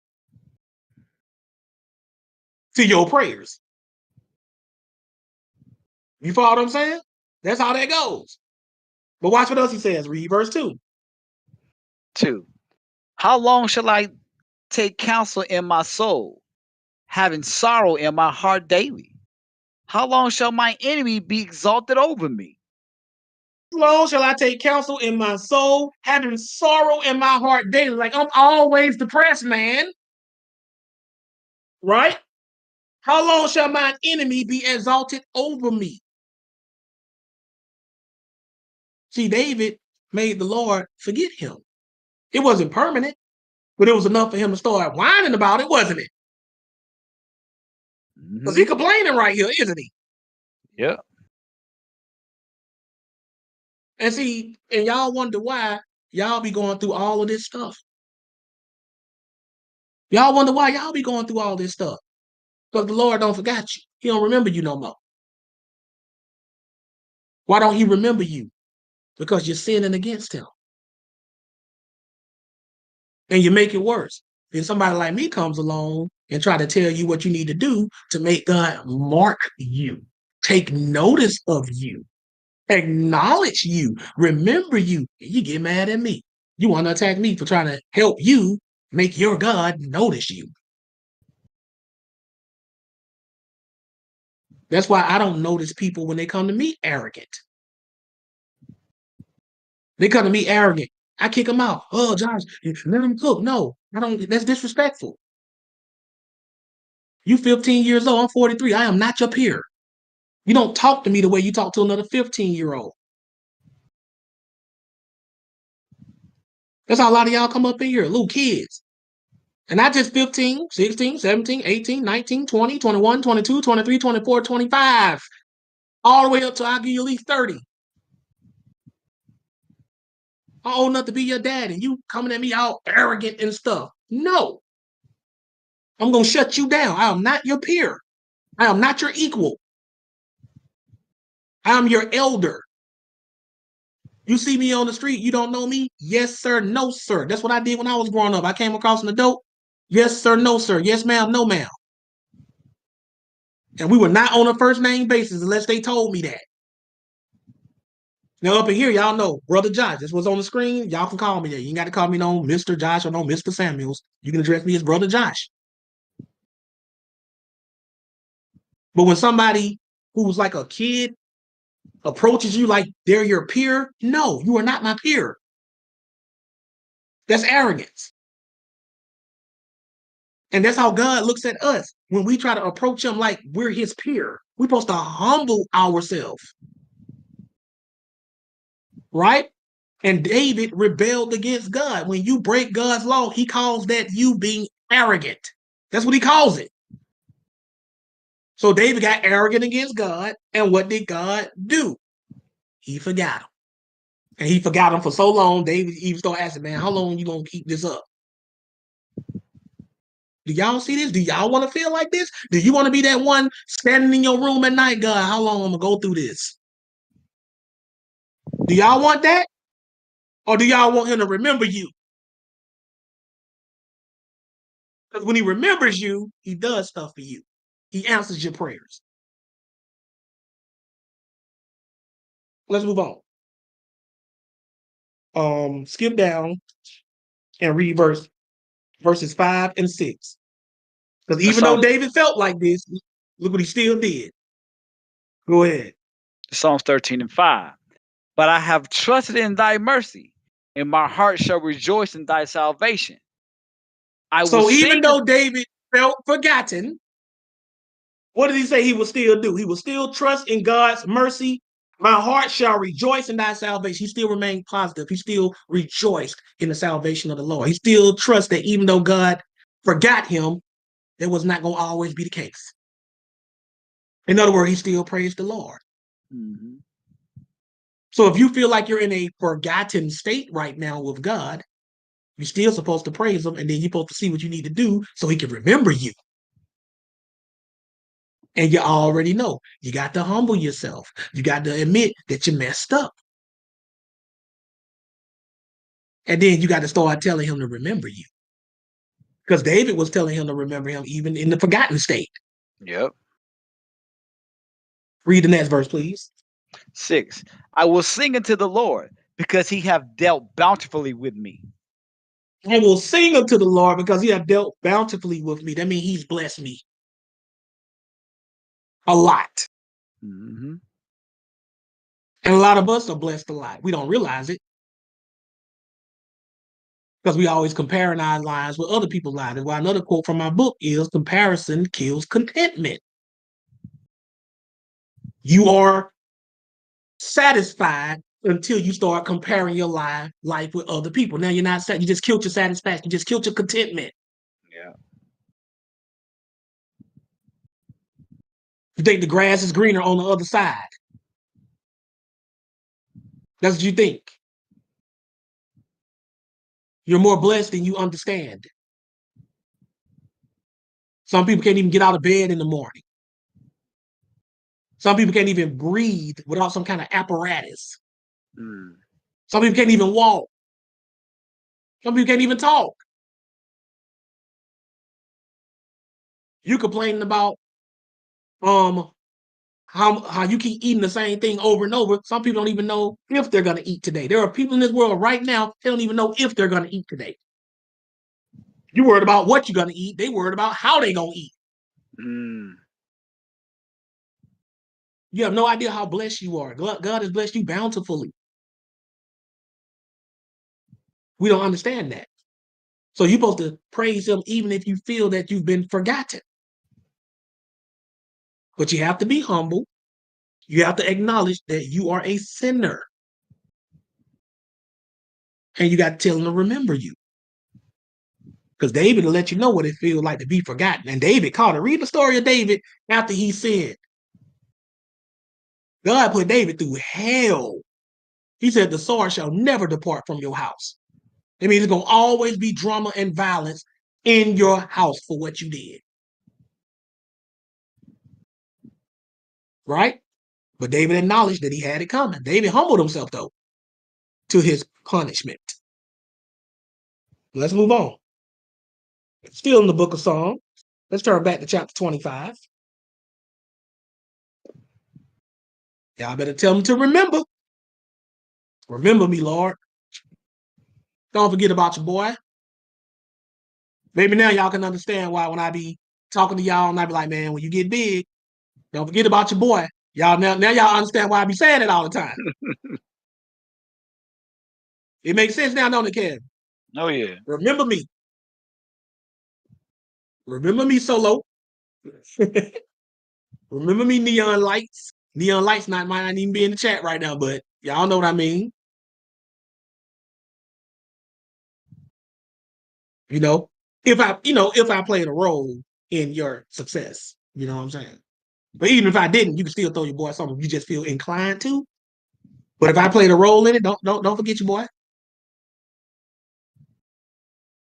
to your prayers. You follow what I'm saying? That's how that goes. But watch what else he says. Read verse 2. 2. How long shall I take counsel in my soul, having sorrow in my heart daily? How long shall my enemy be exalted over me? How long shall I take counsel in my soul, having sorrow in my heart daily? Like I'm always depressed, man. Right? How long shall my enemy be exalted over me? See, David made the Lord forget him. It wasn't permanent, but it was enough for him to start whining about it, wasn't it? Because he's complaining right here, isn't he? Yeah. And see, and y'all wonder why y'all be going through all of this stuff. Y'all wonder why y'all be going through all this stuff. Because the Lord don't forget you. He don't remember you no more. Why don't he remember you? Because you're sinning against him. And you make it worse. Then somebody like me comes along and try to tell you what you need to do to make God mark you, take notice of you, acknowledge you, remember you. And you get mad at me. You want to attack me for trying to help you make your God notice you. That's why I don't notice people when they come to me arrogant. They come to me arrogant. I kick them out. Oh, Josh, let them cook. No, I don't. That's disrespectful. You 15 years old. I'm 43. I am not your peer. You don't talk to me the way you talk to another 15-year-old. That's how a lot of y'all come up in here, little kids. And not just 15, 16, 17, 18, 19, 20, 21, 22, 23, 24, 25. All the way up till I give you at least 30. I'm old enough to be your dad, and you coming at me all arrogant and stuff. No. I'm going to shut you down. I am not your peer. I am not your equal. I am your elder. You see me on the street, you don't know me? Yes, sir. No, sir. That's what I did when I was growing up. I came across an adult. Yes, sir. No, sir. Yes, ma'am. No, ma'am. And we were not on a first name basis unless they told me that. Now, up in here, y'all know, Brother Josh. This was on the screen. Y'all can call me that. You ain't got to call me no Mr. Josh or no Mr. Samuels. You can address me as Brother Josh. But when somebody who's like a kid approaches you like they're your peer, no, you are not my peer. That's arrogance. And that's how God looks at us when we try to approach him like we're his peer. We're supposed to humble ourselves. Right? And David rebelled against God. When you break God's law, he calls that you being arrogant. That's what he calls it. So David got arrogant against God. And what did God do? He forgot him. And he forgot him for so long, David even started asking, man, how long are you going to keep this up? Do y'all see this? Do y'all want to feel like this? Do you want to be that one standing in your room at night? God, how long I'm going to go through this? Do y'all want that? Or do y'all want him to remember you? Because when he remembers you, he does stuff for you. He answers your prayers. Let's move on. Skip down and read verses 5 and 6. Because even though David felt like this, look what he still did. Go ahead. Psalms 13 and 5. But I have trusted in thy mercy, and my heart shall rejoice in thy salvation. So even though David felt forgotten, what did he say he will still do? He will still trust in God's mercy. My heart shall rejoice in thy salvation. He still remained positive. He still rejoiced in the salvation of the Lord. He still trusts that even though God forgot him, that was not going to always be the case. In other words, he still praised the Lord. Mm-hmm. So if you feel like you're in a forgotten state right now with God, you're still supposed to praise him, and then you're supposed to see what you need to do so he can remember you. And you already know. You got to humble yourself. You got to admit that you messed up. And then you got to start telling him to remember you. Because David was telling him to remember him even in the forgotten state. Yep. Read the next verse, please. 6. I will sing unto the Lord because he hath dealt bountifully with me. I will sing unto the Lord because he hath dealt bountifully with me. That means he's blessed me a lot. Mm-hmm. And a lot of us are blessed a lot. We don't realize it because we always comparing our lives with other people's lives. And another quote from my book is comparison kills contentment. You are satisfied until you start comparing your life with other people. Now you're not sad. You just killed your satisfaction. You just killed your contentment. Yeah. You think the grass is greener on the other side. That's what you think. You're more blessed than you understand. Some people can't even get out of bed in the morning. Some people can't even breathe without some kind of apparatus. Mm. Some people can't even walk. Some people can't even talk. You complaining about how you keep eating the same thing over and over. Some people don't even know if they're going to eat today. There are people in this world right now, they don't even know if they're going to eat today. You worried about what you're going to eat. They worried about how they're going to eat. Mm. You have no idea how blessed you are. God has blessed you bountifully. We don't understand that. So you're supposed to praise him even if you feel that you've been forgotten. But you have to be humble. You have to acknowledge that you are a sinner. And you got to tell him to remember you. Because David will let you know what it feels like to be forgotten. And David caught it. Read the story of David after he sinned. God put David through hell. He said, the sword shall never depart from your house. It means it's going to always be drama and violence in your house for what you did. Right? But David acknowledged that he had it coming. David humbled himself, though, to his punishment. Let's move on. Still in the book of Psalms. Let's turn back to chapter 25. Y'all better tell him to remember. Remember me, Lord. Don't forget about your boy. Maybe now y'all can understand why when I be talking to y'all and I be like, man, when you get big, don't forget about your boy. Y'all now y'all understand why I be saying it all the time. It makes sense now, don't it, Kevin? Oh, yeah. Remember me. Remember me, Solo. Remember me, Neon Lights. Neon Lights might not even be in the chat right now, but y'all know what I mean. You know, if I played a role in your success, you know what I'm saying? But even if I didn't, you can still throw your boy something you just feel inclined to. But if I played a role in it, don't forget your boy.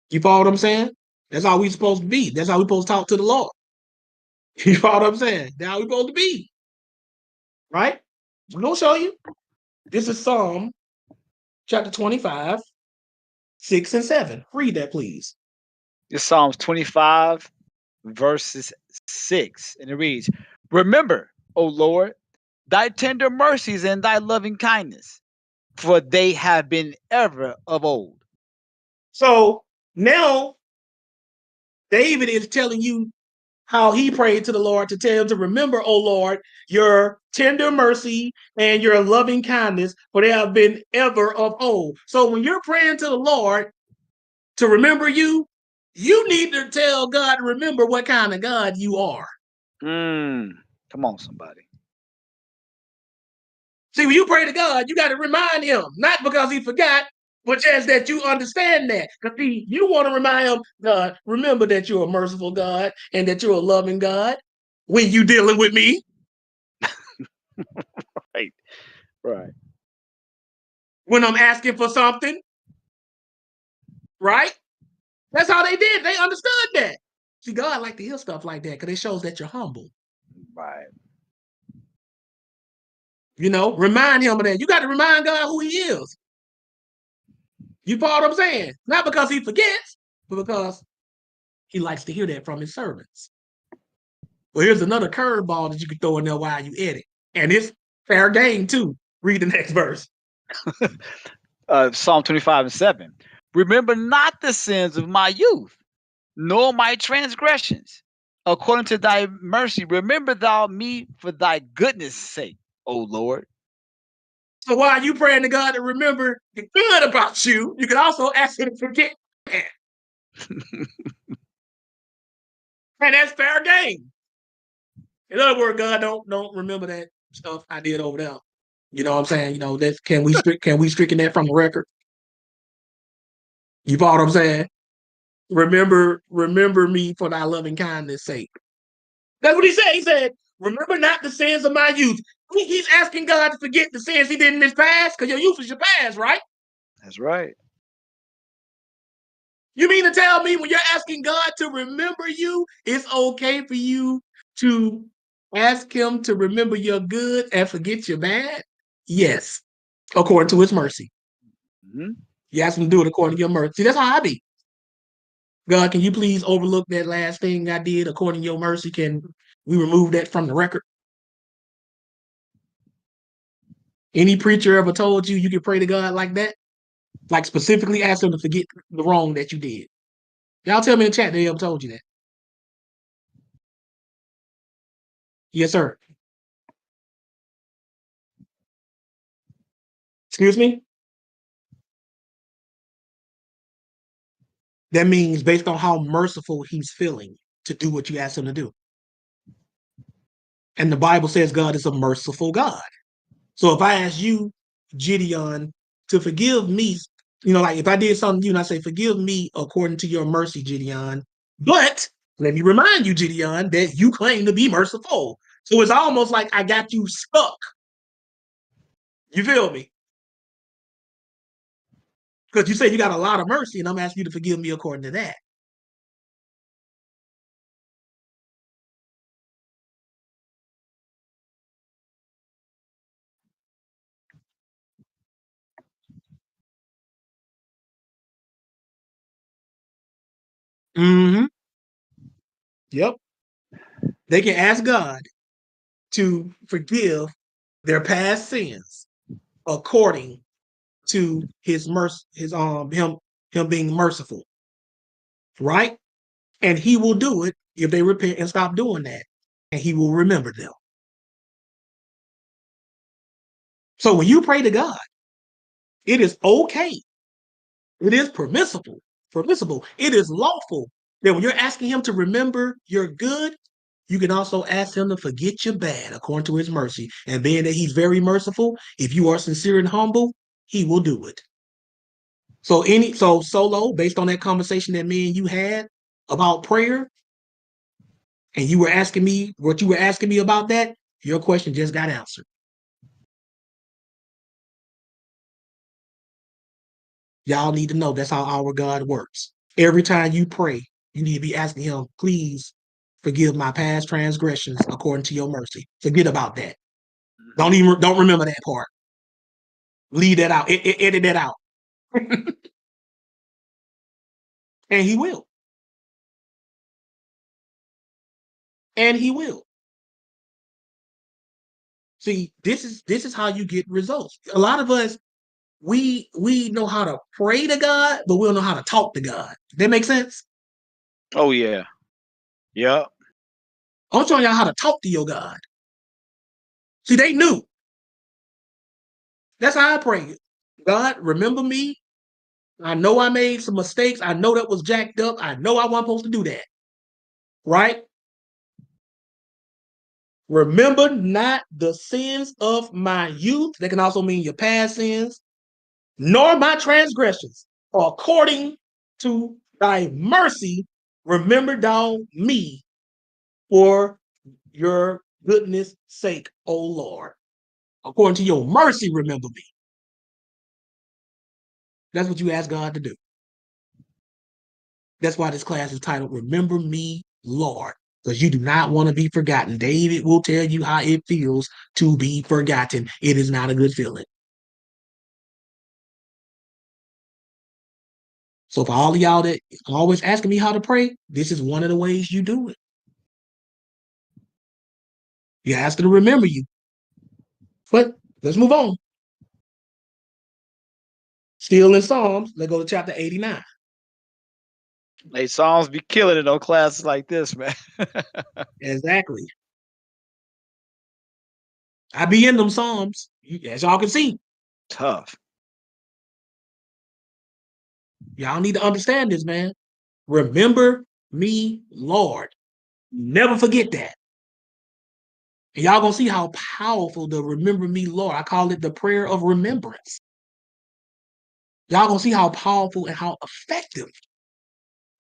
You follow what I'm saying? That's how we supposed to be. That's how we supposed to talk to the Lord. You know what I'm saying? That's how we supposed to be. Right? I'm going to show you. This is Psalm chapter 25, 6 and 7. Read that, please. It's Psalms 25, verses 6. And it reads, Remember, O Lord, thy tender mercies and thy loving kindness, for they have been ever of old. So now David is telling you how he prayed to the Lord to tell him to remember, O Lord, your tender mercy and your loving kindness, for they have been ever of old. So when you're praying to the Lord to remember you, you need to tell God to remember what kind of God you are. Come on, somebody. See, when you pray to God, you got to remind him, not because he forgot, but just that you understand that. Because see, you want to remind him, God, remember that you're a merciful God and that you're a loving God when you dealing with me. Right. When I'm asking for something, right? That's how they did. They understood that. See, God like to hear stuff like that because it shows that you're humble. Right. You know, remind him of that. You got to remind God who he is. You follow what I'm saying? Not because he forgets, but because he likes to hear that from his servants. Well, here's another curveball that you can throw in there while you edit. And it's fair game, too. Read the next verse. Psalm 25 and 7. Remember not the sins of my youth, nor my transgressions. According to thy mercy, remember thou me for thy goodness' sake, O Lord. So while you praying to God to remember the good about you, you can also ask him to forget that. And that's fair game. In other words, God, don't remember that stuff I did over there. You know what I'm saying? You know, that's can we stricken that from the record? You follow what I'm saying? Remember me for thy loving kindness sake. That's what he said. He said, remember not the sins of my youth. He's asking God to forget the sins he did in his past, because your youth is your past, right? That's right. You mean to tell me when you're asking God to remember you, it's okay for you to ask him to remember your good and forget your bad? Yes, according to his mercy. Mm-hmm. You ask him to do it according to your mercy. See, that's how I be. God, can you please overlook that last thing I did according to your mercy? Can we remove that from the record? Any preacher ever told you can pray to God like that? Like specifically ask him to forget the wrong that you did. Y'all tell me in the chat they ever told you that. Yes, sir. Excuse me? That means based on how merciful he's feeling to do what you ask him to do. And the Bible says God is a merciful God. So if I ask you, Gideon, to forgive me, you know, like if I did something to you and I say, forgive me according to your mercy, Gideon, but let me remind you, Gideon, that you claim to be merciful. So it's almost like I got you stuck. You feel me? Because you say you got a lot of mercy and I'm asking you to forgive me according to that. Mm-hmm. Yep. They can ask God to forgive their past sins according to his mercy, him being merciful, right? And he will do it if they repent and stop doing that, and he will remember them. So when you pray to God, it is okay. It is permissible. It is lawful that when you're asking him to remember your good, you can also ask him to forget your bad according to his mercy. And being that he's very merciful, if you are sincere and humble, he will do it. So Solo, based on that conversation that me and you had about prayer, and you were asking me what you were asking me about that, your question just got answered. Y'all need to know that's how our God works. Every time you pray, You need to be asking him, please forgive my past transgressions according to your mercy. Forget about that. Don't remember that part. Leave that out. Edit that out. And he will. And he will. See, this is how you get results. A lot of us, we know how to pray to God, but we don't know how to talk to God. That makes sense? Oh yeah. Yeah. I'm showing y'all how to talk to your God. See, they knew. That's how I pray. God, remember me. I know I made some mistakes. I know that was jacked up. I know I wasn't supposed to do that. Right? Remember not the sins of my youth. That can also mean your past sins, nor my transgressions. According to thy mercy, remember thou me for your goodness sake, O Lord. According to your mercy, remember me. That's what you ask God to do. That's why this class is titled Remember Me, Lord, because you do not want to be forgotten. David will tell you how it feels to be forgotten. It is not a good feeling. So for all of y'all that are always asking me how to pray, this is one of the ways you do it. You ask her to remember you. But let's move on. Still in Psalms, let's go to chapter 89. Hey, Psalms be killing it on classes like this, man. Exactly. I be in them Psalms, as y'all can see. Tough. Y'all need to understand this, man. Remember me, Lord. Never forget that. And y'all gonna see how powerful the remember me, Lord. I call it the prayer of remembrance. Y'all gonna see how powerful and how effective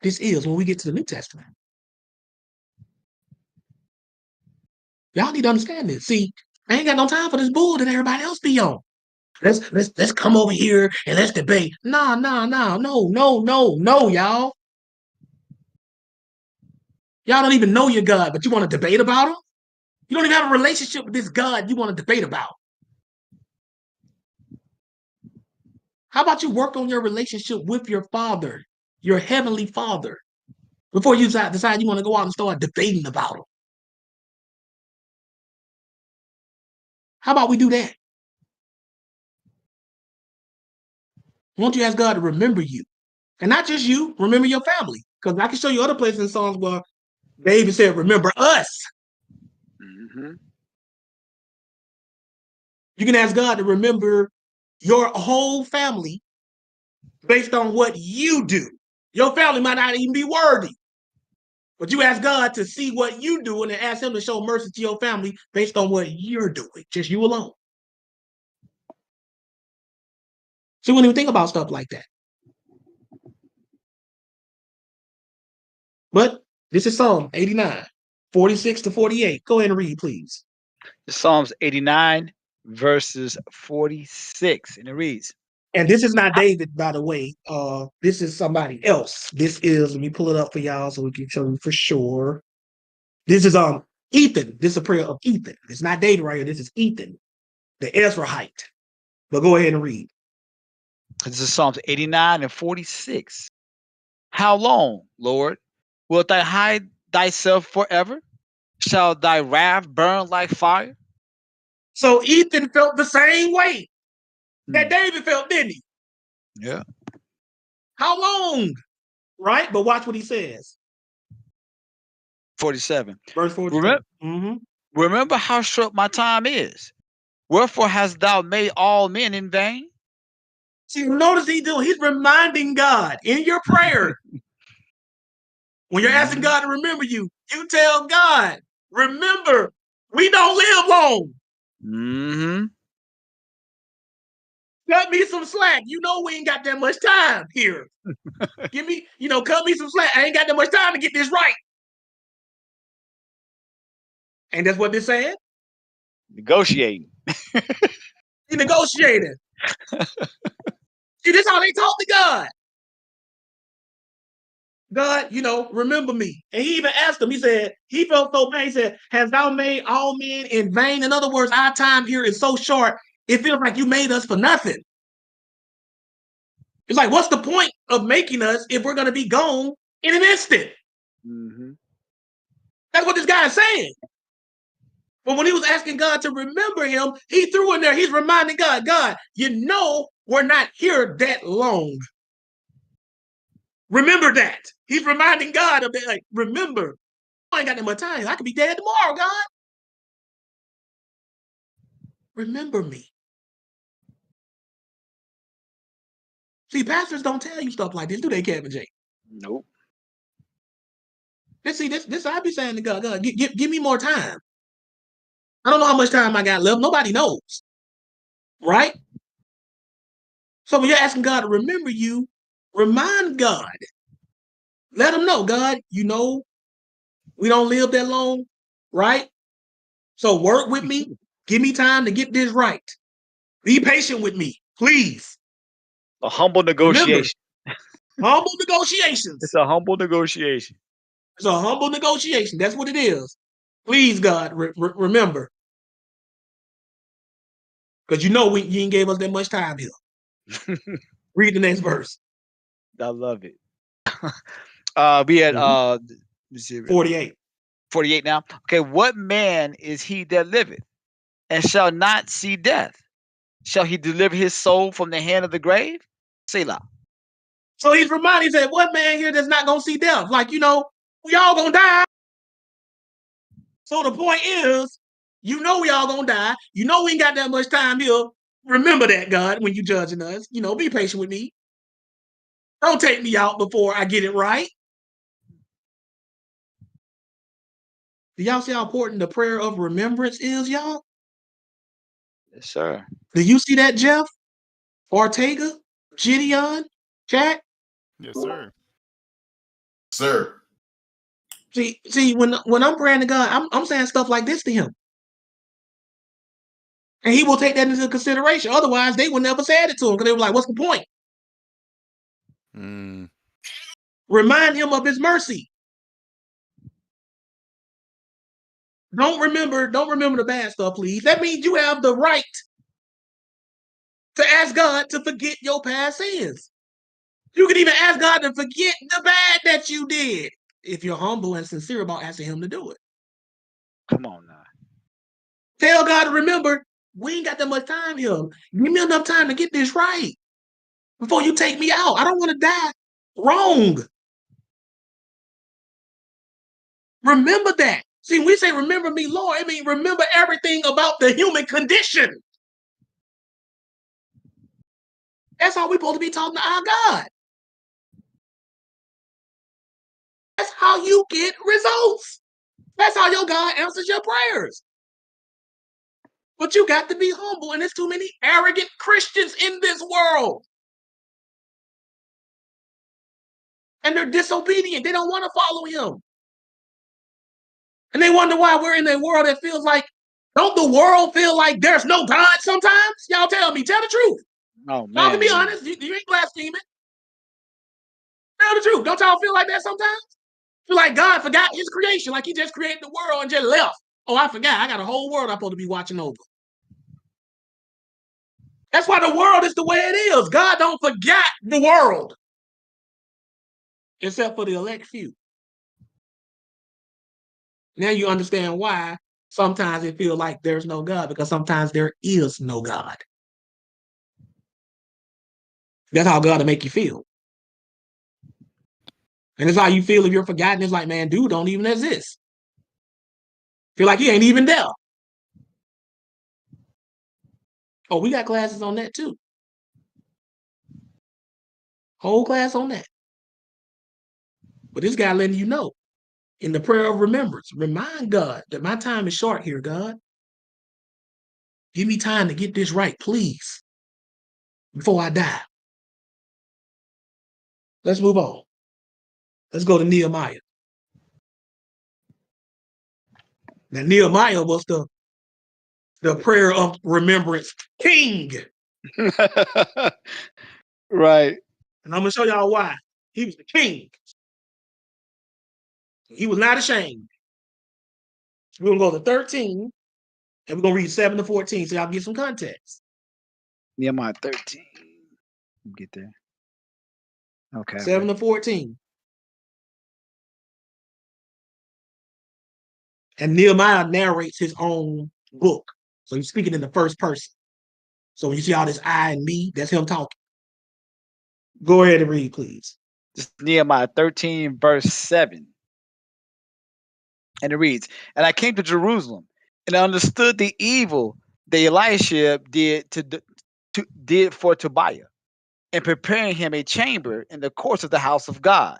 this is when we get to the New Testament. Y'all need to understand this. See, I ain't got no time for this bull that everybody else be on. Let's come over here and let's debate. No, y'all. Y'all don't even know your God, but you want to debate about him? You don't even have a relationship with this God you want to debate about. How about you work on your relationship with your Father, your heavenly Father, before you decide you want to go out and start debating about him? How about we do that? Won't you ask God to remember you? And not just you, remember your family. Because I can show you other places in Psalms where David said, remember us. Mm-hmm. You can ask God to remember your whole family based on what you do. Your family might not even be worthy. But you ask God to see what you do and then ask him to show mercy to your family based on what you're doing, just you alone. So you wouldn't even think about stuff like that. But this is Psalm 89, 46 to 48. Go ahead and read, please. Psalms 89, verses 46. And it reads. And this is not David, by the way. This is somebody else. This is, let me pull it up for y'all so we can show you for sure. This is Ethan. This is a prayer of Ethan. It's not David right here. This is Ethan, the Ezrahite. But go ahead and read. This is Psalms 89 and 46. How long, Lord, wilt thou hide thyself forever? Shall thy wrath burn like fire? So Ethan felt the same way that David felt, didn't he? Yeah. How long? Right? But watch what he says. 47. Verse 47. Remember how short my time is. Wherefore hast thou made all men in vain? See, notice he's reminding God in your prayer. When you're asking God to remember you, you tell God, remember, we don't live long. Mm-hmm. Cut me some slack. You know we ain't got that much time here. Give me, cut me some slack. I ain't got that much time to get this right. And that's what they're saying. Negotiating. You negotiating. See, this is how they talk to God. God, remember me. And he even asked him, he said, he felt so bad. He said, has thou made all men in vain? In other words, our time here is so short, it feels like you made us for nothing. It's like, what's the point of making us if we're going to be gone in an instant? Mm-hmm. That's what this guy is saying. But when he was asking God to remember him, he threw in there, he's reminding God, we're not here that long. Remember that. He's reminding God of that, like, remember, I ain't got that much time. I could be dead tomorrow, God. Remember me. See, pastors don't tell you stuff like this, do they, Kevin J? Nope. This I be saying to God, give me more time. I don't know how much time I got left. Nobody knows. Right? So when you're asking God to remember you, remind God. Let him know, God, we don't live that long, right? So work with me. Give me time to get this right. Be patient with me, please. A humble negotiation. Remember, humble negotiations. It's a humble negotiation. It's a humble negotiation. That's what it is. Please, God, remember. Because you ain't gave us that much time here. Read the next verse. I love it. We had 48. 48 now. Okay, what man is he that liveth and shall not see death? Shall he deliver his soul from the hand of the grave? Selah. So he's reminding, he said, what man here that's not going to see death? Like, we all going to die. So the point is, we all going to die. We ain't got that much time here. Remember that, God, when you judging us. Be patient with me. Don't take me out before I get it right. Do y'all see how important the prayer of remembrance is, y'all? Yes, sir. Do you see that, Jeff? Ortega? Gideon? Jack? Yes, sir. Sir. See, when I'm praying to God, I'm saying stuff like this to him. And he will take that into consideration. Otherwise, they would never said it to him because they were like, what's the point? Remind him of his mercy. Don't remember the bad stuff, please. That means you have the right to ask God to forget your past sins. You can even ask God to forget the bad that you did if you're humble and sincere about asking him to do it. Come on now. Tell God to remember, we ain't got that much time here. Give me enough time to get this right before you take me out. I don't want to die wrong. Remember that. See, when we say remember me, Lord, I mean remember everything about the human condition. That's how we're supposed to be talking to our God. That's how you get results. That's how your God answers your prayers. But you got to be humble, and there's too many arrogant Christians in this world. And they're disobedient. They don't want to follow him. And they wonder why we're in a world that feels like, don't the world feel like there's no God sometimes? Y'all tell me, tell the truth. Oh, man. Y'all can be honest. You ain't blaspheming. Tell the truth. Don't y'all feel like that sometimes? Feel like God forgot his creation, like he just created the world and just left. Oh, I forgot. I got a whole world I'm supposed to be watching over. That's why the world is the way it is. God don't forget the world. Except for the elect few. Now you understand why sometimes it feels like there's no God, because sometimes there is no God. That's how God will make you feel. And it's how you feel if you're forgotten. It's like, man, dude don't even exist. Feel like he ain't even there. Oh, we got classes on that too. Whole class on that. But this guy letting you know, in the prayer of remembrance, remind God that my time is short here, God. Give me time to get this right, please, before I die. Let's move on. Let's go to Nehemiah. Now, Nehemiah was the prayer of remembrance king. Right. And I'm going to show y'all why. He was the king. He was not ashamed. We're going to go to 13, and we're going to read 7 to 14 so y'all get some context. Nehemiah 13. Get there. Okay. 7 to 14. And Nehemiah narrates his own book. So he's speaking in the first person. So when you see all this I and me, that's him talking. Go ahead and read, please. This is Nehemiah 13, verse 7. And it reads, "And I came to Jerusalem and understood the evil that Eliashib did for Tobiah, and preparing him a chamber in the courts of the house of God."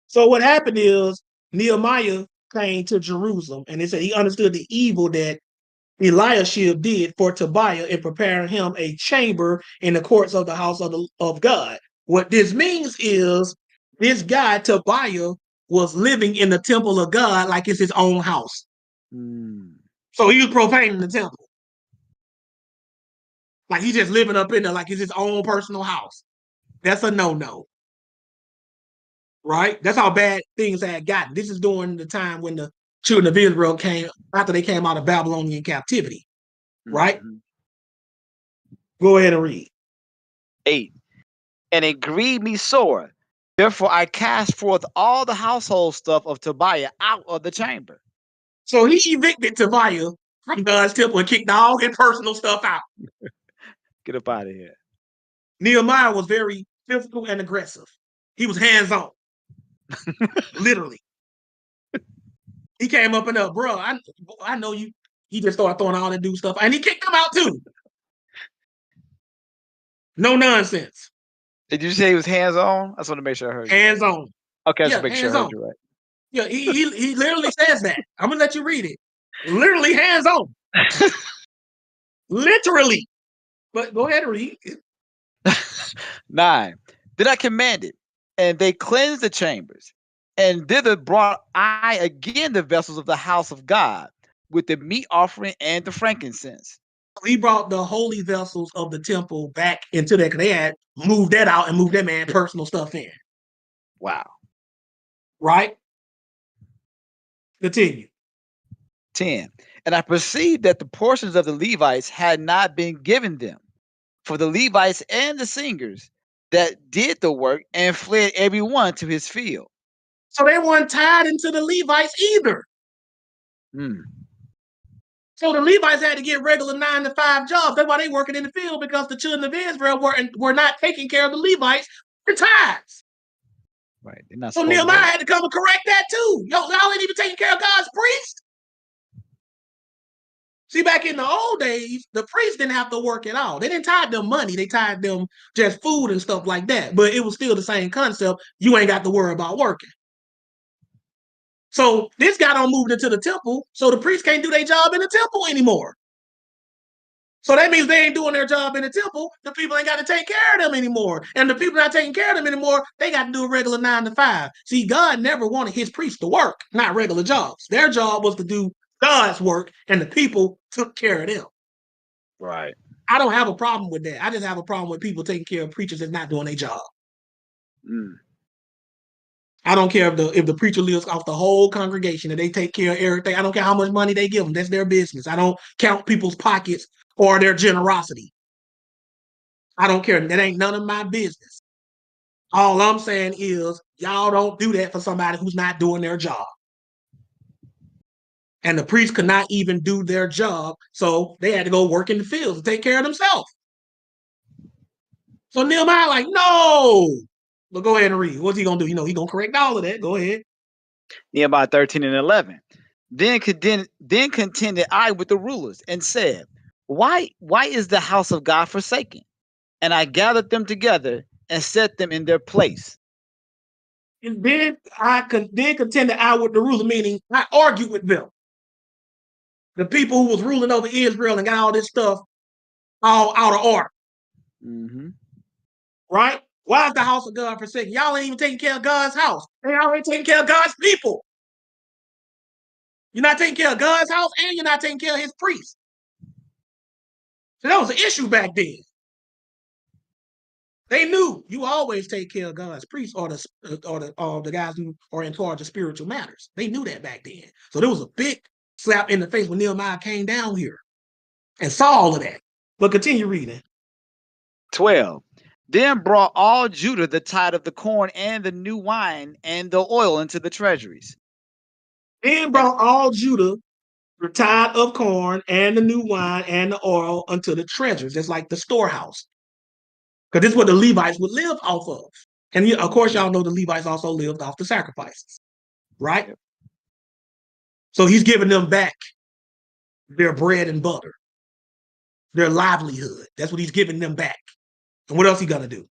So what happened is Nehemiah came to Jerusalem, and it said he understood the evil that Eliashib did for Tobiah in preparing him a chamber in the courts of the house of God. What this means is this guy, Tobiah, was living in the temple of God like it's his own house. So he was profaning the temple. Like he's just living up in there like it's his own personal house. That's a no-no. Right? That's how bad things had gotten. This is during the time when the children of Israel came, after they came out of Babylonian captivity. Right? Go ahead and read. 8. And it grieved me sore. Therefore I cast forth all the household stuff of Tobiah out of the chamber. So he evicted Tobiah from God's temple and kicked all his personal stuff out. Get up out of here. Nehemiah was very physical and aggressive. He was hands-on. Literally. He came up and up, bro, I know you. He just started throwing all that dude stuff. And he kicked him out too. No nonsense. Did you say he was hands-on? I just want to make sure I heard you. Hands-on. Okay, Yeah, just make sure I heard you right. Yeah, he literally says that. I'm gonna let you read it. Literally hands-on. Literally. But go ahead and read. 9. Then I commanded, and they cleansed the chambers, and thither brought I again the vessels of the house of God, with the meat offering and the frankincense. He brought the holy vessels of the temple back into that, because they had moved that out and moved that man personal stuff in. Wow. Right? Continue. 10. And I perceived that the portions of the Levites had not been given them, for the Levites and the singers that did the work, and fled every one to his field. So they weren't tied into the Levites either. So the Levites had to get regular 9-to-5 jobs. That's why they working in the field, because the children of Israel were not taking care of the Levites for tithes. Right. They're not So supposed Nehemiah to had to come and correct that too. Y'all ain't even taking care of God's priests. See, back in the old days, the priests didn't have to work at all. They didn't tithe them money. They tithe them just food and stuff like that. But it was still the same concept. You ain't got to worry about working. So this guy don't move into the temple, so the priests can't do their job in the temple anymore. So that means they ain't doing their job in the temple. The people ain't got to take care of them anymore. And the people not taking care of them anymore, they got to do a regular 9-to-5. See, God never wanted his priests to work, not regular jobs. Their job was to do God's work, and the people took care of them. Right. I don't have a problem with that. I just have a problem with people taking care of preachers that's not doing their job. I don't care if the preacher lives off the whole congregation and they take care of everything. I don't care how much money they give them. That's their business. I don't count people's pockets or their generosity. I don't care. That ain't none of my business. All I'm saying is y'all don't do that for somebody who's not doing their job. And the priests could not even do their job, so they had to go work in the fields and take care of themselves. So Nehemiah like, no. But go ahead and read. What's he going to do? He's going to correct all of that. Go ahead. Nehemiah 13 and 11. Then contended I with the rulers and said, Why is the house of God forsaken? And I gathered them together and set them in their place. And then contended I with the rulers, meaning I argued with them. The people who was ruling over Israel and got all this stuff all out of order. Right? Why is the house of God forsaken? Y'all ain't even taking care of God's house. Y'all ain't taking care of God's people. You're not taking care of God's house, and you're not taking care of his priests. So that was an issue back then. They knew you always take care of God's priests or the guys who are in charge of spiritual matters. They knew that back then. So there was a big slap in the face when Nehemiah came down here and saw all of that. But continue reading. 12. Then brought all Judah the tithe of the corn and the new wine and the oil into the treasuries. Then brought all Judah the tithe of corn and the new wine and the oil unto the treasures. That's like the storehouse. Because this is what the Levites would live off of. And of course, y'all know the Levites also lived off the sacrifices, right? So he's giving them back their bread and butter, their livelihood. That's what he's giving them back. And what else he gonna do?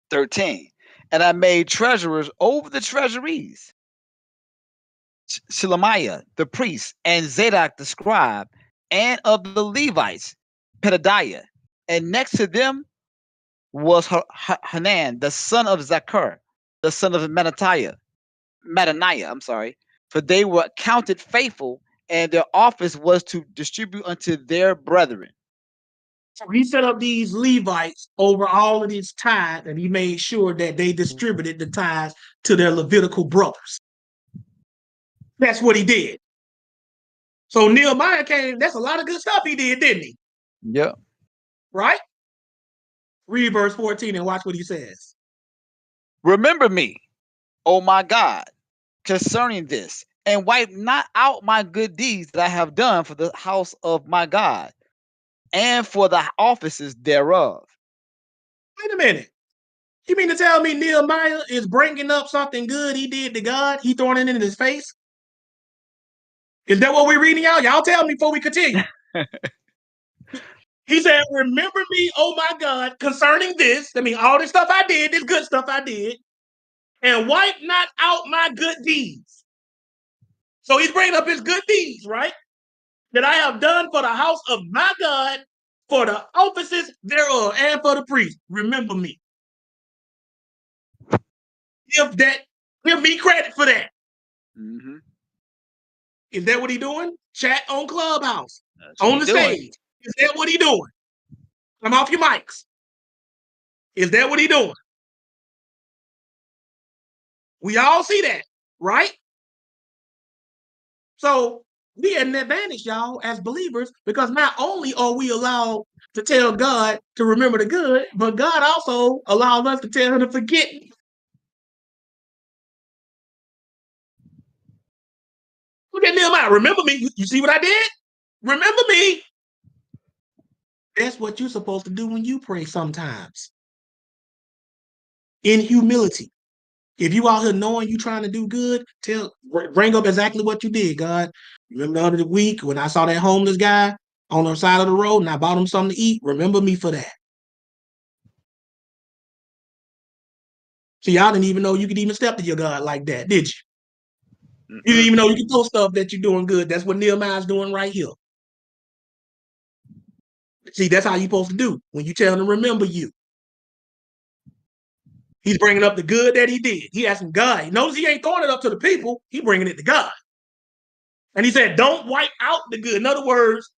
13. And I made treasurers over the treasuries, Shelemiah the priest, and Zadok the scribe, and of the Levites, Pedadiah. And next to them was Hanan, the son of Zarakar, the son of Mattaniah, for they were counted faithful, and their office was to distribute unto their brethren. So he set up these Levites over all of his tithe, and he made sure that they distributed the tithes to their Levitical brothers. That's what he did. So Nehemiah came, that's a lot of good stuff he did, didn't he? Yep. Right? Read verse 14 and watch what he says. Remember me, O my God, concerning this, and wipe not out my good deeds that I have done for the house of my God, and for the offices thereof. Wait a minute. You mean to tell me Nehemiah is bringing up something good he did to God? He throwing it in his face? Is that what we're reading, y'all? Y'all tell me before we continue. He said, remember me, oh my God, concerning this. I mean, all this stuff I did, this good stuff I did, and wipe not out my good deeds. So he's bringing up his good deeds, right? That I have done for the house of my God, for the offices thereof, and for the priests. Remember me. Give me credit for that. Mm-hmm. Is that what he doing? Chat on Clubhouse, That's what on the stage. Is that what he doing? Come off your mics. Is that what he doing? We all see that, right? So we had an advantage, y'all, as believers, because not only are we allowed to tell God to remember the good, but God also allows us to tell him to forget. Look at Nehemiah. Remember me. You see what I did? Remember me. That's what you're supposed to do when you pray sometimes. In humility. If you out here knowing you trying to do good, bring up exactly what you did, God. Remember the other week when I saw that homeless guy on the side of the road and I bought him something to eat? Remember me for that. See, y'all didn't even know you could even step to your God like that, did you? You didn't even know you could throw stuff that you're doing good. That's what Nehemiah's doing right here. See, that's how you're supposed to do when you tell him to remember you. He's bringing up the good that he did. He asking God. Notice he ain't throwing it up to the people. He bringing it to God. And he said, don't wipe out the good. In other words,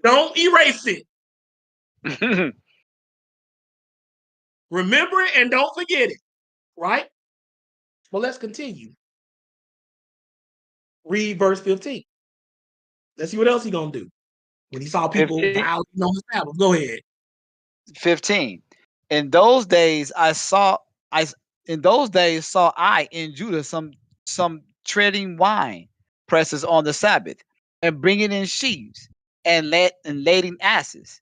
don't erase it. Remember it and don't forget it. Right? Well, let's continue. Read verse 15. Let's see what else he's going to do. When he saw people violating on the Sabbath. Go ahead. 15. In those days saw I in Judah some treading wine presses on the Sabbath, and bringing in sheaves, and lading asses,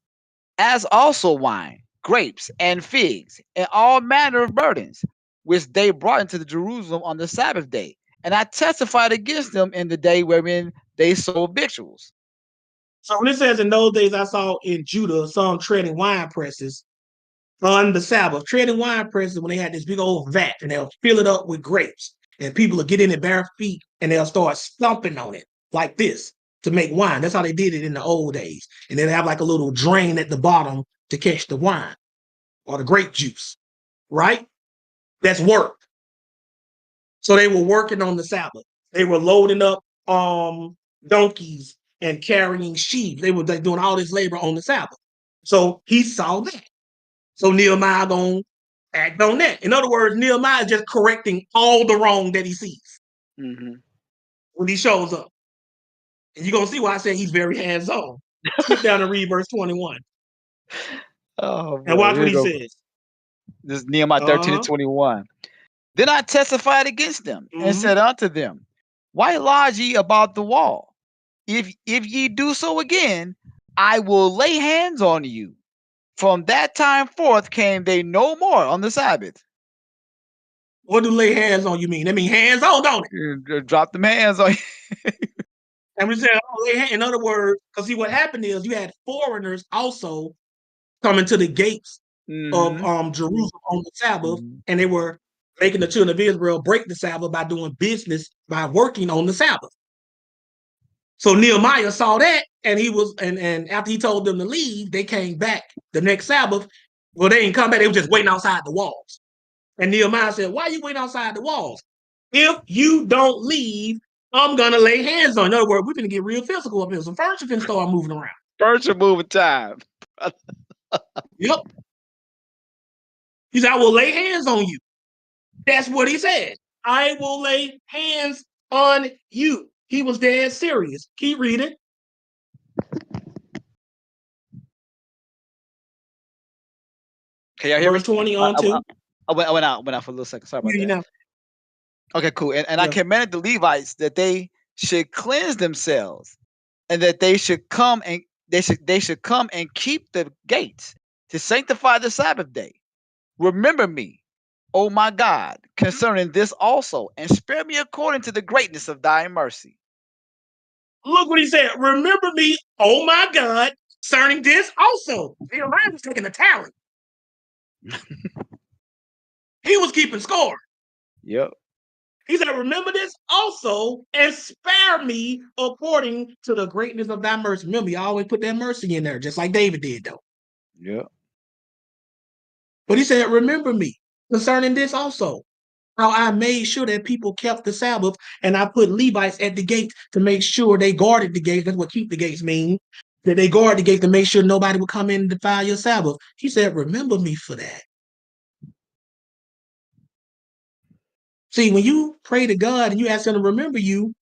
as also wine, grapes, and figs, and all manner of burdens, which they brought into the Jerusalem on the Sabbath day. And I testified against them in the day wherein they sold victuals. So when it says in those days I saw in Judah some treading wine presses on the Sabbath, treading wine presses when they had this big old vat and they'll fill it up with grapes and people will get in their bare feet and they'll start stomping on it like this to make wine. That's how they did it in the old days. And they'd have like a little drain at the bottom to catch the wine or the grape juice, right? That's work. So they were working on the Sabbath. They were loading up donkeys and carrying sheep. They were doing all this labor on the Sabbath. So he saw that. So Nehemiah gonna act on that. In other words, Nehemiah is just correcting all the wrong that he sees when he shows up. And you're gonna see why I say he's very hands-on. Skip down and read verse 21. Oh And boy, watch here what we he go. says. This is Nehemiah 13 and 21. Then I testified against them and said unto them, why lodge ye about the wall? If ye do so again, I will lay hands on you. From that time forth came they no more on the Sabbath. What do lay hands on you mean? That mean hands on, don't it? Drop them hands on you. And we said, in other words, because see what happened is you had foreigners also coming to the gates of Jerusalem on the Sabbath, and they were making the children of Israel break the Sabbath by doing business, by working on the Sabbath. So Nehemiah saw that, and he was, and after he told them to leave, they came back the next Sabbath. Well, they didn't come back, they were just waiting outside the walls. And Nehemiah said, why are you waiting outside the walls? If you don't leave, I'm gonna lay hands on you. In other words, we're gonna get real physical up here. Some furniture can start moving around. Furniture moving time. Yep. He said, I will lay hands on you. That's what he said. I will lay hands on you. He was dead serious. Keep reading. Can y'all hear Verse me? 20 on to. I went out for a little second. Sorry about that. Now. Okay, cool. And I commanded the Levites that they should cleanse themselves, and that they should come and they should come and keep the gates to sanctify the Sabbath day. Remember me, O my God, concerning this also, and spare me according to the greatness of thy mercy. Look what he said. Remember me, oh my God, concerning this also. Nehemiah was taking a tally. He was keeping score. Yep. He said, remember this also, and spare me according to the greatness of thy mercy. Remember, you always put that mercy in there, just like David did, though. Yep. But he said, remember me concerning this also. How I made sure that people kept the Sabbath, and I put Levites at the gate to make sure they guarded the gates. That's what keep the gates mean. That they guard the gate to make sure nobody would come in and defile your Sabbath. He said, remember me for that. See, when you pray to God and you ask him to remember you,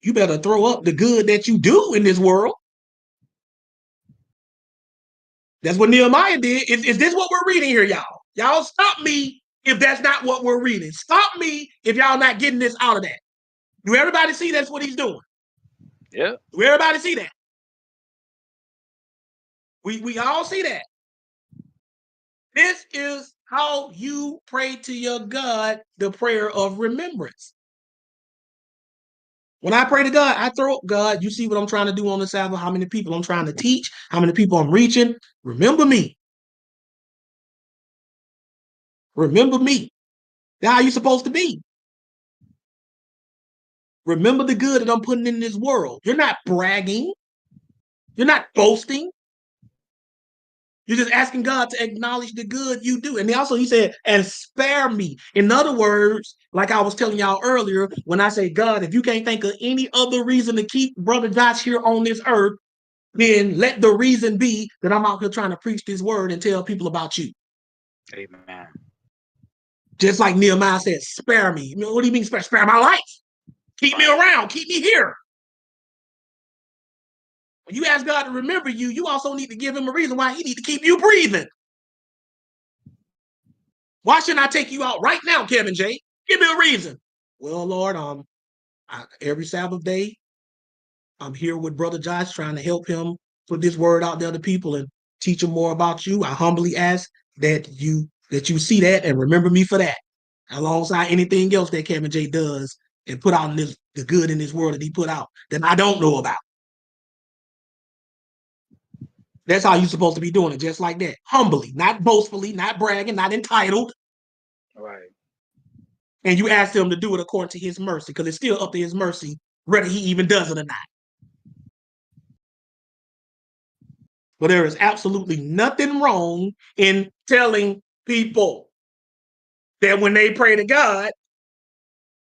you better throw up the good that you do in this world. That's what Nehemiah did. Is this what we're reading here, y'all? Y'all stop me if that's not what we're reading. Stop me if y'all not getting this out of that. Do everybody see that's what he's doing? Yeah. Do everybody see that? We all see that. This is how you pray to your God, the prayer of remembrance. When I pray to God, I throw up, God, you see what I'm trying to do on the Sabbath, how many people I'm trying to teach, how many people I'm reaching. Remember me. Remember me. That's how you're supposed to be. Remember the good that I'm putting in this world. You're not bragging. You're not boasting. You're just asking God to acknowledge the good you do. And he said, and spare me. In other words, like I was telling y'all earlier, when I say, God, if you can't think of any other reason to keep Brother Josh here on this earth, then let the reason be that I'm out here trying to preach this word and tell people about you. Amen. Just like Nehemiah said, spare me. What do you mean spare? Spare my life. Keep me around. Keep me here. When you ask God to remember you, you also need to give him a reason why he need to keep you breathing. Why shouldn't I take you out right now, Kevin J? Give me a reason. Well, Lord, every Sabbath day, I'm here with Brother Josh trying to help him put this word out there to people and teach them more about you. I humbly ask that you see that and remember me for that, alongside anything else that Kevin J does and put out in the good in this world that he put out that I don't know about. That's how you're supposed to be doing it, just like that. Humbly, not boastfully, not bragging, not entitled. Right. And you ask him to do it according to his mercy, because it's still up to his mercy whether he even does it or not. But there is absolutely nothing wrong in telling people that when they pray to God,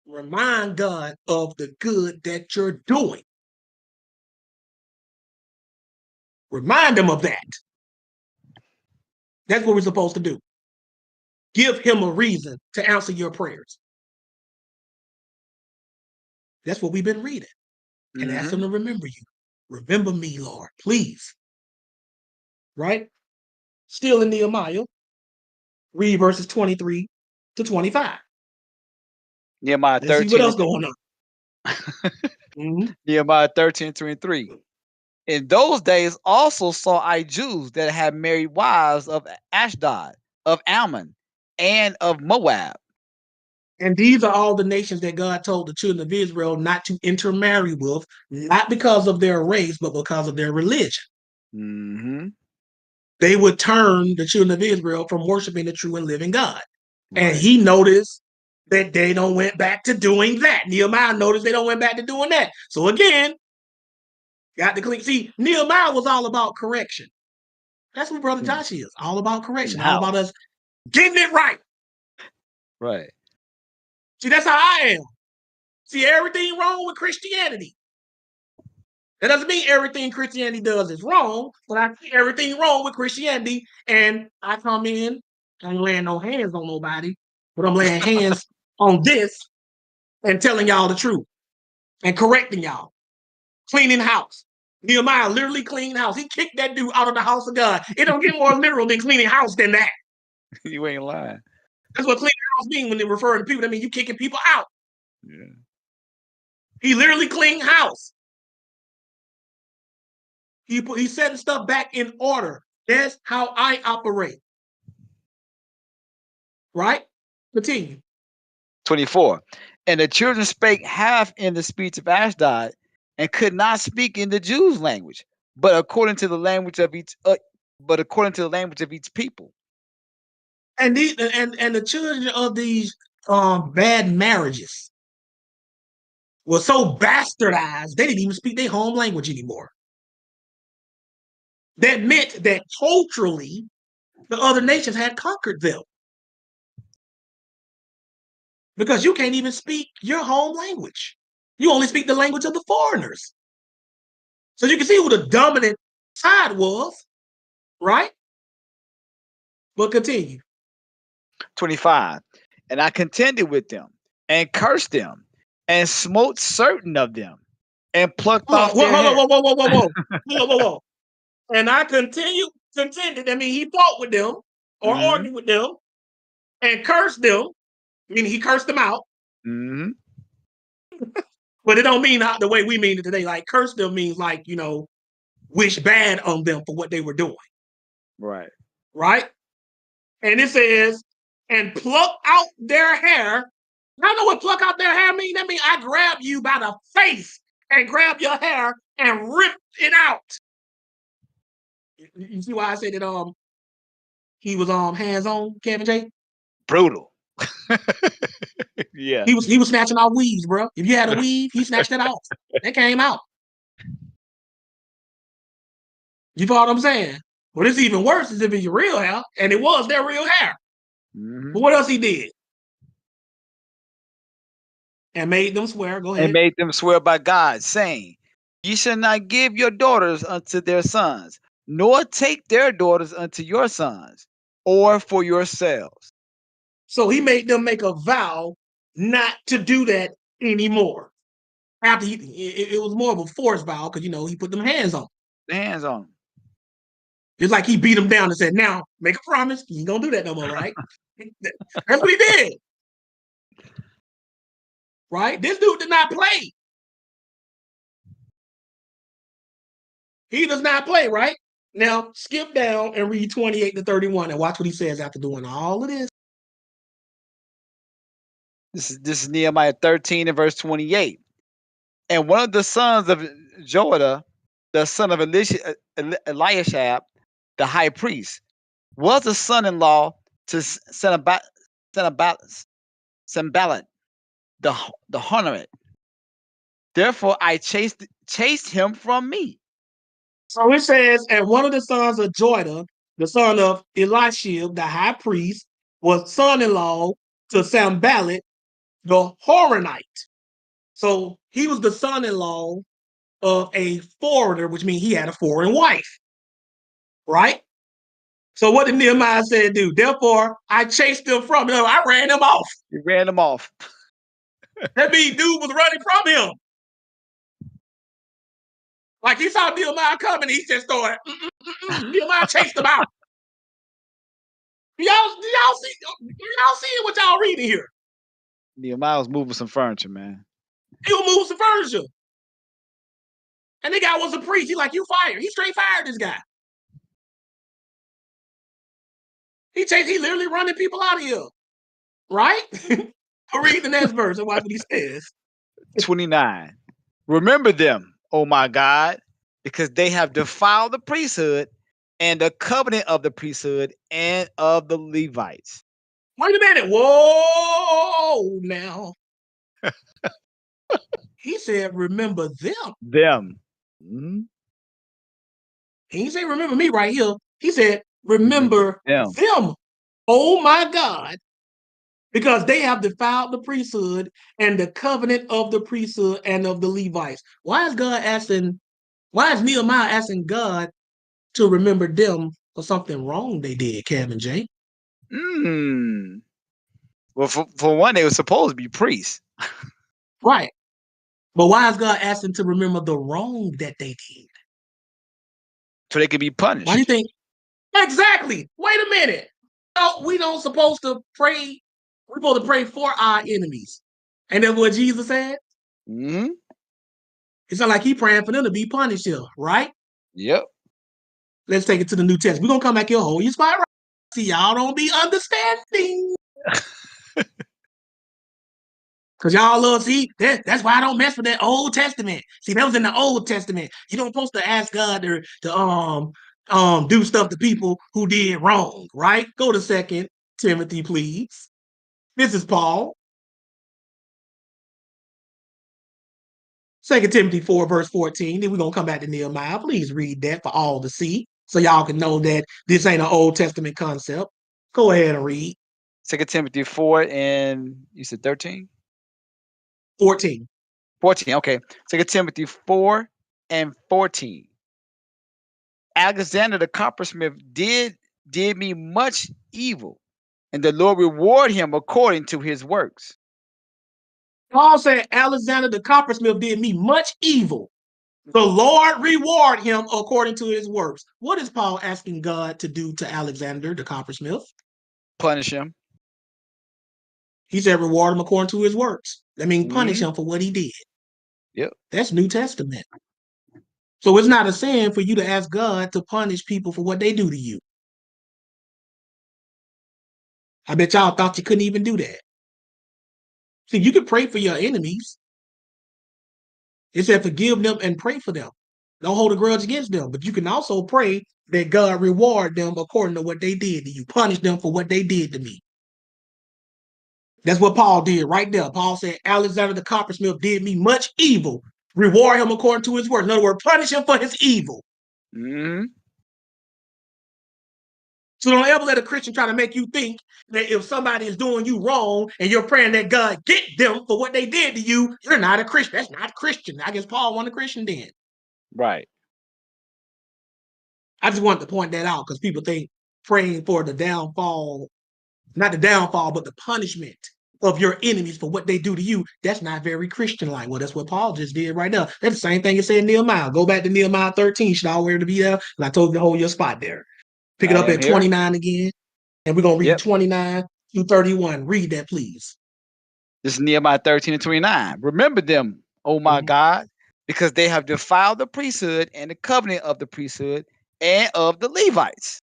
remind God of the good that you're doing. Remind them of that. That's what we're supposed to do. Give him a reason to answer your prayers. That's what we've been reading. And ask him to remember you. Remember me, Lord, please. Right? Still in Nehemiah, read verses 23 to 25. Nehemiah Let's see what 13. else going on. Mhm. Nehemiah 13:23. In those days also saw I Jews that had married wives of Ashdod, of Ammon, and of Moab. And these are all the nations that God told the children of Israel not to intermarry with, not because of their race, but because of their religion. Mm-hmm. They would turn the children of Israel from worshiping the true and living God. And Right. he noticed that they don't went back to doing that. Nehemiah noticed they don't went back to doing that. So again, got to clean. See, Nehemiah was all about correction. That's what Brother Josh is. All about correction. All about us getting it right. Right. See, that's how I am. See, everything wrong with Christianity. That doesn't mean everything Christianity does is wrong, but I see everything wrong with Christianity, and I come in, I ain't laying no hands on nobody, but I'm laying hands on this and telling y'all the truth and correcting y'all. Cleaning house. Nehemiah literally cleaned house. He kicked that dude out of the house of God. It don't get more literal than cleaning house than that. You ain't lying. That's what cleaning house means when they refer to people. That means you kicking people out. Yeah. He literally cleaned house. He's setting stuff back in order. That's how I operate. Right? Continue. 24. And the children spake half in the speech of Ashdod, and could not speak in the Jews' language, but according to the language of each people. And the children of these bad marriages were so bastardized, they didn't even speak their home language anymore. That meant that culturally, the other nations had conquered them. Because you can't even speak your home language. You only speak the language of the foreigners. So you can see who the dominant side was, right? But continue. 25. And I contended with them, and cursed them, and smote certain of them, and plucked off their hair. Whoa. And I contended. I mean, he fought with them or argued with them and cursed them, meaning he cursed them out. Mm-hmm. But it don't mean the way we mean it today. Like curse them means like, wish bad on them for what they were doing. Right. Right? And it says, and pluck out their hair. I know what pluck out their hair mean. That means I grab you by the face and grab your hair and rip it out. You see why I said that he was hands-on, Kevin J? Brutal. Yeah. He was snatching out weaves, bro. If you had a weave, he snatched it off. That came out. You know what I'm saying? Well, it's even worse is if it's your real hair, and it was their real hair. Mm-hmm. But what else he did? And made them swear. Go ahead. And made them swear by God, saying, Ye shall not give your daughters unto their sons, nor take their daughters unto your sons, or for yourselves. So he made them make a vow not to do that anymore. After it was more of a forced vow because he put them hands on them. The hands on them. It's like he beat them down and said, "Now make a promise, you ain't gonna do that no more, right?" That's what he did. Right? This dude did not play. He does not play, right? Now skip down and read 28 to 31 and watch what he says after doing all of this. This is Nehemiah 13 and verse 28. And one of the sons of Joiada, the son of Eliashab, the high priest, was a son-in-law to Sanballat, the Honorat. Therefore I chased him from me. So it says, and one of the sons of Joiada, the son of Eliashib, the high priest, was son-in-law to Sanballat, the Horonite. So he was the son-in-law of a foreigner, which means he had a foreign wife, right? So what did Nehemiah say do? Therefore, I chased them from him. I ran them off. You ran them off. That means dude was running from him. Like he saw Nehemiah coming, he just started, Nehemiah chased him out. Y'all see what y'all reading here? Nehemiah was moving some furniture, man. He'll move some furniture. And the guy was a priest. He's like, you fired. He straight fired this guy. He literally running people out of here. Right? I'll read the next verse and watch what he says. 29. Remember them, oh my God, because they have defiled the priesthood and the covenant of the priesthood and of the Levites. Wait a minute. Whoa, now. He said, remember them. Them. Mm-hmm. He didn't say, remember me right here. He said, remember them. Oh my God. Because they have defiled the priesthood and the covenant of the priesthood and of the Levites. Why is Nehemiah asking God to remember them for something wrong they did, Kevin J? Well, for one, they were supposed to be priests. Right. But why is God asking to remember the wrong that they did? So they could be punished. Why do you think? Exactly. Wait a minute. No, we don't supposed to pray. We're supposed to pray for our enemies. Ain't that what Jesus said? Mm-hmm. It's not like he praying for them to be punished here, right? Yep. Let's take it to the New Testament. We're going to come back here, hold your spot right. See, y'all don't be understanding. Because y'all love, see, that's why I don't mess with that Old Testament. See, that was in the Old Testament. You don't supposed to ask God to do stuff to people who did wrong, right? Go to 2 Timothy, please. This is Paul. 2 Timothy 4, verse 14. Then we're going to come back to Nehemiah. Please read that for all to see so y'all can know that this ain't an Old Testament concept. Go ahead and read. 2 Timothy 4 and you said 13? 14. 14, okay. 2 Timothy 4 and 14. Alexander the coppersmith did me much evil, and the Lord reward him according to his works. Paul said, Alexander the coppersmith did me much evil. The Lord reward him according to his works. What is Paul asking God to do to Alexander the coppersmith? Punish him. He said, reward him according to his works. That means punish him for what he did. Yep. That's New Testament. So it's not a sin for you to ask God to punish people for what they do to you. I bet y'all thought you couldn't even do that. See, you can pray for your enemies. It said forgive them and pray for them. Don't hold a grudge against them. But you can also pray that God reward them according to what they did to you. Punish them for what they did to me. That's what Paul did right there. Paul said, Alexander the coppersmith did me much evil. Reward him according to his works. In other words, punish him for his evil. Mm-hmm. So don't ever let a Christian try to make you think that if somebody is doing you wrong and you're praying that God get them for what they did to you, you're not a Christian. That's not Christian. I guess Paul wasn't a Christian then. Right. I just wanted to point that out because people think praying for the downfall, not the downfall, but the punishment of your enemies for what they do to you, that's not very Christian-like. Well, that's what Paul just did right now. That's the same thing he said in Nehemiah. Go back to Nehemiah 13. Should all where to be there? And I told you to hold your spot there. Pick it up at 29 again. And we're going to read 29 through 31. Read that, please. This is Nehemiah 13 and 29. Remember them, oh my God, because they have defiled the priesthood and the covenant of the priesthood and of the Levites.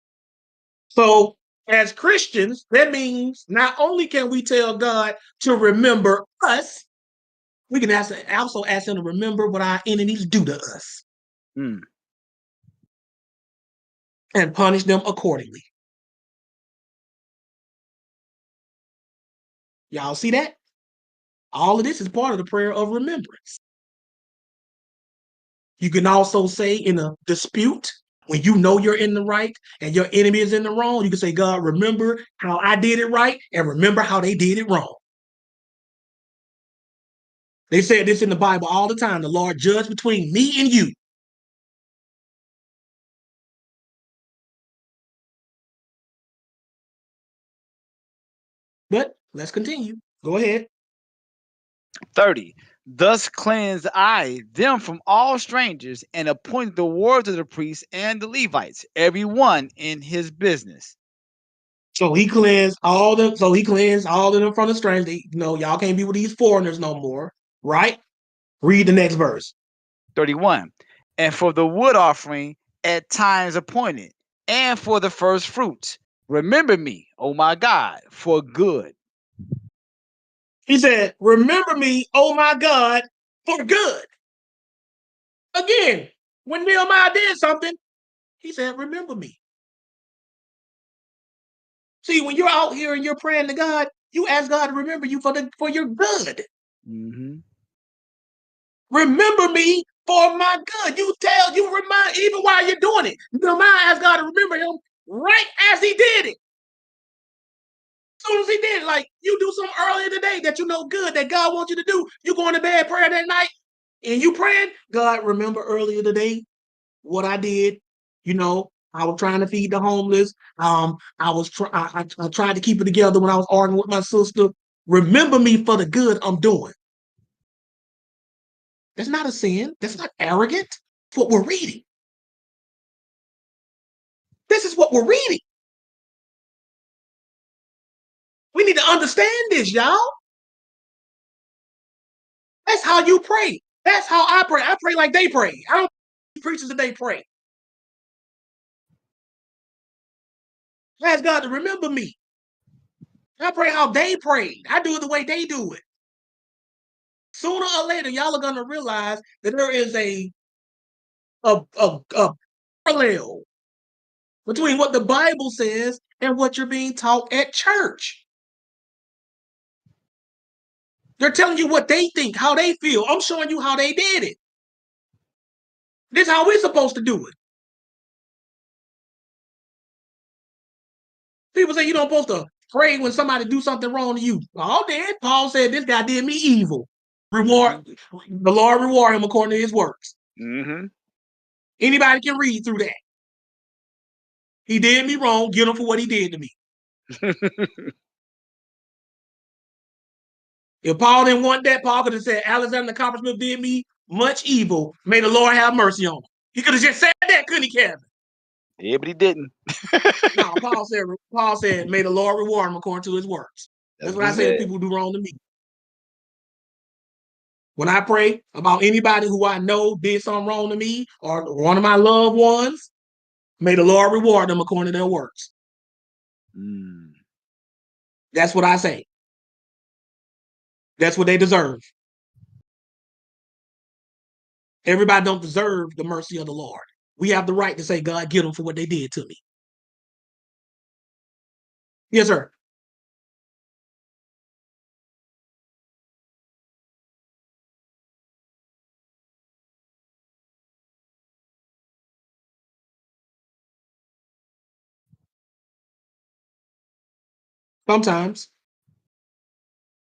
So as Christians, that means not only can we tell God to remember us, we can also ask him to remember what our enemies do to us. And punish them accordingly. Y'all see that? All of this is part of the prayer of remembrance. You can also say in a dispute, when you know you're in the right and your enemy is in the wrong, you can say, God, remember how I did it right and remember how they did it wrong. They said this in the Bible all the time. The Lord judge between me and you. But let's continue. Go ahead. 30. Thus cleanse I them from all strangers, and appointed the wards of the priests and the Levites, every one in his business. So he cleansed all of them from the strangers. Y'all can't be with these foreigners no more, right? Read the next verse. 31. And for the wood offering at times appointed, and for the first fruits, remember me, O my God, for good. He said, remember me, oh my God, for good. Again, when Nehemiah did something, he said, remember me. See, when you're out here and you're praying to God, you ask God to remember you for your good. Mm-hmm. Remember me for my good. You remind, even while you're doing it. Nehemiah asked God to remember him right as he did it. As soon as he did it, like you do something earlier today that you know good that God wants you to do. You going to bed praying that night and you praying, God, remember earlier today what I did. I was trying to feed the homeless. I tried to keep it together when I was arguing with my sister. Remember me for the good I'm doing. That's not a sin. That's not arrogant. It's what we're reading. This is what we're reading. We need to understand this, y'all. That's how you pray. That's how I pray. I pray like they pray. I don't preachers that they pray. I ask God to remember me. I pray how they pray. I do it the way they do it. Sooner or later, y'all are going to realize that there is a parallel between what the Bible says and what you're being taught at church. They're telling you what they think, how they feel. I'm showing you how they did it. This is how we're supposed to do it. People say you don't supposed to pray when somebody do something wrong to you. All did. Paul said this guy did me evil. The Lord reward him according to his works. Mm-hmm. Anybody can read through that. He did me wrong, get him for what he did to me. If Paul didn't want that, Paul could have said, Alexander the coppersmith did me much evil. May the Lord have mercy on him. He could have just said that, couldn't he, Kevin? Yeah, but he didn't. No, Paul said, may the Lord reward him according to his works. That's what I say to people who do wrong to me. When I pray about anybody who I know did something wrong to me or one of my loved ones, may the Lord reward them according to their works. Mm. That's what I say. That's what they deserve. Everybody don't deserve the mercy of the Lord. We have the right to say, God, get them for what they did to me. Yes, sir. Sometimes,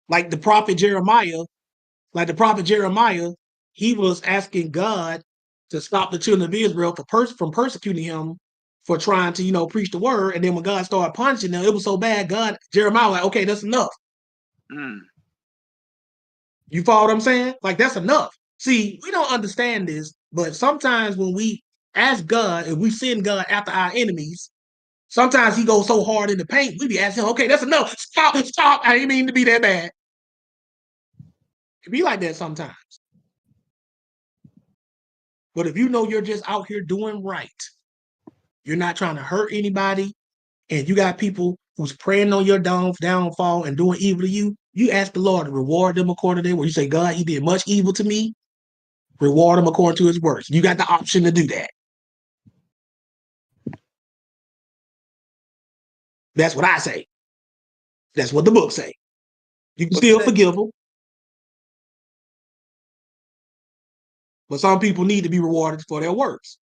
like the prophet Jeremiah, he was asking God to stop the children of Israel from persecuting him for trying to, preach the word. And then when God started punishing them, it was so bad, Jeremiah was like, okay, that's enough. Mm. You follow what I'm saying? Like, that's enough. See, we don't understand this, but sometimes when we ask God and we send God after our enemies, sometimes he goes so hard in the paint, we be asking him, okay, that's enough. Stop. I didn't mean to be that bad. It be like that sometimes. But if you know you're just out here doing right, you're not trying to hurt anybody, and you got people who's praying on your downfall and doing evil to you, you ask the Lord to reward them according to their works. You say, God, he did much evil to me. Reward him according to his works. You got the option to do that. That's what I say. That's what the book say. You can still forgive them. But some people need to be rewarded for their works.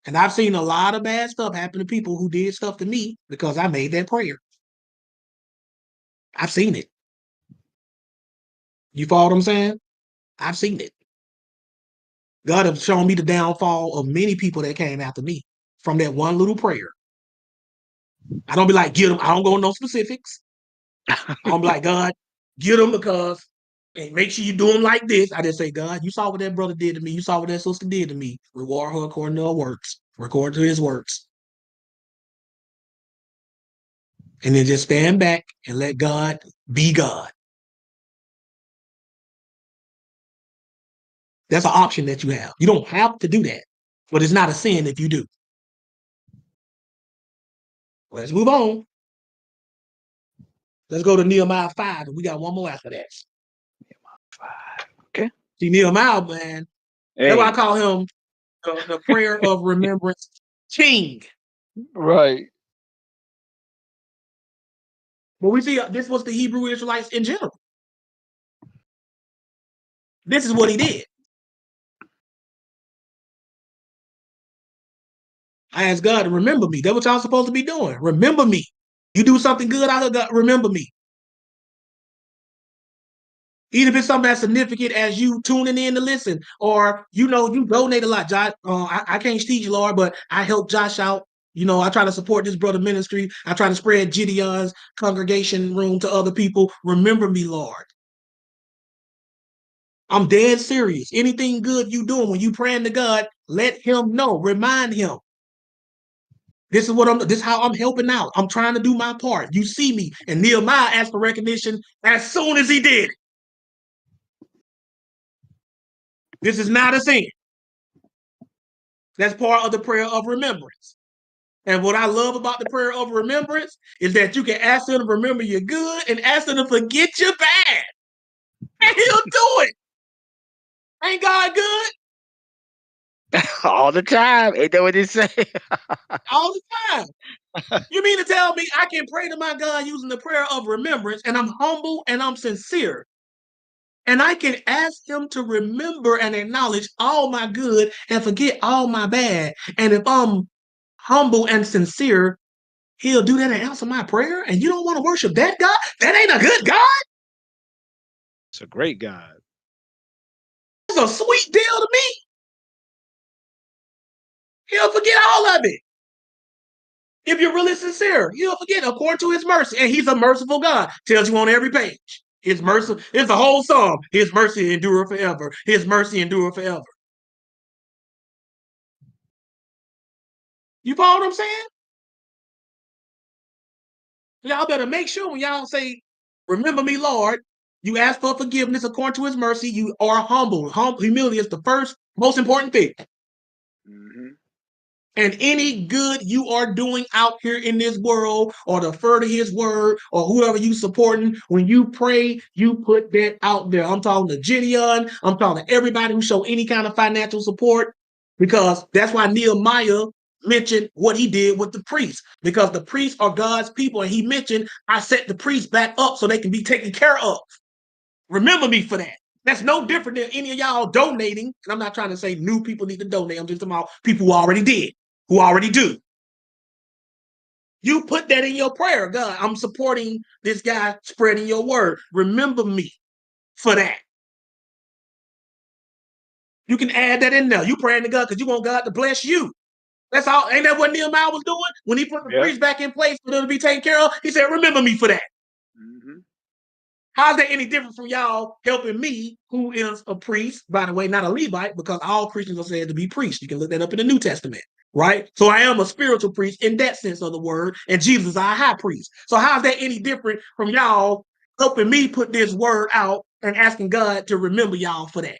And I've seen a lot of bad stuff happen to people who did stuff to me because I made that prayer. I've seen it. You follow what I'm saying? I've seen it. God has shown me the downfall of many people that came after me from that one little prayer. I don't be like, get them. I don't go into no specifics. I'm like, God, get them because, and make sure you do them like this. I just say, God, you saw what that brother did to me. You saw what that sister did to me. Reward her according to her works, according to his works. And then just stand back and let God be God. That's an option that you have. You don't have to do that, but it's not a sin if you do. Let's move on. Let's go to Nehemiah 5, and we got one more after that. Okay. See, Nehemiah, man, Hey. that's why I call him the prayer of remembrance king. Right. But we see this was the Hebrew Israelites in general. This is what he did. I asked God to remember me. That's what y'all supposed to be doing. Remember me. You do something good out of God, remember me. Even if it's something as significant as you tuning in to listen, or you donate a lot. Josh, I can't teach you, Lord, but I help Josh out. I try to support this brother ministry. I try to spread Gideon's congregation room to other people. Remember me, Lord. I'm dead serious. Anything good you doing when you praying to God, let him know. Remind him. This is how I'm helping out. I'm trying to do my part. You see me. And Nehemiah asked for recognition as soon as he did it. This is not a sin. That's part of the prayer of remembrance. And what I love about the prayer of remembrance is that you can ask him to remember your good and ask him to forget your bad. And he'll do it. Ain't God good? All the time. Ain't that what they say? All the time. You mean to tell me I can pray to my God using the prayer of remembrance, and I'm humble and I'm sincere, and I can ask him to remember and acknowledge all my good and forget all my bad. And if I'm humble and sincere, he'll do that and answer my prayer? And you don't want to worship that God? That ain't a good God? It's a great God. That's a sweet deal to me. He'll forget all of it. If you're really sincere, he'll forget according to his mercy. And he's a merciful God. Tells you on every page. His mercy, it's a whole psalm. His mercy endure forever. His mercy endure forever. You follow what I'm saying? Y'all better make sure when y'all say, remember me, Lord, you ask for forgiveness according to his mercy. You are humble. Humility is the first, most important thing. Mm-hmm. And any good you are doing out here in this world, or to further his word, or whoever you supporting, when you pray, you put that out there. I'm talking to Gideon. I'm talking to everybody who show any kind of financial support, because that's why Nehemiah mentioned what he did with the priests, because the priests are God's people. And he mentioned, I set the priests back up so they can be taken care of. Remember me for that. That's no different than any of y'all donating. And I'm not trying to say new people need to donate. I'm just talking about people who already did, who already do. You put that in your prayer. God, I'm supporting this guy spreading your word. Remember me for that. You can add that in there. You praying to God because you want God to bless you. That's all. Ain't that what Nehemiah was doing? When he put the priest back in place for them to be taken care of, he said, remember me for that. Mm-hmm. How's that any different from y'all helping me, who is a priest, by the way, not a Levite, because all Christians are said to be priests. You can look that up in the New Testament, right? So I am a spiritual priest in that sense of the word, and Jesus is our high priest. So how's that any different from y'all helping me put this word out and asking God to remember y'all for that?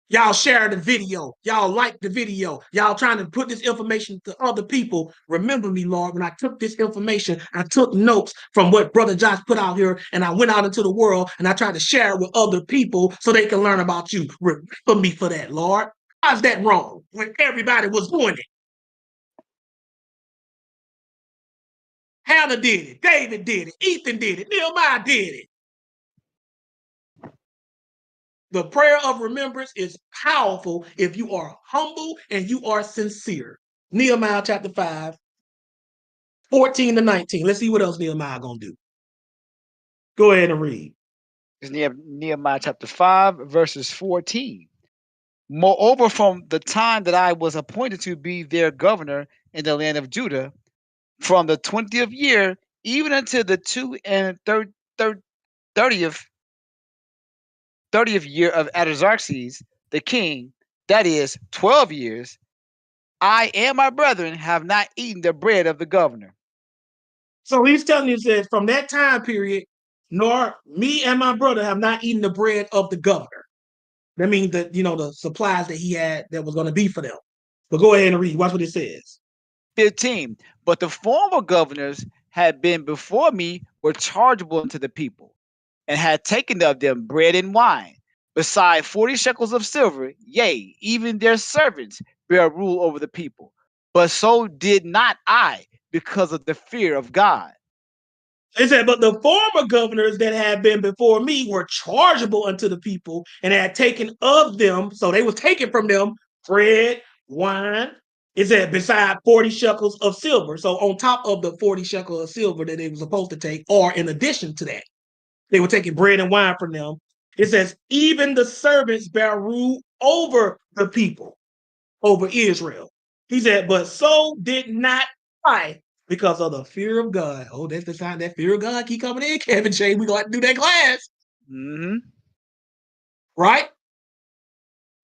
Y'all share the video. Y'all like the video. Y'all trying to put this information to other people. Remember me, Lord, when I took this information, I took notes from what Brother Josh put out here, and I went out into the world, and I tried to share it with other people so they can learn about you. Remember me for that, Lord. How's that wrong when everybody was doing it? Hannah did it. David did it. Ethan did it. Nehemiah did it. The prayer of remembrance is powerful if you are humble and you are sincere. Nehemiah chapter 5, 14 to 19. Let's see what else Nehemiah gonna do. Go ahead and read. It's Nehemiah chapter 5, verses 14. Moreover, from the time that I was appointed to be their governor in the land of Judah, from the 20th year even until the 30th year of Artaxerxes the king, that is 12 years, I and my brethren have not eaten the bread of the governor. So he's telling you, says, from that time period, nor me and my brother have not eaten the bread of the governor. That means that, the supplies that he had that was going to be for them. But go ahead and read. Watch what it says. 15. But the former governors had been before me were chargeable unto the people, and had taken of them bread and wine, beside 40 shekels of silver, yea, even their servants bear rule over the people. But so did not I, because of the fear of God. It said, but the former governors that had been before me were chargeable unto the people and had taken of them, so they was taking from them bread, wine. It said beside 40 shekels of silver. So on top of the 40 shekels of silver that they were supposed to take, or in addition to that, they were taking bread and wine from them. It says, even the servants bear rule over the people, over Israel. He said, but so did not I, because of the fear of God. Oh, that's the sign that fear of God keep coming in, Kevin Shane. We're going to do that class. Mm-hmm. Right?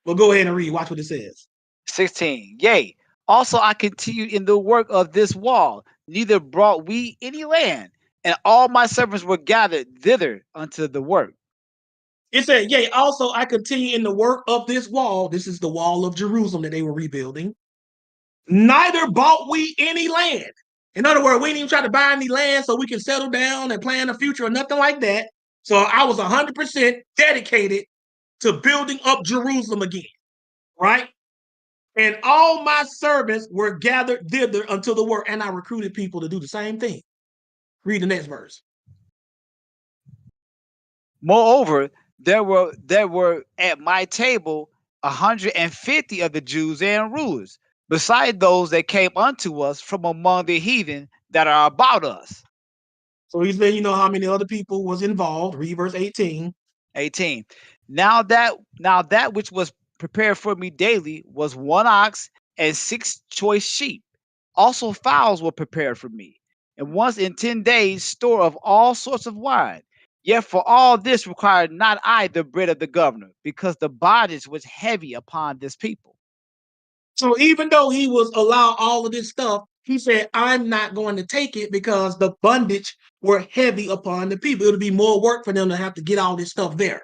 Well, go ahead and read. Watch what it says. 16. Yea, also I continued in the work of this wall, neither brought we any land, and all my servants were gathered thither unto the work. It said, yea, also I continue in the work of this wall. This is the wall of Jerusalem that they were rebuilding. Neither bought we any land. In other words, we didn't even try to buy any land so we can settle down and plan the future or nothing like that. So I was 100% dedicated to building up Jerusalem again, right? And all my servants were gathered thither unto the work, and I recruited people to do the same thing. Read the next verse. Moreover, there were at my table 150 of the Jews and rulers, beside those that came unto us from among the heathen that are about us. So he's letting you know how many other people was involved. Read verse 18. 18. Now that which was prepared for me daily was one ox and 6 choice sheep. Also fowls were prepared for me, and once in 10 days store of all sorts of wine. Yet for all this required not I the bread of the governor, because the bondage was heavy upon this people. So even though he was allowed all of this stuff, he said, I'm not going to take it because the bondage were heavy upon the people. It'll be more work for them to have to get all this stuff there.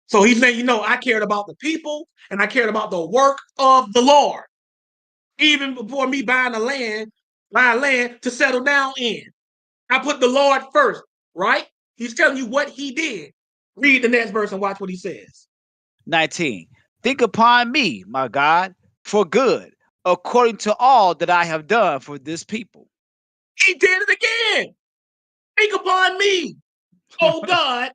So he's saying, I cared about the people and I cared about the work of the Lord. Even before me buying land to settle down in. I put the Lord first, right? He's telling you what he did. Read the next verse and watch what he says. 19. Think upon me, my God, for good, according to all that I have done for this people. He did it again. Think upon me, oh God,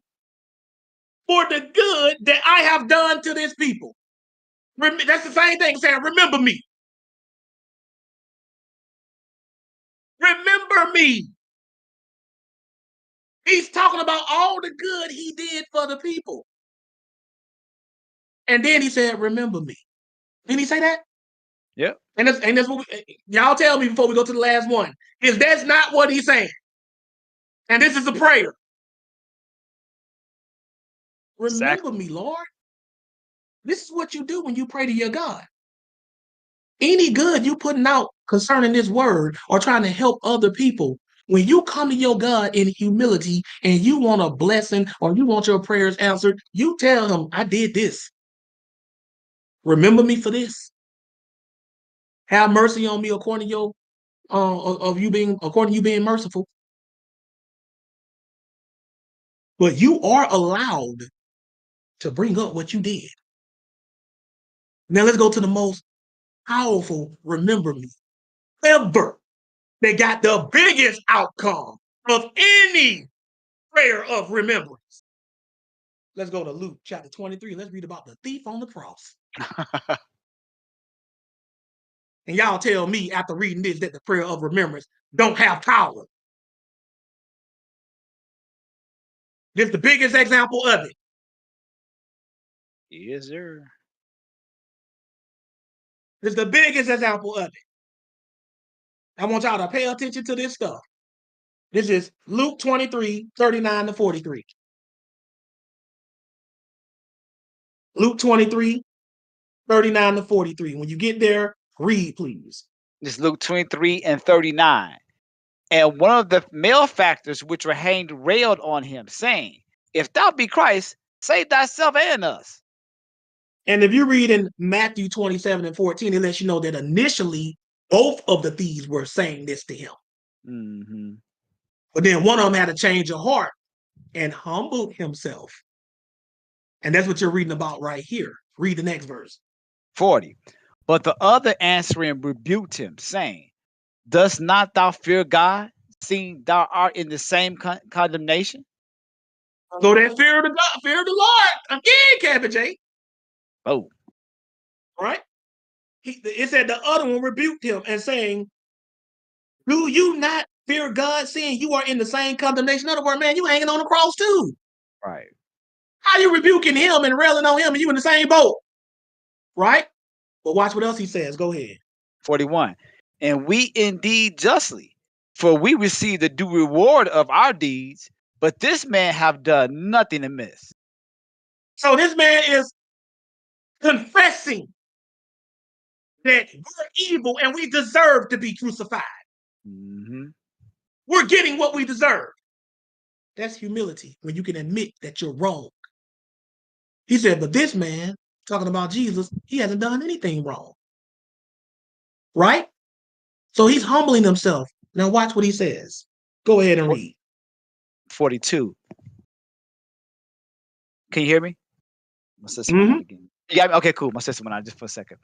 for the good that I have done to this people. That's the same thing saying, remember me. Remember me. He's talking about all the good he did for the people. And then he said, remember me. Didn't he say that? Yep. And that's what y'all tell me before we go to the last one. Is that's not what he's saying? And this is a prayer. Remember me, Lord. This is what you do when you pray to your God. Any good you putting out concerning this word or trying to help other people, when you come to your God in humility and you want a blessing or you want your prayers answered, you tell him, I did this. Remember me for this. Have mercy on me according to your according to you being merciful. But you are allowed to bring up what you did. Now let's go to the most powerful remember me ever. They got the biggest outcome of any prayer of remembrance. Let's go to Luke chapter 23. Let's read about the thief on the cross. And y'all tell me after reading this that the prayer of remembrance don't have power. This is the biggest example of it. Yes, sir. This is the biggest example of it. I want y'all to pay attention to this stuff. This is Luke 23, 39 to 43. Luke 23, 39 to 43. When you get there, read, please. This is Luke 23 and 39. And one of the malefactors which were hanged railed on him, saying, If thou be Christ, save thyself and us. And if you read in Matthew 27 and 14, it lets you know that initially both of the thieves were saying this to him. Mm-hmm. But then one of them had a change of heart and humbled himself. And that's what you're reading about right here. Read the next verse. 40. But the other answering rebuked him, saying, Dost not thou fear God, seeing thou art in the same condemnation? So that fear of the God, fear of the Lord, again, Kevin J. Oh, Right? It said the other one rebuked him and saying, do you not fear God, seeing you are in the same condemnation? In other words, man, you hanging on the cross too. right. How you rebuking him and railing on him and you in the same boat? Right? But watch what else he says. Go ahead. 41. And we indeed justly, for we receive the due reward of our deeds, but this man have done nothing amiss. So this man is confessing that we're evil and we deserve to be crucified. Mm-hmm. We're getting what we deserve. That's humility, when you can admit that you're wrong. He said, but this man, talking about Jesus, he hasn't done anything wrong. Right? So he's humbling himself. Now watch what he says. Go ahead and read. 42. Can you hear me? My sister went Mhm. out again. You got me? Okay, cool. My sister went out just for a second.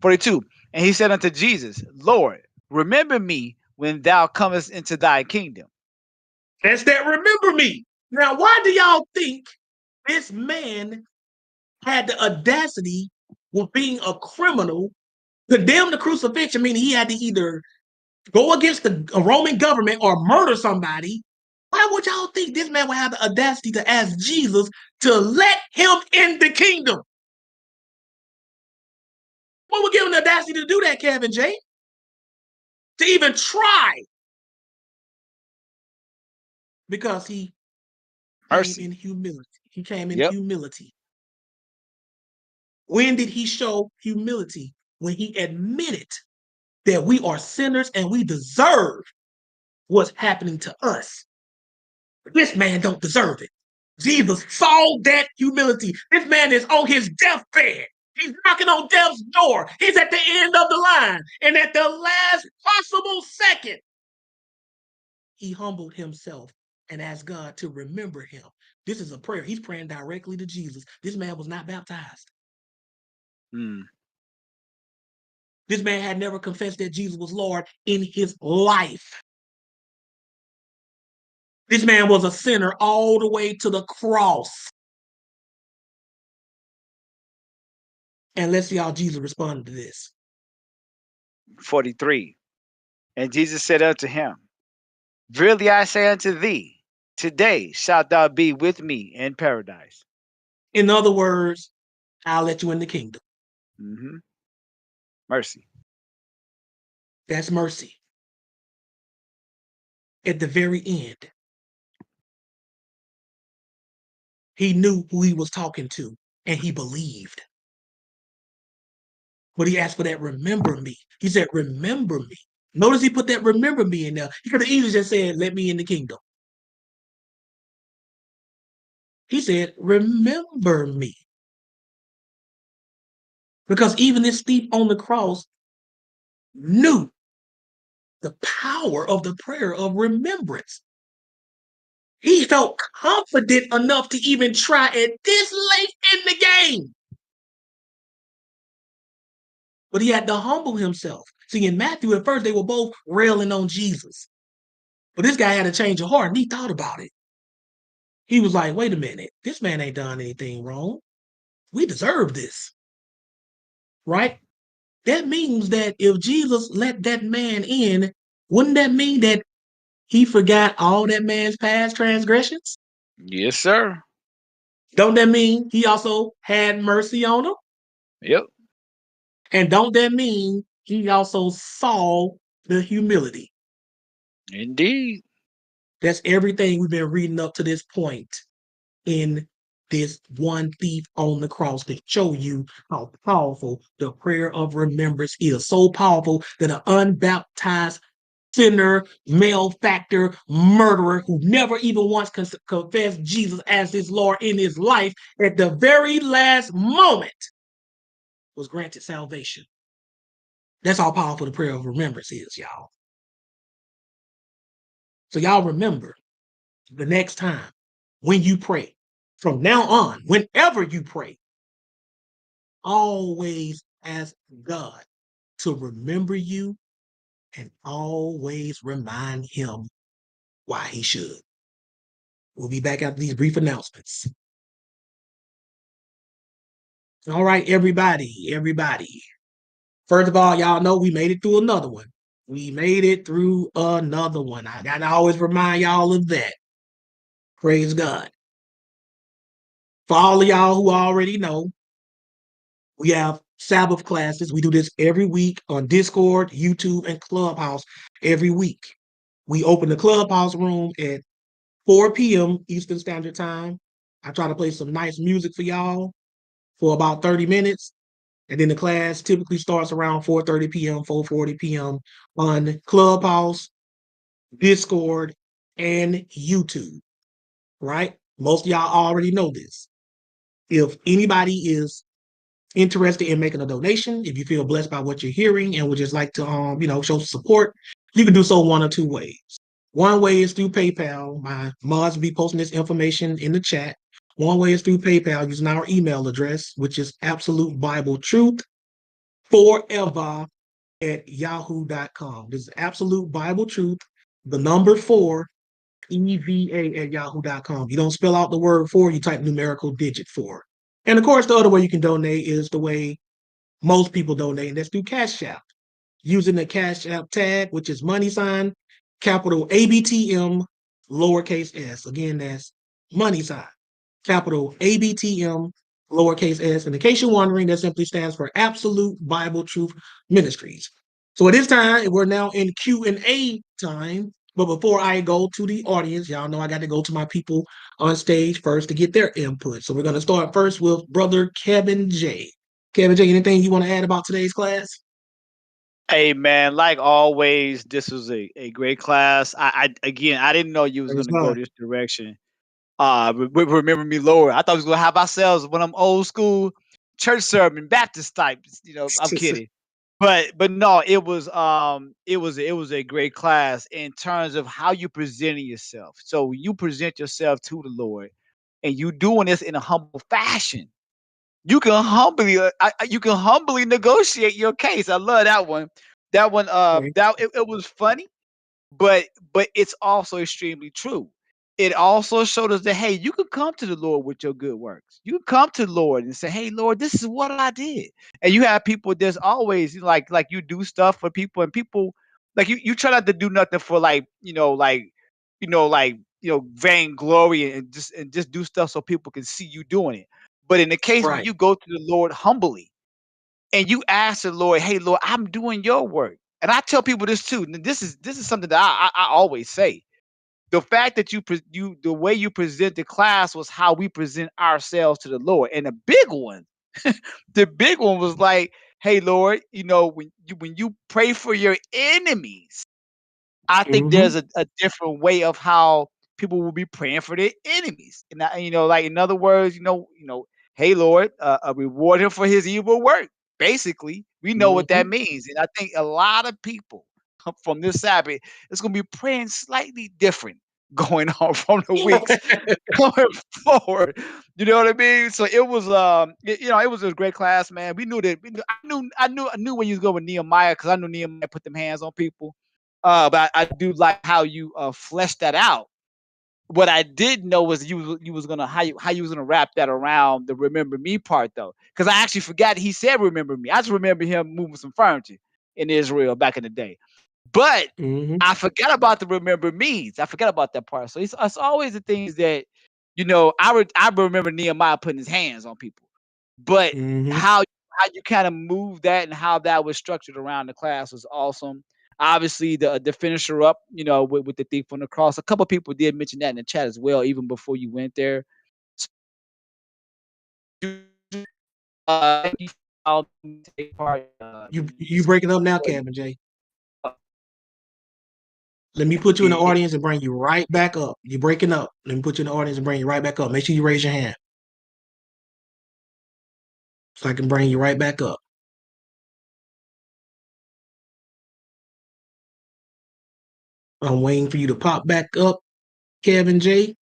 42. And he said unto Jesus, Lord, remember me when thou comest into thy kingdom. That's that remember me. Now, why do y'all think this man had the audacity with being a criminal, condemned to crucifixion, meaning he had to either go against the Roman government or murder somebody? Why would y'all think this man would have the audacity to ask Jesus to let him in the kingdom? What would give him the audacity to do that, Kevin J? To even try? Because he came Mercy. in humility. He came in Yep. humility. When did he show humility? When he admitted that we are sinners and we deserve what's happening to us. This man don't deserve it. Jesus saw that humility. This man is on his deathbed. He's knocking on death's door. He's at the end of the line. And at the last possible second, he humbled himself and asked God to remember him. This is a prayer. He's praying directly to Jesus. This man was not baptized. Mm. This man had never confessed that Jesus was Lord in his life. This man was a sinner all the way to the cross. And let's see how Jesus responded to this. 43. And Jesus said unto him, Verily I say unto thee, today shalt thou be with me in paradise. In other words, I'll let you in the kingdom. Mm-hmm. Mercy. That's mercy. At the very end, he knew who he was talking to and he believed. But he asked for that remember me. He said, remember me. Notice he put that remember me in there. He could have easily just said, let me in the kingdom. He said, remember me. Because even this thief on the cross knew the power of the prayer of remembrance. He felt confident enough to even try at this late in the game. But he had to humble himself. See, in Matthew, at first, they were both railing on Jesus. But this guy had a change of heart, and he thought about it. He was like, wait a minute, this man ain't done anything wrong. We deserve this, right? That means that if Jesus let that man in, wouldn't that mean that he forgot all that man's past transgressions? Yes, sir. Don't that mean he also had mercy on him? Yep. And don't that mean he also saw the humility? Indeed. That's everything we've been reading up to this point in this one thief on the cross to show you how powerful the prayer of remembrance is. So powerful that an unbaptized sinner, malefactor, murderer who never even once confessed Jesus as his Lord in his life at the very last moment was granted salvation. That's how powerful the prayer of remembrance is, y'all. So y'all remember the next time when you pray, from now on, whenever you pray, always ask God to remember you and always remind him why he should. We'll be back after these brief announcements. All right, everybody. First of all, y'all know we made it through another one. We made it through another one. I gotta always remind y'all of that. Praise God. For all of y'all who already know, we have Sabbath classes. We do this every week on Discord, YouTube, and Clubhouse every week. We open the Clubhouse room at 4 p.m. Eastern Standard Time. I try to play some nice music for y'all for about 30 minutes. And then the class typically starts around 4:30 p.m., 4:40 p.m. on Clubhouse, Discord, and YouTube, right? Most of y'all already know this. If anybody is interested in making a donation, if you feel blessed by what you're hearing and would just like to, show support, you can do so one or two ways. One way is through PayPal. My mods will be posting this information in the chat. One way is through PayPal using our email address, which is absolutebibletruth4ever@yahoo.com. This is absolute Bible truth, the number 4, EVA@yahoo.com. You don't spell out the word 4, you type numerical digit 4. And of course, the other way you can donate is the way most people donate, and that's through Cashapp. Using the Cashapp tag, which is money sign, capital ABTM, lowercase s. Again, that's money sign, capital ABTM, lowercase s. And in case you're wondering, that simply stands for Absolute Bible Truth Ministries. So at this time, we're now in Q&A time. But before I go to the audience, y'all know I got to go to my people on stage first to get their input. So we're going to start first with Brother Kevin J. Kevin J, anything you want to add about today's class? Hey man, like always, this was a great class. I again, I didn't know you was Praise gonna go God. this direction. Remember me, Lord. I thought we was gonna have ourselves one of them old school church sermon Baptist types. I'm kidding. But no, it was a great class in terms of how you presenting yourself. So you present yourself to the Lord, and you doing this in a humble fashion. You can humbly negotiate your case. I love that one. That one, Okay. it was funny, but it's also extremely true. It also showed us that hey, you can come to the Lord with your good works. You can come to the Lord and say, "Hey, Lord, this is what I did." And you have people there's always like you do stuff for people, and people like you try not to do nothing for vainglory and just do stuff so people can see you doing it. But in the case when Right. you go to the Lord humbly and you ask the Lord, "Hey, Lord, I'm doing your work." And I tell people this too. And this is something that I always say. The fact that the way you present the class was how we present ourselves to the Lord. And the big one was like, "Hey, Lord, when you pray for your enemies." I think Mm-hmm. there's a different way of how people will be praying for their enemies. And like in other words, hey Lord, reward him for his evil work. Basically, we know what that Mm-hmm. means. And I think a lot of people from this Sabbath is going to be praying slightly different going on from the weeks going forward. You know what I mean? So it was it was a great class, man. I knew when you was going with Nehemiah because I knew Nehemiah put them hands on people. But I do like how you fleshed that out. What I did know was you was gonna how you was gonna wrap that around the remember me part though, because I actually forgot he said remember me. I just remember him moving some furniture in Israel back in the day, but Mm-hmm. I forgot about the remember me's. I forgot about that part. So it's always the things that I remember Nehemiah putting his hands on people, but Mm-hmm. how you kind of move that and how that was structured around the class was awesome. obviously the finisher up, with the thief on the cross. A couple people did mention that in the chat as well, even before you went there. Take part, You breaking up now, Kevin J. Let me put you in the audience and bring you right back up. You're breaking up. Let me put you in the audience and bring you right back up. Make sure you raise your hand so I can bring you right back up. I'm waiting for you to pop back up, Kevin J.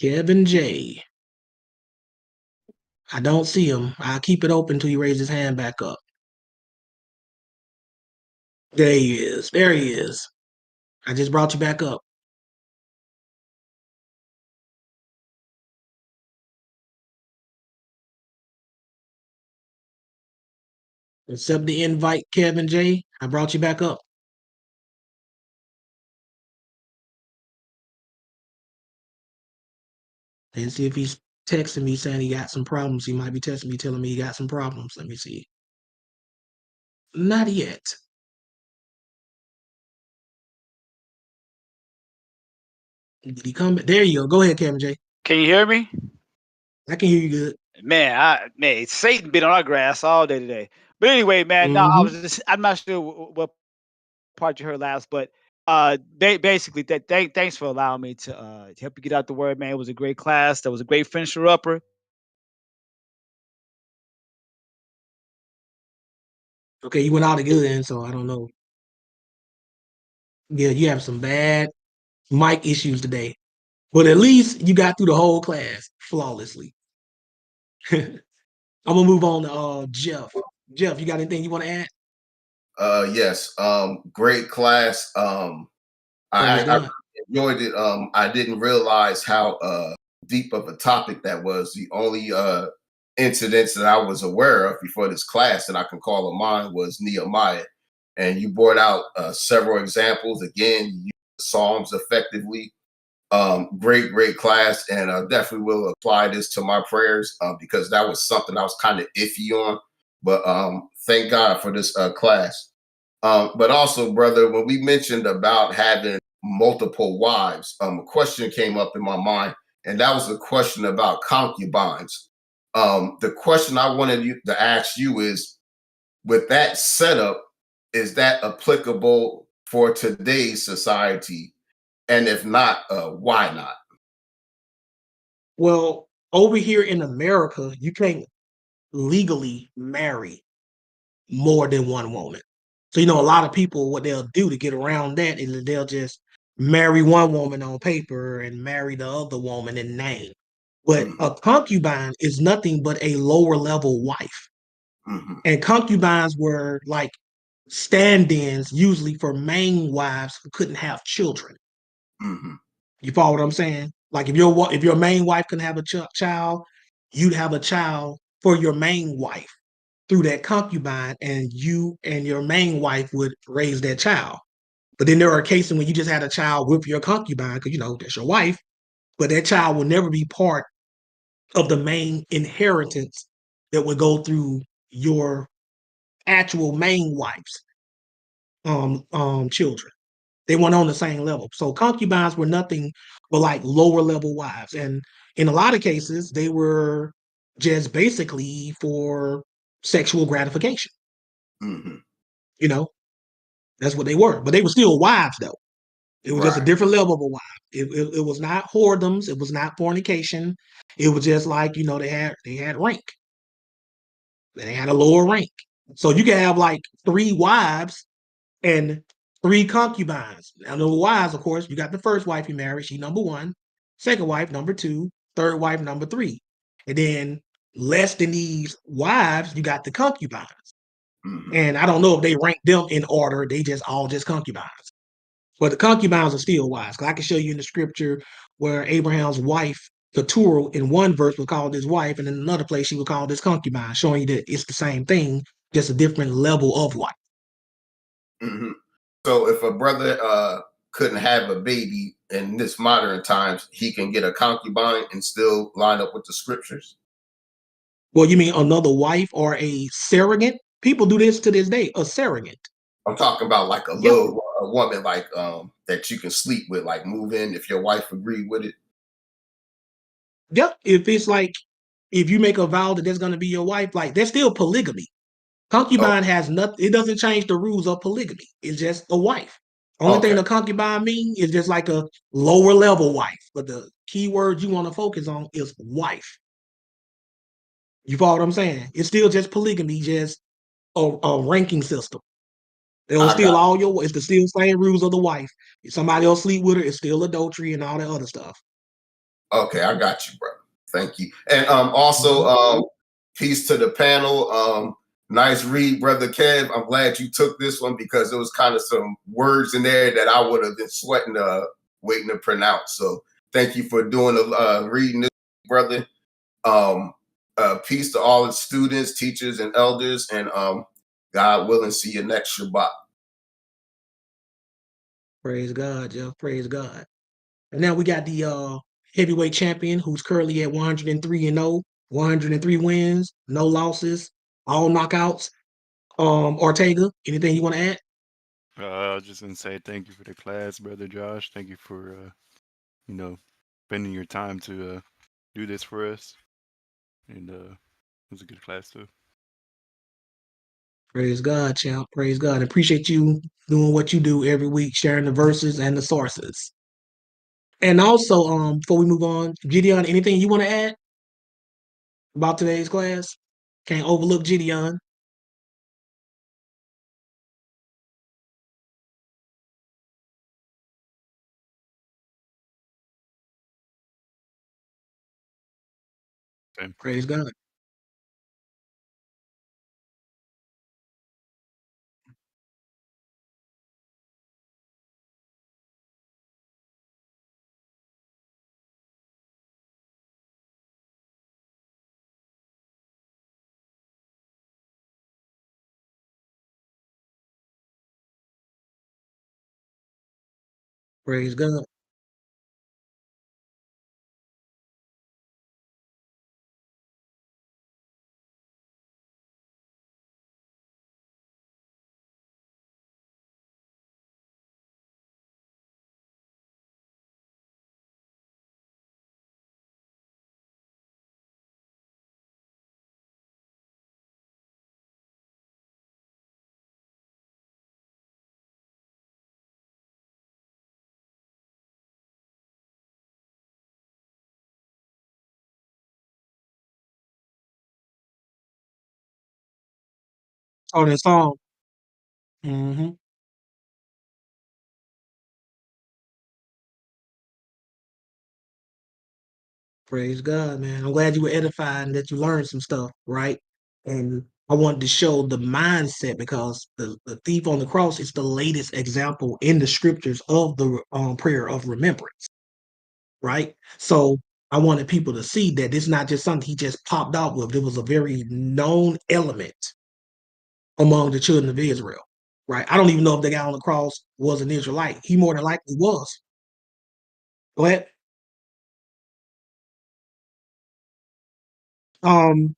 Kevin J. I don't see him. I'll keep it open until he raises his hand back up. There he is. There he is. I just brought you back up. Accept the invite, Kevin J. I brought you back up. And see if he's texting me saying he got some problems. He might be texting me telling me he got some problems. Let me see. Not yet. Did he come back? There you go. Go ahead, Kevin J. Can you hear me? I can hear you good. Man, Satan been on our grass all day today. But anyway, man, no, I'm not sure what part you heard last, but basically, thanks for allowing me to help you get out the word, man. It was a great class. That was a great finisher upper. Okay, you went out again, so I don't know. Yeah, you have some bad mic issues today. But at least you got through the whole class flawlessly. I'm gonna move on to Jeff. Jeff, you got anything you want to add? Yes. Great class. I enjoyed it. I didn't realize how deep of a topic that was. The only incidents that I was aware of before this class that I can call to mind was Nehemiah. And you brought out several examples. Again, you used the Psalms effectively. Great class, and I definitely will apply this to my prayers because that was something I was kind of iffy on. But thank God for this class. But also, brother, when we mentioned about having multiple wives, a question came up in my mind, and that was a question about concubines. The question I wanted you to ask you is, with that setup, is that applicable for today's society? And if not, why not? Well, over here in America, you can't legally marry more than one woman. So, a lot of people, what they'll do to get around that is they'll just marry one woman on paper and marry the other woman in name. But a concubine is nothing but a lower level wife. And concubines were like stand-ins usually for main wives who couldn't have children. You follow what I'm saying? Like if your main wife couldn't have a child, you'd have a child for your main wife through that concubine, and you and your main wife would raise that child. But then there are cases when you just had a child with your concubine because that's your wife, but that child will never be part of the main inheritance that would go through your actual main wife's children. They weren't on the same level. So concubines were nothing but like lower level wives. And in a lot of cases, they were just basically for sexual gratification. That's what they were. But they were still wives, though. It was just a different level of a wife. It was not whoredoms. It was not fornication. It was just like, they had rank. They had a lower rank. So you can have like 3 wives and 3 concubines. Now, the wives, of course, you got the first wife you married, she number 1, second wife, number 2, third wife, number 3. And then less than these wives, you got the concubines. And I don't know if they rank them in order. They just concubines. But the concubines are still wives. Because I can show you in the scripture where Abraham's wife, Keturah, in one verse was called his wife, and in another place she was called his concubine, showing you that it's the same thing, just a different level of wife. So if a brother couldn't have a baby in this modern times, he can get a concubine and still line up with the scriptures? Well, you mean another wife or a surrogate? People do this to this day, a surrogate. I'm talking about like a Yep. little a woman like that you can sleep with, like move in if your wife agreed with it. Yep. If it's like, if you make a vow that that's going to be your wife, like that's still polygamy. Concubine has nothing, it doesn't change the rules of polygamy. It's just a wife. Only thing Okay. a concubine means is just like a lower level wife. But the key word you want to focus on is wife. You follow what I'm saying? It's still just polygamy, just a ranking system. It'll I got still all your, it's the still same rules of the wife. If somebody else sleep with her, it's still adultery and all that other stuff. Okay, I got you, bro. Thank you. And also peace to the panel. Nice read, brother Kev. I'm glad you took this one because there was kind of some words in there that I would have been sweating waiting to pronounce. So thank you for doing reading this, brother. Peace to all the students, teachers, and elders, and God willing, see you next Shabbat. Praise God, Jeff. Praise God. And now we got the heavyweight champion who's currently at 103-0, 103 wins, no losses, all knockouts. Ortega, anything you want to add? I was just gonna say thank you for the class, brother Josh. Thank you for spending your time to do this for us, and it was a good class too. Praise God, champ. Praise God. Appreciate you doing what you do every week, sharing the verses and the sources. And also, before we move on, Gideon, anything you want to add about today's class? Can't overlook Gideon. Okay. Praise God. Praise God. Oh, that song. Mm-hmm. Praise God, man. I'm glad you were edified and that you learned some stuff, right? And I wanted to show the mindset because the thief on the cross is the latest example in the scriptures of the prayer of remembrance, right? So I wanted people to see that it's not just something he just popped out with. It was a very known element among the children of Israel, right? I don't even know if the guy on the cross was an Israelite. He more than likely was. Go ahead. Um,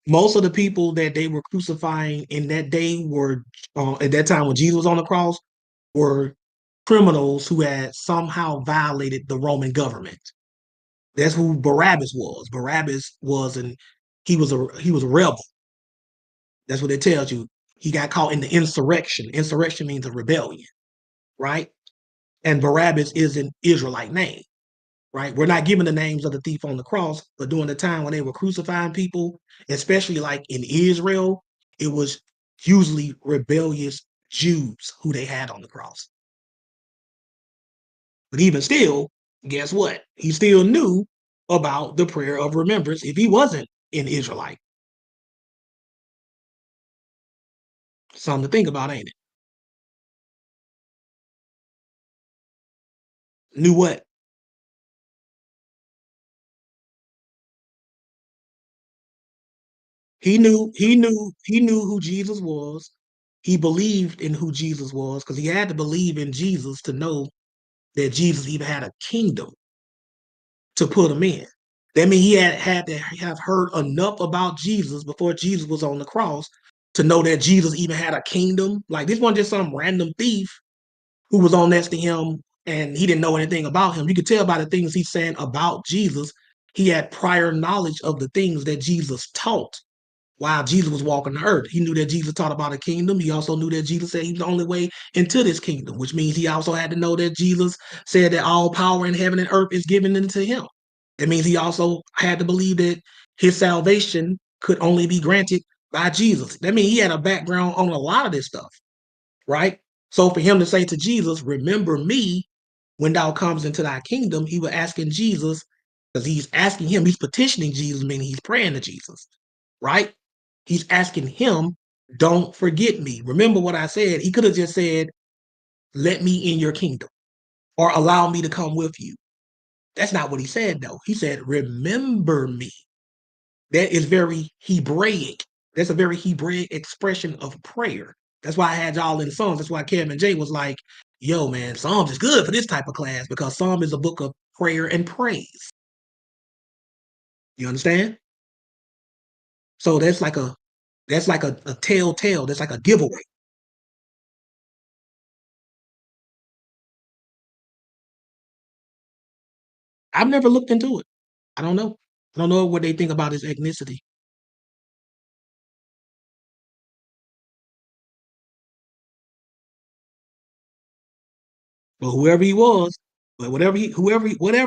Most of the people that they were crucifying in that day were at that time when Jesus was on the cross were criminals who had somehow violated the Roman government. That's who Barabbas was. Barabbas was an he was a rebel. That's what it tells you. He got caught in the insurrection. Insurrection means a rebellion, right? And Barabbas is an Israelite name, right? We're not given the names of the thief on the cross, but during the time when they were crucifying people, especially like in Israel, it was usually rebellious Jews who they had on the cross. But even still, guess what? He still knew about the prayer of remembrance if he wasn't an Israelite. Something to think about, ain't it? Knew what? He knew who Jesus was. he believed in who Jesus was, because he had to believe in Jesus to know that Jesus even had a kingdom to put him in. That means he had to have heard enough about Jesus before Jesus was on the cross to know that Jesus even had a kingdom. Like, this wasn't just some random thief who was on next to him and he didn't know anything about him. You could tell by the things he's saying about Jesus. He had prior knowledge of the things that Jesus taught while Jesus was walking the earth. He knew that Jesus taught about a kingdom. He also knew that Jesus said he was the only way into this kingdom, which means he also had to know that Jesus said that all power in heaven and earth is given into him. It means he also had to believe that his salvation could only be granted by Jesus. That means he had a background on a lot of this stuff, right? So for him to say to Jesus, remember me when thou comes into thy kingdom, he was asking Jesus, because he's asking him, he's petitioning Jesus, meaning he's praying to Jesus, right? He's asking him, don't forget me. Remember what I said. He could have just said, let me in your kingdom or allow me to come with you. That's not what he said, though. He said, remember me. That is very Hebraic. That's a very Hebraic expression of prayer. That's why I had y'all in Psalms. That's why Kevin J was like, yo, man, Psalms is good for this type of class because Psalm is a book of prayer and praise. You understand? So that's like a telltale. That's like a giveaway. I've never looked into it. I don't know. I don't know what they think about his ethnicity. But whoever he was, but whatever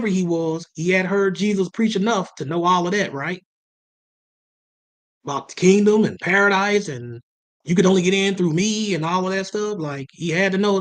he was, he had heard Jesus preach enough to know all of that, right? About the kingdom and paradise, and you could only get in through me and all of that stuff. Like, he had to know